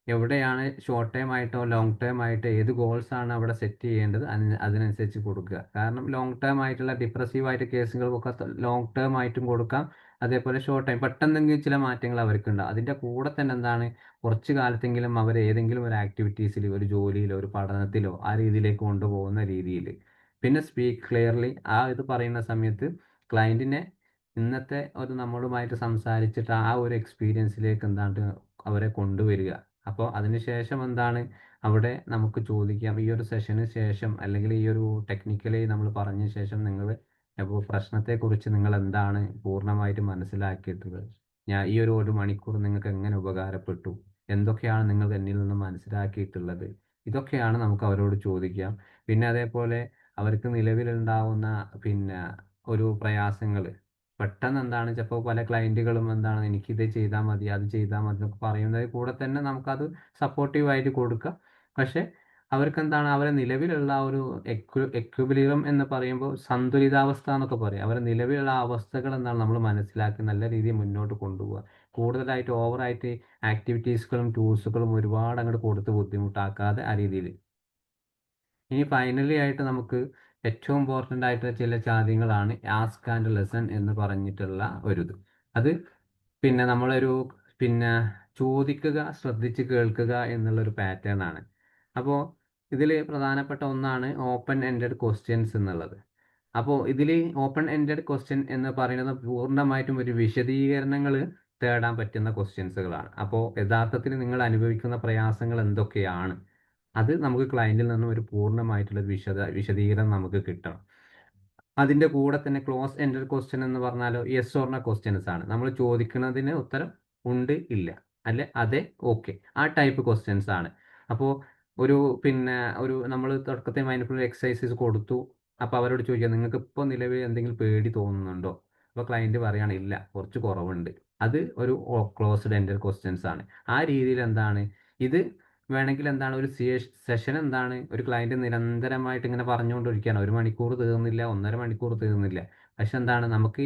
[SPEAKER 2] എവിടെയാണ് ഷോർട്ട് ടൈം ആയിട്ടോ ലോങ് ടൈം ആയിട്ടോ ഏത് ഗോൾസാണ് അവിടെ സെറ്റ് ചെയ്യേണ്ടത് അതിനനുസരിച്ച് കൊടുക്കുക. കാരണം ലോങ് ടേം ആയിട്ടുള്ള ഡിപ്രസീവ് ആയിട്ട് കേസുകൾക്കൊക്കെ ലോങ് ടേം ആയിട്ടും കൊടുക്കാം. അതേപോലെ ഷോർട്ട് ടൈം പെട്ടെന്നെങ്കിലും ചില മാറ്റങ്ങൾ അവർക്കുണ്ടാകും. അതിൻ്റെ കൂടെ തന്നെ എന്താണ്, കുറച്ച് കാലത്തെങ്കിലും അവർ ഏതെങ്കിലും ഒരു ആക്ടിവിറ്റീസിൽ, ഒരു ജോലിയിലോ ഒരു പഠനത്തിലോ ആ രീതിയിലേക്ക് കൊണ്ടുപോകുന്ന രീതിയിൽ. പിന്നെ സ്പീക്ക് ക്ലിയർലി, ആ ഇത് പറയുന്ന സമയത്ത് ക്ലയൻറ്റിനെ ഇന്നത്തെ ഒരു നമ്മളുമായിട്ട് സംസാരിച്ചിട്ട് ആ ഒരു എക്സ്പീരിയൻസിലേക്ക് എന്താണ്ട് അവരെ കൊണ്ടുവരിക. അപ്പോൾ അതിനുശേഷം എന്താണ്, അവിടെ നമുക്ക് ചോദിക്കാം, ഈ ഒരു സെഷന് ശേഷം അല്ലെങ്കിൽ ഈ ഒരു ടെക്നിക്കലി നമ്മൾ പറഞ്ഞ ശേഷം നിങ്ങൾ അപ്പോൾ പ്രശ്നത്തെക്കുറിച്ച് നിങ്ങൾ എന്താണ് പൂർണ്ണമായിട്ട് മനസ്സിലാക്കിയിട്ടുള്ളത്, ഈ ഒരു മണിക്കൂർ നിങ്ങൾക്ക് എങ്ങനെ ഉപകാരപ്പെട്ടു, എന്തൊക്കെയാണ് നിങ്ങൾ എന്നിൽ നിന്ന് മനസ്സിലാക്കിയിട്ടുള്ളത്, ഇതൊക്കെയാണ് നമുക്ക് അവരോട് ചോദിക്കാം. പിന്നെ അതേപോലെ അവർക്ക് നിലവിലുണ്ടാവുന്ന പിന്നെ ഒരു പ്രയാസങ്ങൾ പെട്ടെന്ന് എന്താണ് ചിലപ്പോൾ പല ക്ലയൻറ്റുകളും എന്താണ് എനിക്കിത് ചെയ്താൽ മതി അത് ചെയ്താൽ മതി എന്നൊക്കെ പറയുന്നതിൽ കൂടെ തന്നെ നമുക്കത് സപ്പോർട്ടീവായിട്ട് കൊടുക്കാം. പക്ഷേ അവർക്കെന്താണ് അവരെ നിലവിലുള്ള ആ ഒരു എക്വിലിബ്രിയം എന്ന് പറയുമ്പോൾ സന്തുലിതാവസ്ഥ എന്നൊക്കെ പറയും. അവരെ നിലവിലുള്ള അവസ്ഥകൾ എന്താണ് നമ്മൾ മനസ്സിലാക്കി നല്ല രീതിയിൽ മുന്നോട്ട് കൊണ്ടുപോകുക. കൂടുതലായിട്ട് ഓവറായിട്ട് ആക്ടിവിറ്റീസുകളും ടൂൾസുകളും ഒരുപാട് അങ്ങോട്ട് കൊടുത്ത് ബുദ്ധിമുട്ടാക്കാതെ ആ രീതിയിൽ. ഇനി ഫൈനലി ആയിട്ട് നമുക്ക് ഏറ്റവും ഇമ്പോർട്ടൻ്റ് ആയിട്ടുള്ള ചില ചോദ്യങ്ങളാണ് ആസ്ക് ആൻഡ് ലിസൺ എന്ന് പറഞ്ഞിട്ടുള്ള ഒരിത്. അത് പിന്നെ നമ്മളൊരു പിന്നെ ചോദിക്കുക, ശ്രദ്ധിച്ച് കേൾക്കുക എന്നുള്ളൊരു പാറ്റേൺ ആണ്. അപ്പോൾ ഇതിൽ പ്രധാനപ്പെട്ട ഒന്നാണ് ഓപ്പൺ എൻഡഡ് ക്വസ്റ്റ്യൻസ് എന്നുള്ളത്. അപ്പോൾ ഇതിൽ ഓപ്പൺ എൻഡഡ് ക്വസ്റ്റ്യൻ എന്ന് പറയുന്നത് പൂർണ്ണമായിട്ടും ഒരു വിശദീകരണങ്ങൾ തേടാൻ പറ്റുന്ന ക്വസ്റ്റ്യൻസുകളാണ്. അപ്പോൾ യഥാർത്ഥത്തിൽ നിങ്ങൾ അനുഭവിക്കുന്ന പ്രയാസങ്ങൾ എന്തൊക്കെയാണ്, അത് നമുക്ക് ക്ലയൻറ്റിൽ നിന്നും ഒരു പൂർണ്ണമായിട്ടുള്ള വിശദീകരണം നമുക്ക് കിട്ടണം. അതിൻ്റെ കൂടെ തന്നെ ക്ലോസ് എൻഡഡ് ക്വസ്റ്റ്യൻ എന്ന് പറഞ്ഞാലോ യെസ് ഓർ നോ ക്വസ്റ്റ്യൻസ് ആണ്. നമ്മൾ ചോദിക്കുന്നതിന് ഉത്തരം ഉണ്ട്, ഇല്ല, അല്ലെ അതെ, ഓക്കെ, ആ ടൈപ്പ് ക്വസ്റ്റ്യൻസ് ആണ്. അപ്പോൾ പിന്നെ നമ്മൾ തുടക്കത്തിൽ മൈൻഡ്ഫുൾ എക്സസൈസസ് കൊടുത്തു. അപ്പോൾ അവരോട് ചോദിക്കുക നിങ്ങൾക്ക് ഇപ്പോൾ നിലവിൽ എന്തെങ്കിലും പേടി തോന്നുന്നുണ്ടോ? അപ്പോൾ ക്ലയൻറ്റ് പറയുകയാണ് ഇല്ല, കുറച്ച് കുറവുണ്ട്. അത് ഒരു ക്ലോസ്ഡ് എൻഡഡ് ക്വസ്റ്റ്യൻസ് ആണ്. ആ രീതിയിൽ എന്താണ് ഇത് വേണമെങ്കിൽ എന്താണ് ഒരു സെഷൻ എന്താണ് ഒരു ക്ലയൻറ്റ് നിരന്തരമായിട്ട് ഇങ്ങനെ പറഞ്ഞുകൊണ്ടിരിക്കുകയാണ്. 1 മണിക്കൂർ തീർന്നില്ല, 1.5 മണിക്കൂർ തീർന്നില്ല. പക്ഷെ എന്താണ് നമുക്ക്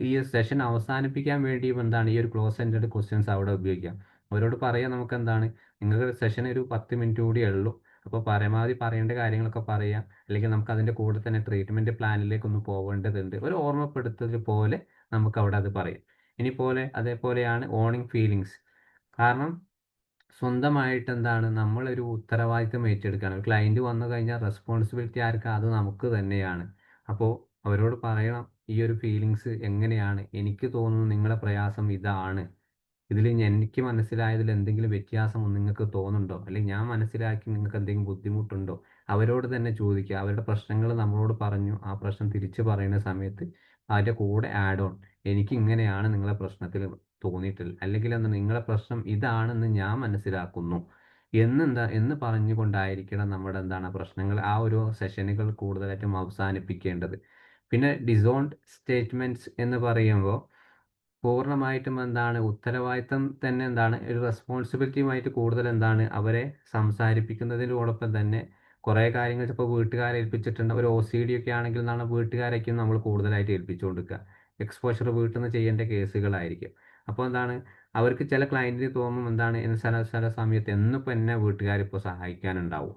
[SPEAKER 2] ഈ സെഷൻ അവസാനിപ്പിക്കാൻ വേണ്ടിയും എന്താണ് ഈ ഒരു ക്ലോസ് എൻഡഡ് ക്വസ്റ്റ്യൻസ് അവിടെ ഉപയോഗിക്കാം. അവരോട് പറയാം നമുക്ക് എന്താണ് നിങ്ങൾക്ക് സെഷൻ ഒരു 10 മിനിറ്റ് കൂടിയേ ഉള്ളൂ. അപ്പോൾ പരമാവധി പറയേണ്ട കാര്യങ്ങളൊക്കെ പറയാം. അല്ലെങ്കിൽ നമുക്ക് അതിൻ്റെ കൂടെ തന്നെ ട്രീറ്റ്മെൻറ്റ് പ്ലാനിലേക്ക് ഒന്ന് പോകേണ്ടതുണ്ട്. ഒരു ഓർമ്മപ്പെടുത്തൽ പോലെ നമുക്ക് അവിടെ അത് പറയാം. അതേപോലെയാണ് ഓണിങ് ഫീലിങ്സ്. കാരണം സ്വന്തമായിട്ട് എന്താണ് നമ്മളൊരു ഉത്തരവാദിത്തം ഏറ്റെടുക്കുകയാണ്. ഒരു ക്ലയൻറ്റ് വന്നു കഴിഞ്ഞാൽ റെസ്പോൺസിബിലിറ്റി ആർക്കാ? അത് നമുക്ക് തന്നെയാണ്. അപ്പോൾ അവരോട് പറയണം ഈ ഒരു ഫീലിങ്സ് എങ്ങനെയാണ്, എനിക്ക് തോന്നുന്നു നിങ്ങളുടെ പ്രയാസം ഇതാണ്, ഇതിൽ എനിക്ക് മനസ്സിലായതിൽ എന്തെങ്കിലും വ്യത്യാസം നിങ്ങൾക്ക് തോന്നുന്നുണ്ടോ, അല്ലെങ്കിൽ ഞാൻ മനസ്സിലാക്കി നിങ്ങൾക്ക് എന്തെങ്കിലും ബുദ്ധിമുട്ടുണ്ടോ? അവരോട് തന്നെ ചോദിക്കുക. അവരുടെ പ്രശ്നങ്ങൾ നമ്മളോട് പറഞ്ഞു, ആ പ്രശ്നം തിരിച്ച് പറയുന്ന സമയത്ത് അതിൻ്റെ കൂടെ ആഡ് ഓൺ എനിക്ക് ഇങ്ങനെയാണ് നിങ്ങളെ പ്രശ്നത്തിൽ തോന്നിയിട്ടുള്ളത്, അല്ലെങ്കിൽ നിങ്ങളെ പ്രശ്നം ഇതാണെന്ന് ഞാൻ മനസ്സിലാക്കുന്നു എന്ന് പറഞ്ഞുകൊണ്ടായിരിക്കണം നമ്മുടെ എന്താണ് പ്രശ്നങ്ങൾ ആ ഒരു സെഷനുകൾ കൂടുതലായിട്ടും അവസാനിപ്പിക്കേണ്ടത്. പിന്നെ ഡിസോൺഡ് സ്റ്റേറ്റ്മെൻറ്റ്സ് എന്ന് പറയുമ്പോൾ പൂർണ്ണമായിട്ടും എന്താണ് ഉത്തരവാദിത്തം തന്നെ എന്താണ് ഒരു റെസ്പോൺസിബിലിറ്റിയുമായിട്ട് കൂടുതൽ എന്താണ് അവരെ സംസാരിപ്പിക്കുന്നതിനോടൊപ്പം തന്നെ കുറേ കാര്യങ്ങൾ ഇപ്പോൾ വീട്ടുകാരെ ഏൽപ്പിച്ചിട്ടുണ്ട്. ഒരു OCD ഒക്കെ ആണെങ്കിൽ എന്താണ് വീട്ടുകാരൊക്കെയും നമ്മൾ കൂടുതലായിട്ട് ഏൽപ്പിച്ചു കൊടുക്കുക. എക്സ്പോഷർ വീട്ടിൽ നിന്ന് ചെയ്യേണ്ട കേസുകളായിരിക്കും. അപ്പോൾ എന്താണ് അവർക്ക് ചില ക്ലയൻറ്റിന് തോന്നും എന്താണ് ചില സമയത്ത് എന്നിപ്പോൾ എന്നെ വീട്ടുകാരിപ്പോൾ സഹായിക്കാനുണ്ടാവും,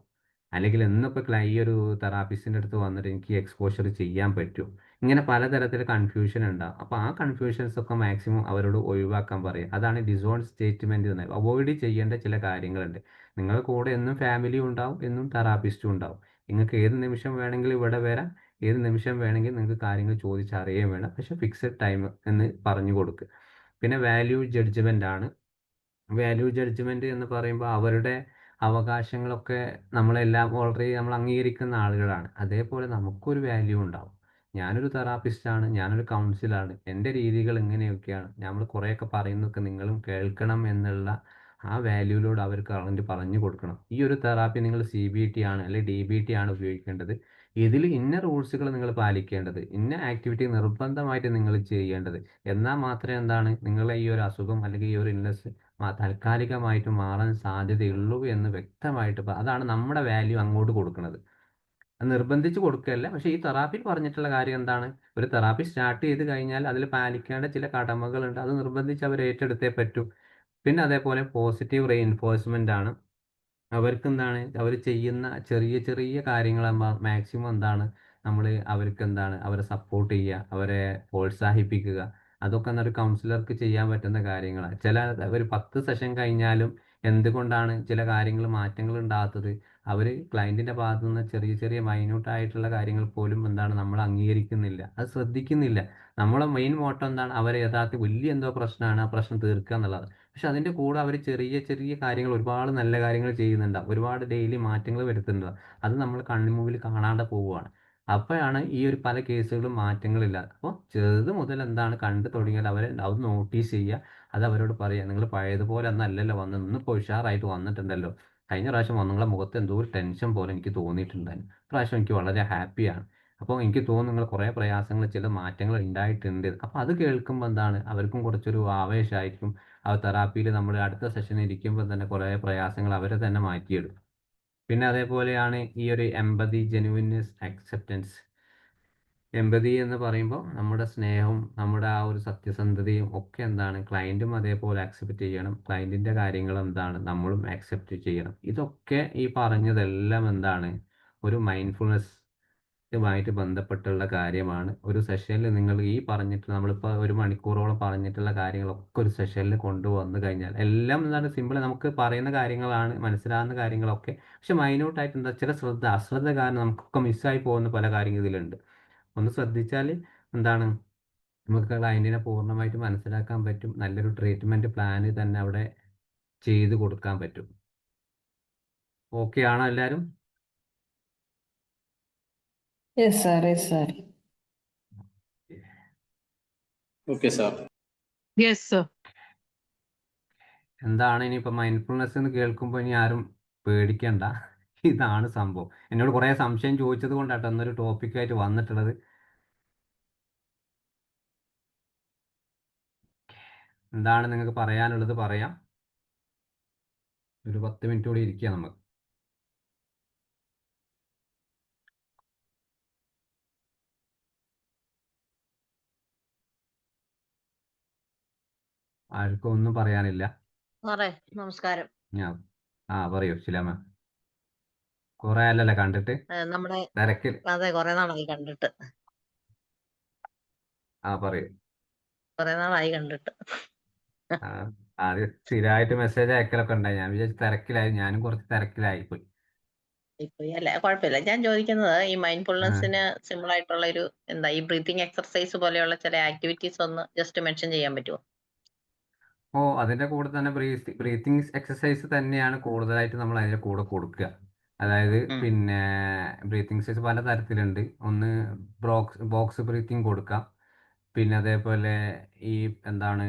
[SPEAKER 2] അല്ലെങ്കിൽ എന്നിപ്പോൾ ഈ ഒരു തെറാപ്പിസ്റ്റിൻ്റെ അടുത്ത് വന്നിട്ട് എനിക്ക് എക്സ്പോഷർ ചെയ്യാൻ പറ്റും. ഇങ്ങനെ പലതരത്തിൽ കൺഫ്യൂഷൻ ഉണ്ടാകും. അപ്പോൾ ആ കൺഫ്യൂഷൻസ് ഒക്കെ മാക്സിമം അവരോട് ഒഴിവാക്കാൻ പറയും. അതാണ് ഡിസോൺ സ്റ്റേറ്റ്മെൻറ്റ് എന്ന്. അവോയ്ഡ് ചെയ്യേണ്ട ചില കാര്യങ്ങളുണ്ട്. നിങ്ങളുടെ കൂടെ എന്നും ഫാമിലി ഉണ്ടാവും, എന്നും തെറാപ്പിസ്റ്റും ഉണ്ടാവും. നിങ്ങൾക്ക് ഏത് നിമിഷം വേണമെങ്കിലും ഇവിടെ വരാം, ഏത് നിമിഷം വേണമെങ്കിൽ നിങ്ങൾക്ക് കാര്യങ്ങൾ ചോദിച്ചറിയുകയും വേണം. പക്ഷേ ഫിക്സഡ് ടൈം എന്ന് പറഞ്ഞു കൊടുക്കുക. പിന്നെ വാല്യൂ ജഡ്ജ്മെൻ്റ് എന്ന് പറയുമ്പോൾ അവരുടെ അവകാശങ്ങളൊക്കെ നമ്മളെല്ലാം ഓൾറെഡി നമ്മൾ അംഗീകരിക്കുന്ന ആളുകളാണ്. അതേപോലെ നമുക്കൊരു വാല്യൂ ഉണ്ടാവും. ഞാനൊരു തെറാപ്പിസ്റ്റാണ്, ഞാനൊരു കൗൺസിലാണ്, എൻ്റെ രീതികൾ ഇങ്ങനെയൊക്കെയാണ്, നമ്മൾ കുറേയൊക്കെ പറയുന്നതൊക്കെ നിങ്ങളും കേൾക്കണം എന്നുള്ള ആ വാല്യൂയിലൂടെ അവർക്ക് പറഞ്ഞു കൊടുക്കണം. ഈ ഒരു തെറാപ്പി നിങ്ങൾ CBT ആണ് അല്ലെങ്കിൽ DBT ആണ് ഉപയോഗിക്കേണ്ടത്. ഇതിൽ ഇന്ന റൂൾസുകൾ നിങ്ങൾ പാലിക്കേണ്ടത്, ഇന്ന ആക്ടിവിറ്റി നിർബന്ധമായിട്ട് നിങ്ങൾ ചെയ്യേണ്ടത്. എന്നാൽ മാത്രമേ എന്താണ് നിങ്ങളെ ഈ ഒരു അസുഖം അല്ലെങ്കിൽ ഈ ഒരു ഇൽനെസ് താൽക്കാലികമായിട്ട് മാറാൻ സാധ്യതയുള്ളൂ എന്ന് വ്യക്തമായിട്ട് അതാണ് നമ്മുടെ വാല്യൂ അങ്ങോട്ട് കൊടുക്കുന്നത്. നിർബന്ധിച്ച് കൊടുക്കുകയല്ല. പക്ഷേ ഈ തെറാപ്പിയിൽ പറഞ്ഞിട്ടുള്ള കാര്യം എന്താണ്, ഒരു തെറാപ്പി സ്റ്റാർട്ട് ചെയ്ത് കഴിഞ്ഞാൽ അതിൽ പാലിക്കേണ്ട ചില കടമകളുണ്ട്. അത് നിർബന്ധിച്ച് അവർ ഏറ്റെടുത്തേ പറ്റൂ. പിന്നെ അതേപോലെ പോസിറ്റീവ് റീഇൻഫോഴ്സ്മെൻ്റ് ആണ്. അവർക്കെന്താണ് അവർ ചെയ്യുന്ന ചെറിയ ചെറിയ കാര്യങ്ങൾ മാക്സിമം എന്താണ് നമ്മൾ അവരെ സപ്പോർട്ട് ചെയ്യുക, അവരെ പ്രോത്സാഹിപ്പിക്കുക. അതൊക്കെ ഒരു കൗൺസിലർക്ക് ചെയ്യാൻ പറ്റുന്ന കാര്യങ്ങളാണ്. ഒരു 10 സെഷൻ കഴിഞ്ഞാലും എന്തുകൊണ്ടാണ് ചില കാര്യങ്ങൾ മാറ്റങ്ങൾ ഉണ്ടാകാത്തത്? അവർ ക്ലയൻറ്റിൻ്റെ ഭാഗത്തു നിന്ന് ചെറിയ ചെറിയ മൈന്യൂട്ടായിട്ടുള്ള കാര്യങ്ങൾ പോലും എന്താണ് നമ്മൾ അംഗീകരിക്കുന്നില്ല, അത് ശ്രദ്ധിക്കുന്നില്ല. നമ്മളെ മെയിൻ മോട്ടോ എന്താണ് അവരെ യഥാർത്ഥ വലിയ എന്തോ പ്രശ്നമാണ്, ആ പ്രശ്നം തീർക്കുക എന്നുള്ളത്. പക്ഷെ അതിൻ്റെ കൂടെ അവർ ചെറിയ ചെറിയ കാര്യങ്ങൾ ഒരുപാട് നല്ല കാര്യങ്ങൾ ചെയ്യുന്നുണ്ടാവും, ഒരുപാട് ഡെയിലി മാറ്റങ്ങൾ വരുത്തുന്നുണ്ടാവും. അത് നമ്മൾ കണ്ണിന് മുമ്പിൽ കാണാതെ പോവുകയാണ്. അപ്പോഴാണ് ഈ ഒരു പല കേസുകളും മാറ്റങ്ങളില്ല. അപ്പോൾ ചെറുത് മുതൽ എന്താണ് കണ്ടു തുടങ്ങിയാൽ അവരെ അത് നോട്ടീസ് ചെയ്യുക, അത് അവരോട് പറയുക, നിങ്ങൾ പഴയതുപോലെ ഒന്നല്ലല്ലോ വന്നത്, ഇന്നിപ്പോൾ ഉഷാറായിട്ട് വന്നിട്ടുണ്ടല്ലോ. കഴിഞ്ഞ പ്രാവശ്യം വന്ന നിങ്ങളെ മുഖത്ത് എന്തോ ഒരു ടെൻഷൻ പോലെ എനിക്ക് തോന്നിയിട്ടുണ്ടായിരുന്നു, പ്രാവശ്യം എനിക്ക് വളരെ ഹാപ്പിയാണ്. അപ്പോൾ എനിക്ക് തോന്നുന്നു നിങ്ങൾ കുറേ പ്രയാസങ്ങൾ, ചില മാറ്റങ്ങൾ ഉണ്ടായിട്ടുണ്ട്. അപ്പോൾ അത് കേൾക്കുമ്പോൾ എന്താണ് അവർക്കും കുറച്ചൊരു ആവേശമായിരിക്കും. ആ തെറാപ്പിയിൽ നമ്മൾ അടുത്ത സെഷൻ ഇരിക്കുമ്പോൾ തന്നെ കുറേ പ്രയാസങ്ങൾ അവരെ തന്നെ മാറ്റിയെടുക്കും. പിന്നെ അതേപോലെയാണ് ഈ ഒരു എമ്പതി, ജെനുവിൻനെസ്, അക്സെപ്റ്റൻസ്. എമ്പതി എന്ന് പറയുമ്പോൾ നമ്മുടെ സ്നേഹവും നമ്മുടെ ആ ഒരു സത്യസന്ധതയും ഒക്കെ എന്താണ് ക്ലയൻറ്റും അതേപോലെ അക്സെപ്റ്റ് ചെയ്യണം. ക്ലയൻറ്റിൻ്റെ കാര്യങ്ങൾ എന്താണ് നമ്മളും അക്സെപ്റ്റ് ചെയ്യണം. ഇതൊക്കെ ഈ പറഞ്ഞതെല്ലാം എന്താണ് ഒരു മൈൻഡ്ഫുൾനെസ്സുമായിട്ട് ബന്ധപ്പെട്ടുള്ള കാര്യമാണ്. ഒരു സെഷനിൽ നിങ്ങൾ ഈ പറഞ്ഞിട്ട് നമ്മളിപ്പോൾ 1 മണിക്കൂറോളം പറഞ്ഞിട്ടുള്ള കാര്യങ്ങളൊക്കെ ഒരു സെഷനിൽ കൊണ്ടുവന്നു കഴിഞ്ഞാൽ എല്ലാം എന്താണ് സിമ്പിൾ, നമുക്ക് പറയുന്ന കാര്യങ്ങളാണ്, മനസ്സിലാകുന്ന കാര്യങ്ങളൊക്കെ. പക്ഷെ മൈന്യൂട്ടായിട്ട് എന്താ ചില അശ്രദ്ധ കാരണം നമുക്കൊക്കെ മിസ്സായി പോകുന്ന പല കാര്യങ്ങൾ ഇതിലുണ്ട്. ഒന്ന് ശ്രദ്ധിച്ചാൽ എന്താണ് നമുക്ക് ക്ലയൻറ്റിനെ പൂർണ്ണമായിട്ട് മനസ്സിലാക്കാൻ പറ്റും. നല്ലൊരു ട്രീറ്റ്മെൻറ്റ് പ്ലാന് തന്നെ അവിടെ ചെയ്ത് കൊടുക്കാൻ പറ്റും. ഓക്കെ ആണോ എല്ലാവരും?
[SPEAKER 3] Yes sir, yes sir.
[SPEAKER 4] Okay sir.
[SPEAKER 5] Yes sir.
[SPEAKER 2] എന്താണ് ഇനിയിപ്പോൾ മൈൻഡ്ഫുൾനെസ് എന്ന് കേൾക്കുമ്പോൾ ഇനി ആരും പേടിക്കണ്ട, ഇതാണ് സംഭവം. എന്നോട് കുറേ സംശയം ചോദിച്ചത് കൊണ്ടാട്ടോ എന്നൊരു ടോപ്പിക്കായിട്ട് വന്നിട്ടുള്ളത്. എന്താണ് നിങ്ങൾക്ക് പറയാനുള്ളത് പറയാം. ഒരു 10 മിനിറ്റ് കൂടി ഇരിക്കുക നമുക്ക്. ആർക്കും ഒന്നും പറയാനില്ല.
[SPEAKER 6] സാറേ നമസ്കാരം.
[SPEAKER 2] ഞാൻ പറയൂ ശിലാമ. കുറെ അല്ലല്ലേ കണ്ടിട്ട്,
[SPEAKER 6] നമ്മുടെ
[SPEAKER 2] തിരക്കിൽ.
[SPEAKER 6] അതെ കുറെ നാളായി കണ്ടിട്ട്.
[SPEAKER 2] പറയൂ.
[SPEAKER 6] കുറെ നാളായി കണ്ടിട്ട്.
[SPEAKER 2] ആദ്യം സ്ഥിരമായിട്ട് മെസ്സേജ് അയക്കലൊക്കെ ഉണ്ടായി, ഞാൻ വിചാരിച്ചു തിരക്കിലായി, ഞാനും കുറച്ച് തിരക്കിലായി പോയി.
[SPEAKER 6] അല്ല കുഴപ്പമില്ല. ഞാൻ ചോദിക്കുന്നത് ഈ മൈൻഡ്ഫുൾനെസ്സിന് സിമ്പിൾ ആയിട്ടുള്ള ഒരു എന്താ ഈ ബ്രീത്തിങ് എക്സർസൈസ് പോലെയുള്ള ചില ആക്ടിവിറ്റീസ് ഒന്ന് ജസ്റ്റ് മെൻഷൻ ചെയ്യാൻ പറ്റുമോ?
[SPEAKER 2] അതിന്റെ കൂടെ തന്നെ ബ്രീത്തിങ് എക്സസൈസ് തന്നെയാണ് കൂടുതലായിട്ട് നമ്മൾ അതിന്റെ കൂടെ കൊടുക്കുക. അതായത് പിന്നെ ബ്രീത്തിങ് എക്സസൈസ് പല തരത്തിലുണ്ട്. ഒന്ന് ബോക്സ് ബ്രീത്തിങ് കൊടുക്കാം. പിന്നെ അതേപോലെ ഈ എന്താണ്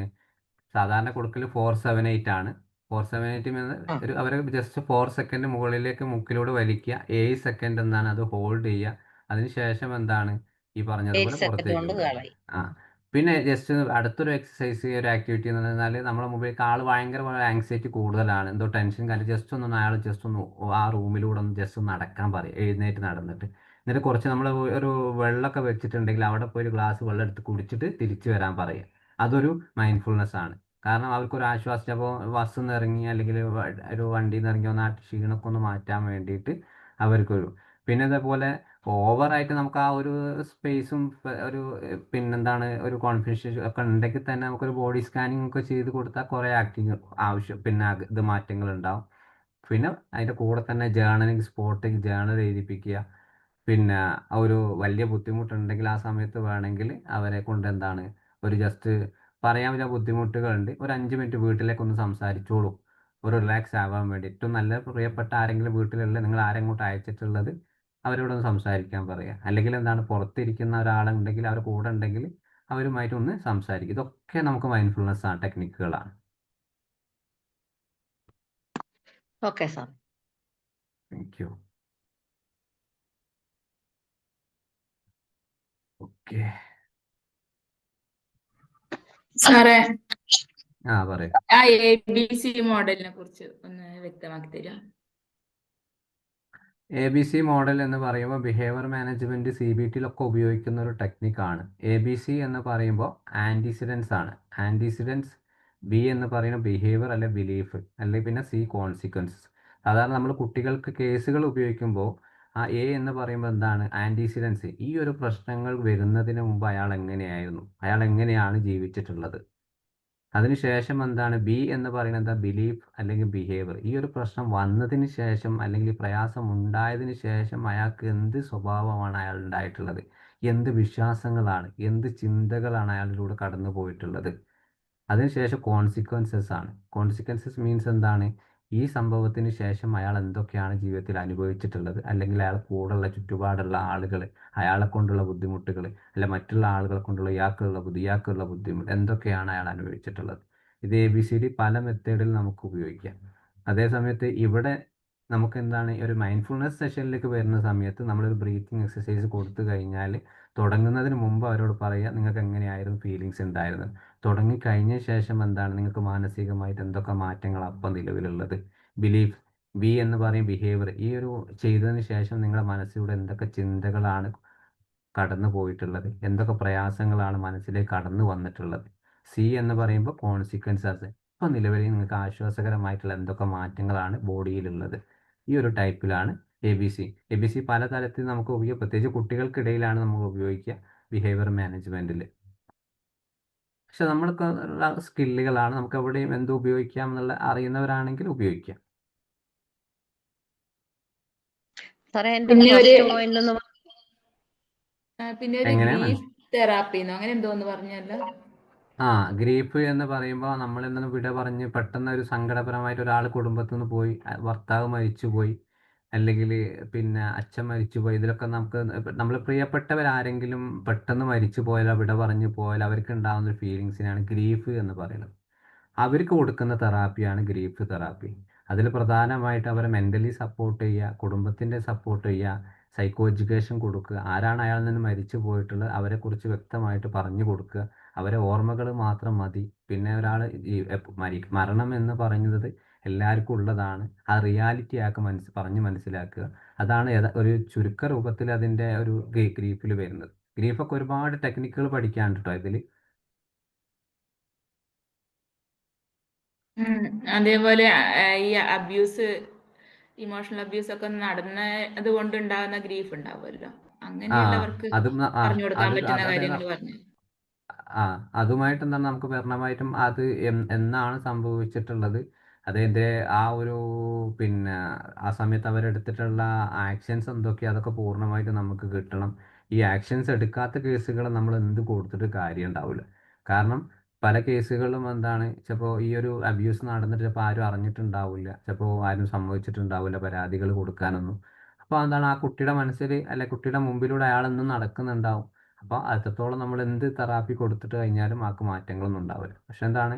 [SPEAKER 2] സാധാരണ കൊടുക്കൽ 4-7-8 ആണ്. 4-7-8 ഒരു അവരെ ജസ്റ്റ് 4 സെക്കൻഡ് മുകളിലേക്ക് മുക്കിലൂടെ വലിക്കുക, 7 സെക്കൻഡ് എന്താണ് അത് ഹോൾഡ് ചെയ്യുക, അതിനുശേഷം എന്താണ് ഈ പറഞ്ഞതുപോലെ പുറത്തേക്ക് വിടുക. പിന്നെ ജസ്റ്റ് അടുത്തൊരു എക്സസൈസ്, ഒരു ആക്ടിവിറ്റി എന്ന് പറഞ്ഞാൽ നമ്മുടെ മുമ്പിലേക്ക് ആൾ ഭയങ്കര ആങ്സൈറ്റി കൂടുതലാണ്, എന്തോ ടെൻഷൻ കാര്യം, ജസ്റ്റ് ഒന്ന് അയാൾ ജസ്റ്റ് ഒന്ന് ആ റൂമിലൂടെ ഒന്ന് ജസ്റ്റ് ഒന്ന് നടക്കാൻ പറയും, എഴുന്നേറ്റ് നടന്നിട്ട്. എന്നിട്ട് കുറച്ച് നമ്മൾ ഒരു വെള്ളമൊക്കെ വെച്ചിട്ടുണ്ടെങ്കിൽ അവിടെ പോയി ഒരു ഗ്ലാസ് വെള്ളം എടുത്ത് കുടിച്ചിട്ട് തിരിച്ചു വരാൻ പറയുക. അതൊരു മൈൻഡ്ഫുൾനെസ് ആണ്. കാരണം അവർക്കൊരു ആശ്വാസം. അപ്പോൾ ബസ്സിൽ നിന്ന് ഇറങ്ങി അല്ലെങ്കിൽ ഒരു വണ്ടിയിൽ നിന്ന് ഇറങ്ങി ഒന്ന് ആ ക്ഷീണമൊക്കെ ഒന്ന് മാറ്റാൻ വേണ്ടിയിട്ട് അവർക്കൊരു. പിന്നെ അതേപോലെ ഓവറായിട്ട് നമുക്ക് ആ ഒരു സ്പേസും ഒരു പിന്നെന്താണ് ഒരു കോൺഫിഡൻസ് ഒക്കെ ഉണ്ടെങ്കിൽ തന്നെ നമുക്കൊരു ബോഡി സ്കാനിങ് ഒക്കെ ചെയ്ത് കൊടുത്താൽ കുറേ ആക്ടിങ് ആവശ്യം പിന്നെ ഇത് മാറ്റങ്ങൾ ഉണ്ടാവും. പിന്നെ അതിൻ്റെ കൂടെ തന്നെ ജേർണലിങ്, സ്പോട്ടിങ് ജേർണൽ എഴുതിപ്പിക്കുക. പിന്നെ ഒരു വലിയ ബുദ്ധിമുട്ടുണ്ടെങ്കിൽ ആ സമയത്ത് വേണമെങ്കിൽ അവരെ കൊണ്ട് എന്താണ് ഒരു ജസ്റ്റ് പറയാൻ പറ്റുന്ന ബുദ്ധിമുട്ടുകളുണ്ട്, ഒരു 5 മിനിറ്റ് വീട്ടിലേക്കൊന്ന് സംസാരിച്ചോളൂ, ഒരു റിലാക്സ് ആവാൻ വേണ്ടി. ഏറ്റവും നല്ല പ്രിയപ്പെട്ട ആരെങ്കിലും വീട്ടിലുള്ള നിങ്ങൾ ആരെങ്ങോട്ട് അയച്ചിട്ടുള്ളത് അവരോടൊന്ന് സംസാരിക്കാൻ പറയുക. അല്ലെങ്കിൽ എന്താണ് പുറത്തിരിക്കുന്ന ഒരാളുണ്ടെങ്കിൽ അവർ കൂടെ ഉണ്ടെങ്കിൽ അവരുമായിട്ടൊന്ന് സംസാരിക്കുക. ഇതൊക്കെ നമുക്ക് മൈൻഡ്ഫുൾനെസ് ടെക്നിക്കുകളാണ്.
[SPEAKER 6] Okay sir.
[SPEAKER 2] Thank you. Okay
[SPEAKER 5] സാറേ,
[SPEAKER 2] പറയൂ.
[SPEAKER 5] ആ ABC മോഡലിനെ കുറിച്ച് ഒന്ന് വ്യക്തമാക്കി തരാം.
[SPEAKER 2] ABC മോഡൽ എന്ന് പറയുമ്പോൾ ബിഹേവിയർ മാനേജ്മെന്റ് CBTയിലൊക്കെ ഉപയോഗിക്കുന്ന ഒരു ടെക്നിക്കാണ്. ABC എന്ന് പറയുമ്പോൾ ആൻറ്റിസിഡൻസ് ആണ്. ആൻറ്റിസിഡൻസ്. B എന്ന് പറയുന്ന ബിഹേവിയർ അല്ലെ ബിലീഫ്, അല്ലെങ്കിൽ പിന്നെ C കോൺസിക്വൻസസ്. സാധാരണ നമ്മൾ കുട്ടികൾക്ക് കേസുകൾ ഉപയോഗിക്കുമ്പോൾ ആ A എന്ന് പറയുമ്പോൾ എന്താണ് ആൻറ്റിസിഡൻസ്. ഈ ഒരു പ്രശ്നങ്ങൾ വരുന്നതിന് മുമ്പ് അയാൾ എങ്ങനെയായിരുന്നു, അയാൾ എങ്ങനെയാണ് ജീവിച്ചിട്ടുള്ളത്. അതിനുശേഷം എന്താണ് B എന്ന് പറയുന്നത് എന്താ ബിലീഫ് അല്ലെങ്കിൽ ബിഹേവിയർ. ഈ ഒരു പ്രശ്നം വന്നതിന് ശേഷം അല്ലെങ്കിൽ പ്രയാസം ഉണ്ടായതിനു ശേഷം അയാൾക്ക് എന്ത് സ്വഭാവമാണ് അയാൾ ഉണ്ടായിട്ടുള്ളത്, എന്ത് വിശ്വാസങ്ങളാണ്, എന്ത് ചിന്തകളാണ് അയാളിലൂടെ കടന്നു പോയിട്ടുള്ളത്. അതിനുശേഷം കോൺസിക്വൻസസ് ആണ്. കോൺസിക്വൻസസ് മീൻസ് എന്താണ് ഈ സംഭവത്തിന് ശേഷം അയാൾ എന്തൊക്കെയാണ് ജീവിതത്തിൽ അനുഭവിച്ചിട്ടുള്ളത്, അല്ലെങ്കിൽ അയാൾ കൂടെയുള്ള ചുറ്റുപാടുള്ള ആളുകൾ, അയാളെ കൊണ്ടുള്ള ബുദ്ധിമുട്ടുകൾ, അല്ല മറ്റുള്ള ആളുകളെ കൊണ്ടുള്ള ഇയാൾക്കുള്ള ബുദ്ധിമുട്ട് എന്തൊക്കെയാണ് അയാൾ അനുഭവിച്ചിട്ടുള്ളത്. ഇത് ABCD പല മെത്തേഡിൽ നമുക്ക് ഉപയോഗിക്കാം. അതേ സമയത്ത് ഇവിടെ നമുക്ക് എന്താണ്, ഒരു മൈൻഡ്ഫുൾനെസ് സെഷനിലേക്ക് വരുന്ന സമയത്ത് നമ്മളൊരു ബ്രീത്തിങ് എക്സസൈസ് കൊടുത്തു കഴിഞ്ഞാൽ തുടങ്ങുന്നതിന് മുമ്പ് അവരോട് പറയുക നിങ്ങൾക്ക് എങ്ങനെയായിരുന്നു ഫീലിങ്സ് ഉണ്ടായിരുന്നത്. തുടങ്ങിക്കഴിഞ്ഞ ശേഷം എന്താണ് നിങ്ങൾക്ക് മാനസികമായിട്ട് എന്തൊക്കെ മാറ്റങ്ങളാണ് അപ്പം നിലവിലുള്ളത്. ബിലീഫ്, ബി എന്ന് പറയും ബിഹേവിയർ. ഈ ഒരു ചെയ്തതിന് ശേഷം നിങ്ങളുടെ മനസ്സിലൂടെ എന്തൊക്കെ ചിന്തകളാണ് കടന്നു പോയിട്ടുള്ളത്, എന്തൊക്കെ പ്രയാസങ്ങളാണ് മനസ്സിലേക്ക് കടന്നു വന്നിട്ടുള്ളത്. സി എന്ന് പറയുമ്പോൾ കോൺസിക്വൻസസ്. ഇപ്പം നിലവിൽ നിങ്ങൾക്ക് ആശ്വാസകരമായിട്ടുള്ള എന്തൊക്കെ മാറ്റങ്ങളാണ് ബോഡിയിലുള്ളത്. ഈ ഒരു ടൈപ്പിലാണ് ABC പല തരത്തിൽ നമുക്ക് ഉപയോഗിക്കാം. പ്രത്യേകിച്ച് കുട്ടികൾക്കിടയിലാണ് നമുക്ക് ഉപയോഗിക്കുക ബിഹേവിയർ മാനേജ്മെൻറ്റിൽ. പക്ഷെ നമ്മൾക്ക് ഉള്ള സ്കില്ലുകളാണ്, നമുക്ക് എവിടെയും എന്ത് ഉപയോഗിക്കാം എന്നുള്ള അറിയുന്നവരാണെങ്കിൽ ഉപയോഗിക്കാം.
[SPEAKER 6] സാറേ എന്റെ
[SPEAKER 5] പിന്നെ ഒരു
[SPEAKER 6] ഫസ്റ്റ് പോയിന്റ് എന്ന്
[SPEAKER 5] പിന്നെ ഒരു
[SPEAKER 2] എങ്ങനെയാണ്?
[SPEAKER 5] ഗ്രീഫ് തെറാപ്പിന്നോ അങ്ങനെ എന്തോന്ന് പറഞ്ഞല്ലോ.
[SPEAKER 2] ഗ്രീഫ് എന്ന് പറയുമ്പോൾ നമ്മൾ എന്താണ് വിട പറഞ്ഞ് പെട്ടെന്ന് ഒരു സങ്കടപരമായിട്ട് ഒരാൾ കുടുംബത്തിൽ നിന്ന് പോയി, ഭർത്താവ് മരിച്ചുപോയി, അല്ലെങ്കിൽ പിന്നെ അച്ഛൻ മരിച്ചുപോയി. ഇതിലൊക്കെ നമുക്ക് നമ്മൾ പ്രിയപ്പെട്ടവരാരെങ്കിലും പെട്ടെന്ന് മരിച്ചു പോയാലോ വിട പറഞ്ഞു പോയാൽ അവർക്ക് ഉണ്ടാകുന്ന ഒരു ഫീലിങ്സിനാണ് ഗ്രീഫ് എന്ന് പറയുന്നത്. അവർക്ക് കൊടുക്കുന്ന തെറാപ്പിയാണ് ഗ്രീഫ് തെറാപ്പി. അതിൽ പ്രധാനമായിട്ട് അവരെ മെൻ്റലി സപ്പോർട്ട് ചെയ്യുക, കുടുംബത്തിൻ്റെ സപ്പോർട്ട് ചെയ്യുക, സൈക്കോ എഡ്യൂക്കേഷൻ കൊടുക്കുക. ആരാണ് അയാളിൽ നിന്ന് മരിച്ചു പോയിട്ടുള്ളത് അവരെക്കുറിച്ച് വ്യക്തമായിട്ട് പറഞ്ഞു കൊടുക്കുക. അവരെ ഓർമ്മകൾ മാത്രം മതി. പിന്നെ ഒരാൾ മരണം എന്ന് പറയുന്നത് എല്ലാവർക്കും ഉള്ളതാണ്. ആ റിയാലിറ്റി ആക്കി പറഞ്ഞ് മനസ്സിലാക്കുക. അതാണ് ഒരു ചുരുക്ക രൂപത്തിൽ അതിൻ്റെ ഒരു ഗ്രീഫിൽ വരുന്നത്. ഗ്രീഫൊക്കെ ഒരുപാട് ടെക്നിക്കുകൾ പഠിക്കാനുണ്ട് കേട്ടോ ഇതിൽ.
[SPEAKER 5] അതേപോലെ ഈ ഇമോഷണൽ അബ്യൂസ് ഒക്കെ നടന്നത് കൊണ്ടുണ്ടാകുന്ന ഗ്രീഫ് ഉണ്ടാവുമല്ലോ, അങ്ങനെയുള്ളവർക്ക് പറഞ്ഞു കൊടുക്കാൻ പറ്റുന്ന കാര്യങ്ങൾ പറഞ്ഞു.
[SPEAKER 2] അതുമായിട്ട് എന്താണ് നമുക്ക് പൂർണ്ണമായിട്ടും അത് എന്നാണ് സംഭവിച്ചിട്ടുള്ളത്, അതിൻ്റെ ആ ഒരു പിന്നെ ആ സമയത്ത് അവരെടുത്തിട്ടുള്ള ആക്ഷൻസ് എന്തൊക്കെയാണ്, അതൊക്കെ പൂർണ്ണമായിട്ടും നമുക്ക് കിട്ടണം. ഈ ആക്ഷൻസ് എടുക്കാത്ത കേസുകൾ നമ്മൾ എന്ത് കൊടുത്തിട്ട് കാര്യം ഉണ്ടാവില്ല. കാരണം പല കേസുകളും എന്താണ് ചിലപ്പോൾ ഈ ഒരു അബ്യൂസ് നടന്നിട്ട് ചിലപ്പോൾ ആരും അറിഞ്ഞിട്ടുണ്ടാവില്ല, ചിലപ്പോൾ ആരും സമ്മതിച്ചിട്ടുണ്ടാവില്ല പരാതികൾ കൊടുക്കാനൊന്നും. അപ്പോൾ എന്താണ് ആ കുട്ടിയുടെ മനസ്സിൽ അല്ലെ കുട്ടിയുടെ മുമ്പിലൂടെ അയാളെന്നും നടക്കുന്നുണ്ടാവും. അപ്പോൾ അത്രത്തോളം നമ്മൾ എന്ത് തെറാപ്പി കൊടുത്തിട്ട് കഴിഞ്ഞാലും ആൾക്ക് മാറ്റങ്ങളൊന്നും ഉണ്ടാവില്ല. പക്ഷെ എന്താണ്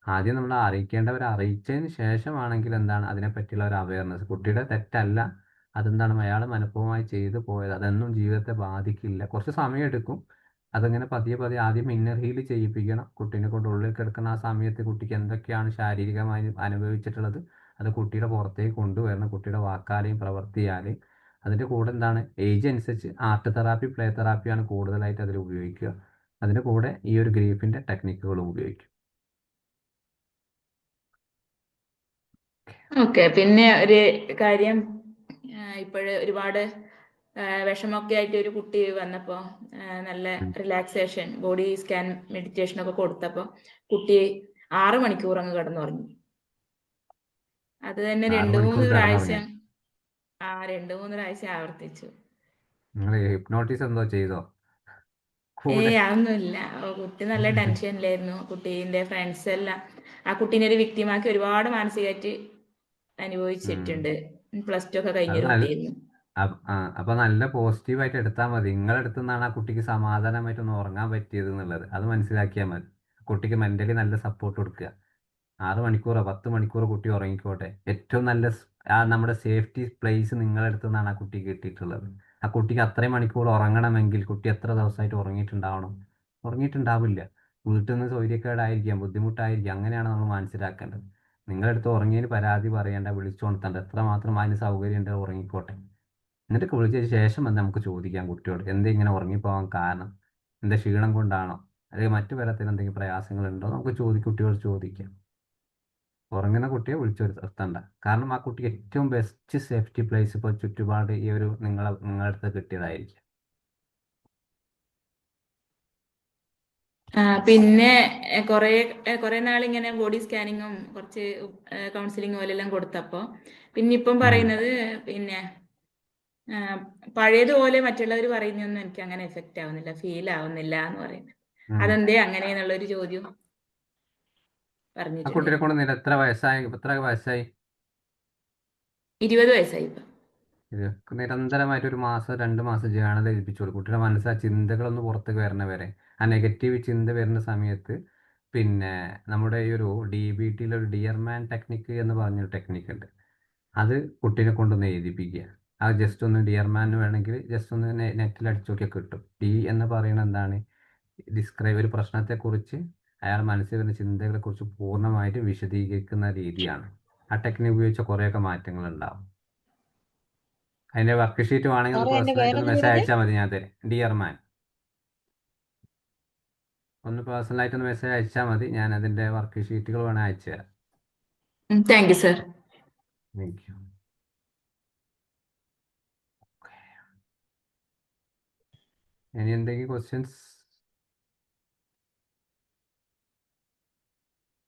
[SPEAKER 2] ആദ്യം നമ്മൾ അറിയിക്കേണ്ടവരെ അറിയിച്ചതിന് ശേഷമാണെങ്കിൽ എന്താണ് അതിനെപ്പറ്റിയുള്ള ഒരു അവയർനെസ്. കുട്ടിയുടെ തെറ്റല്ല, അതെന്താണ് അയാൾ മനഃപൂർവ്വമായി ചെയ്തു പോയത്, അതൊന്നും ജീവിതത്തെ ബാധിക്കില്ല. കുറച്ച് സമയം എടുക്കും. അതങ്ങനെ പതിയെ ആദ്യം ഇന്നർ ഹീൽ ചെയ്യിപ്പിക്കണം. കുട്ടീനെ കൊണ്ട് ഉള്ളിൽ കിടക്കുന്ന ആ സമയത്ത് കുട്ടിക്ക് എന്തൊക്കെയാണ് ശാരീരികമായി അനുഭവിച്ചിട്ടുള്ളത് അത് കുട്ടിയുടെ പുറത്തേക്ക് കൊണ്ടുവരണം, കുട്ടിയുടെ വാക്കാലെയും പ്രവൃത്തിയാലെയും. അതിൻ്റെ കൂടെ എന്താണ് ഏജ് അനുസരിച്ച് ആർട്ട് തെറാപ്പി, പ്ലേ തെറാപ്പിയാണ് കൂടുതലായിട്ട് അതിൽ ഉപയോഗിക്കുക. അതിൻ്റെ കൂടെ ഈ ഒരു ഗ്രീഫിൻ്റെ ടെക്നിക്കുകളും ഉപയോഗിക്കും.
[SPEAKER 5] ഓക്കെ. പിന്നെ ഒരു കാര്യം, ഇപ്പോഴ് ഒരുപാട് വിഷമമൊക്കെ ആയിട്ട് ഒരു കുട്ടി വന്നപ്പോൾ നല്ല റിലാക്സേഷൻ ബോഡി സ്കാൻ മെഡിറ്റേഷൻ ഒക്കെ കൊടുത്തപ്പോൾ കുട്ടി 6 മണിക്കൂർ അങ്ങ് കിടന്നുറങ്ങി. അത് തന്നെ 2-3 പ്രാവശ്യം 2-3 പ്രാവശ്യം ആവർത്തിച്ചു.
[SPEAKER 2] നിങ്ങൾ ഹിപ്നോട്ടിസ് എന്തോ ചെയ്തോ?
[SPEAKER 5] അതൊന്നുമില്ല. കുട്ടി നല്ല ടെൻഷനിലായിരുന്നു. കുട്ടീൻ്റെ ഫ്രണ്ട്സ് എല്ലാം ആ കുട്ടീനെ ഒരു വിക്ടിമാക്കി ഒരുപാട് മാനസികമായിട്ട് അനുഭവിച്ചിട്ടുണ്ട്. +2 ഒക്കെ കഴിഞ്ഞൊരു കുട്ടിയായിരുന്നു.
[SPEAKER 2] അപ്പൊ നല്ല പോസിറ്റീവായിട്ട് എടുത്താൽ മതി. നിങ്ങളെടുത്തു നിന്നാണ് ആ കുട്ടിക്ക് സമാധാനമായിട്ടൊന്ന് ഉറങ്ങാൻ പറ്റിയത് എന്നുള്ളത് അത് മനസ്സിലാക്കിയാൽ മതി. കുട്ടിക്ക് മെന്റലി നല്ല സപ്പോർട്ട് കൊടുക്കുക. 6 മണിക്കൂറോ 10 മണിക്കൂറോ കുട്ടി ഉറങ്ങിക്കോട്ടെ. ഏറ്റവും നല്ല നമ്മുടെ സേഫ്റ്റി പ്ലേസ് നിങ്ങളെടുത്തു നിന്നാണ് ആ കുട്ടിക്ക് കിട്ടിയിട്ടുള്ളത്. ആ കുട്ടിക്ക് അത്രയും മണിക്കൂർ ഉറങ്ങണമെങ്കിൽ കുട്ടി എത്ര ദിവസമായിട്ട് ഉറങ്ങിയിട്ടുണ്ടാവണം? ഉറങ്ങിയിട്ടുണ്ടാവില്ല. വീട്ടിൽ നിന്ന് സൗകര്യക്കേടായിരിക്കാം, ബുദ്ധിമുട്ടായിരിക്കാം. അങ്ങനെയാണ് നമ്മൾ മനസ്സിലാക്കേണ്ടത്. നിങ്ങളെടുത്ത് ഉറങ്ങിയതിന് പരാതി പറയേണ്ട, വിളിച്ചുണർത്തേണ്ട. എത്രമാത്രം അതിന് സൗകര്യം ഉണ്ട് ഉറങ്ങിക്കോട്ടെ. എന്നിട്ട് വിളിച്ചതിന് ശേഷം നമുക്ക് ചോദിക്കാം കുട്ടിയോട് എന്താ ഇങ്ങനെ ഉറങ്ങിപ്പോകാൻ കാരണം, എന്താ ക്ഷീണം കൊണ്ടാണോ അല്ലെങ്കിൽ മറ്റു തരത്തിൽ എന്തെങ്കിലും പ്രയാസങ്ങളുണ്ടോ നമുക്ക് കുട്ടിയോട് ചോദിക്കാം. ഉറങ്ങുന്ന കുട്ടിയെ വിളിച്ചുണർത്തണ്ട. കാരണം ആ കുട്ടിക്ക് ഏറ്റവും ബെസ്റ്റ് സേഫ്റ്റി പ്ലേസ് ഇപ്പോൾ ചുറ്റുപാട് ഈ ഒരു നിങ്ങളുടെ അടുത്ത് കിട്ടിയതായിരിക്കും.
[SPEAKER 5] പിന്നെ കുറെ നാളിങ്ങനെ ബോഡി സ്കാനിങ്ങും കുറച്ച് കൗൺസിലിംഗ് പോലെല്ലാം കൊടുത്തപ്പോൾ പിന്നെ ഇപ്പം പറയുന്നത് പിന്നെ പഴയതുപോലെ മറ്റുള്ളവർ പറയുന്നൊന്നും എനിക്ക് അങ്ങനെ എഫക്റ്റ് ആവുന്നില്ല, ഫീൽ ആവുന്നില്ല എന്ന് പറയുന്നത്. അതെന്തേ അങ്ങനെയെന്നുള്ളൊരു ചോദ്യം
[SPEAKER 2] ആ കുട്ടിയെ കൊണ്ട് എത്ര വയസ്സായി?
[SPEAKER 5] 20 വയസ്സായി ഇപ്പൊ.
[SPEAKER 2] ഇത് നിരന്തരമായിട്ട് ഒരു മാസം 2 മാസം ജേണൽ എഴുതിപ്പിച്ചോളൂ. കുട്ടിയുടെ മനസ്സിൽ ആ ചിന്തകളൊന്ന് പുറത്തേക്ക് വരണ വരെ, ആ നെഗറ്റീവ് ചിന്ത വരുന്ന സമയത്ത് പിന്നെ നമ്മുടെ ഈ ഒരു DBTയിൽ ഒരു ഡിയർമാൻ ടെക്നിക്ക് എന്ന് പറഞ്ഞൊരു ടെക്നിക്ക് ഉണ്ട്. അത് കുട്ടീനെ കൊണ്ടൊന്ന് എഴുതിപ്പിക്കുക. ആ ജസ്റ്റ് ഒന്ന് ഡിയർമാൻ വേണമെങ്കിൽ ജസ്റ്റ് ഒന്ന് നെറ്റിൽ അടിച്ചു നോക്കിയാൽ കിട്ടും. ഡി എന്ന് പറയുന്നത് എന്താണ്? ഡിസ്ക്രൈബ്, ഒരു പ്രശ്നത്തെക്കുറിച്ച് അയാൾ മനസ്സിൽ വരുന്ന ചിന്തകളെക്കുറിച്ച് പൂർണ്ണമായിട്ട് വിശദീകരിക്കുന്ന രീതിയാണ്. ആ ടെക്നിക്ക് ഉപയോഗിച്ച കുറേയൊക്കെ മാറ്റങ്ങൾ ഉണ്ടാവും. അതിന്റെ വർക്ക് ഷീറ്റ് വേണമെങ്കിൽ ഒന്ന്
[SPEAKER 6] സാറേ അതിന്റെ
[SPEAKER 2] പേഴ്സണലായിട്ട് ഒന്ന്
[SPEAKER 6] പേരെന്ത്
[SPEAKER 2] മെസ്സേജ്
[SPEAKER 6] പറഞ്ഞേ?
[SPEAKER 2] അയച്ചാൽ മതി. ഞാൻ തരാം. ഡിയർമാൻ ഒന്ന് പേഴ്സണലായിട്ട് ഒന്ന് മെസ്സേജ് അയച്ചാൽ മതി. ഞാൻ അതിന്റെ വർക്ക് ഷീറ്റുകൾ വേണേൽ അയച്ചു തരാം.
[SPEAKER 5] Thank you sir.
[SPEAKER 2] Thank you. ഇനി എന്തെങ്കിലും ക്വസ്റ്റ്യൻസ്?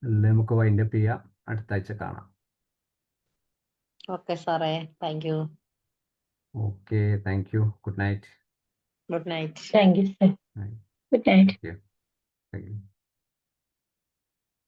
[SPEAKER 2] അല്ലേ നമുക്ക് വൈൻഡപ്പ് ചെയ്യാം. അടുത്ത ആഴ്ച കാണാം.
[SPEAKER 6] ഓക്കെ സാറേ, thank you.
[SPEAKER 2] Okay, thank U. Good night.
[SPEAKER 6] Good night.
[SPEAKER 7] Thank you, sir.
[SPEAKER 2] Night.
[SPEAKER 7] Good night.
[SPEAKER 2] Thank you. Thank you.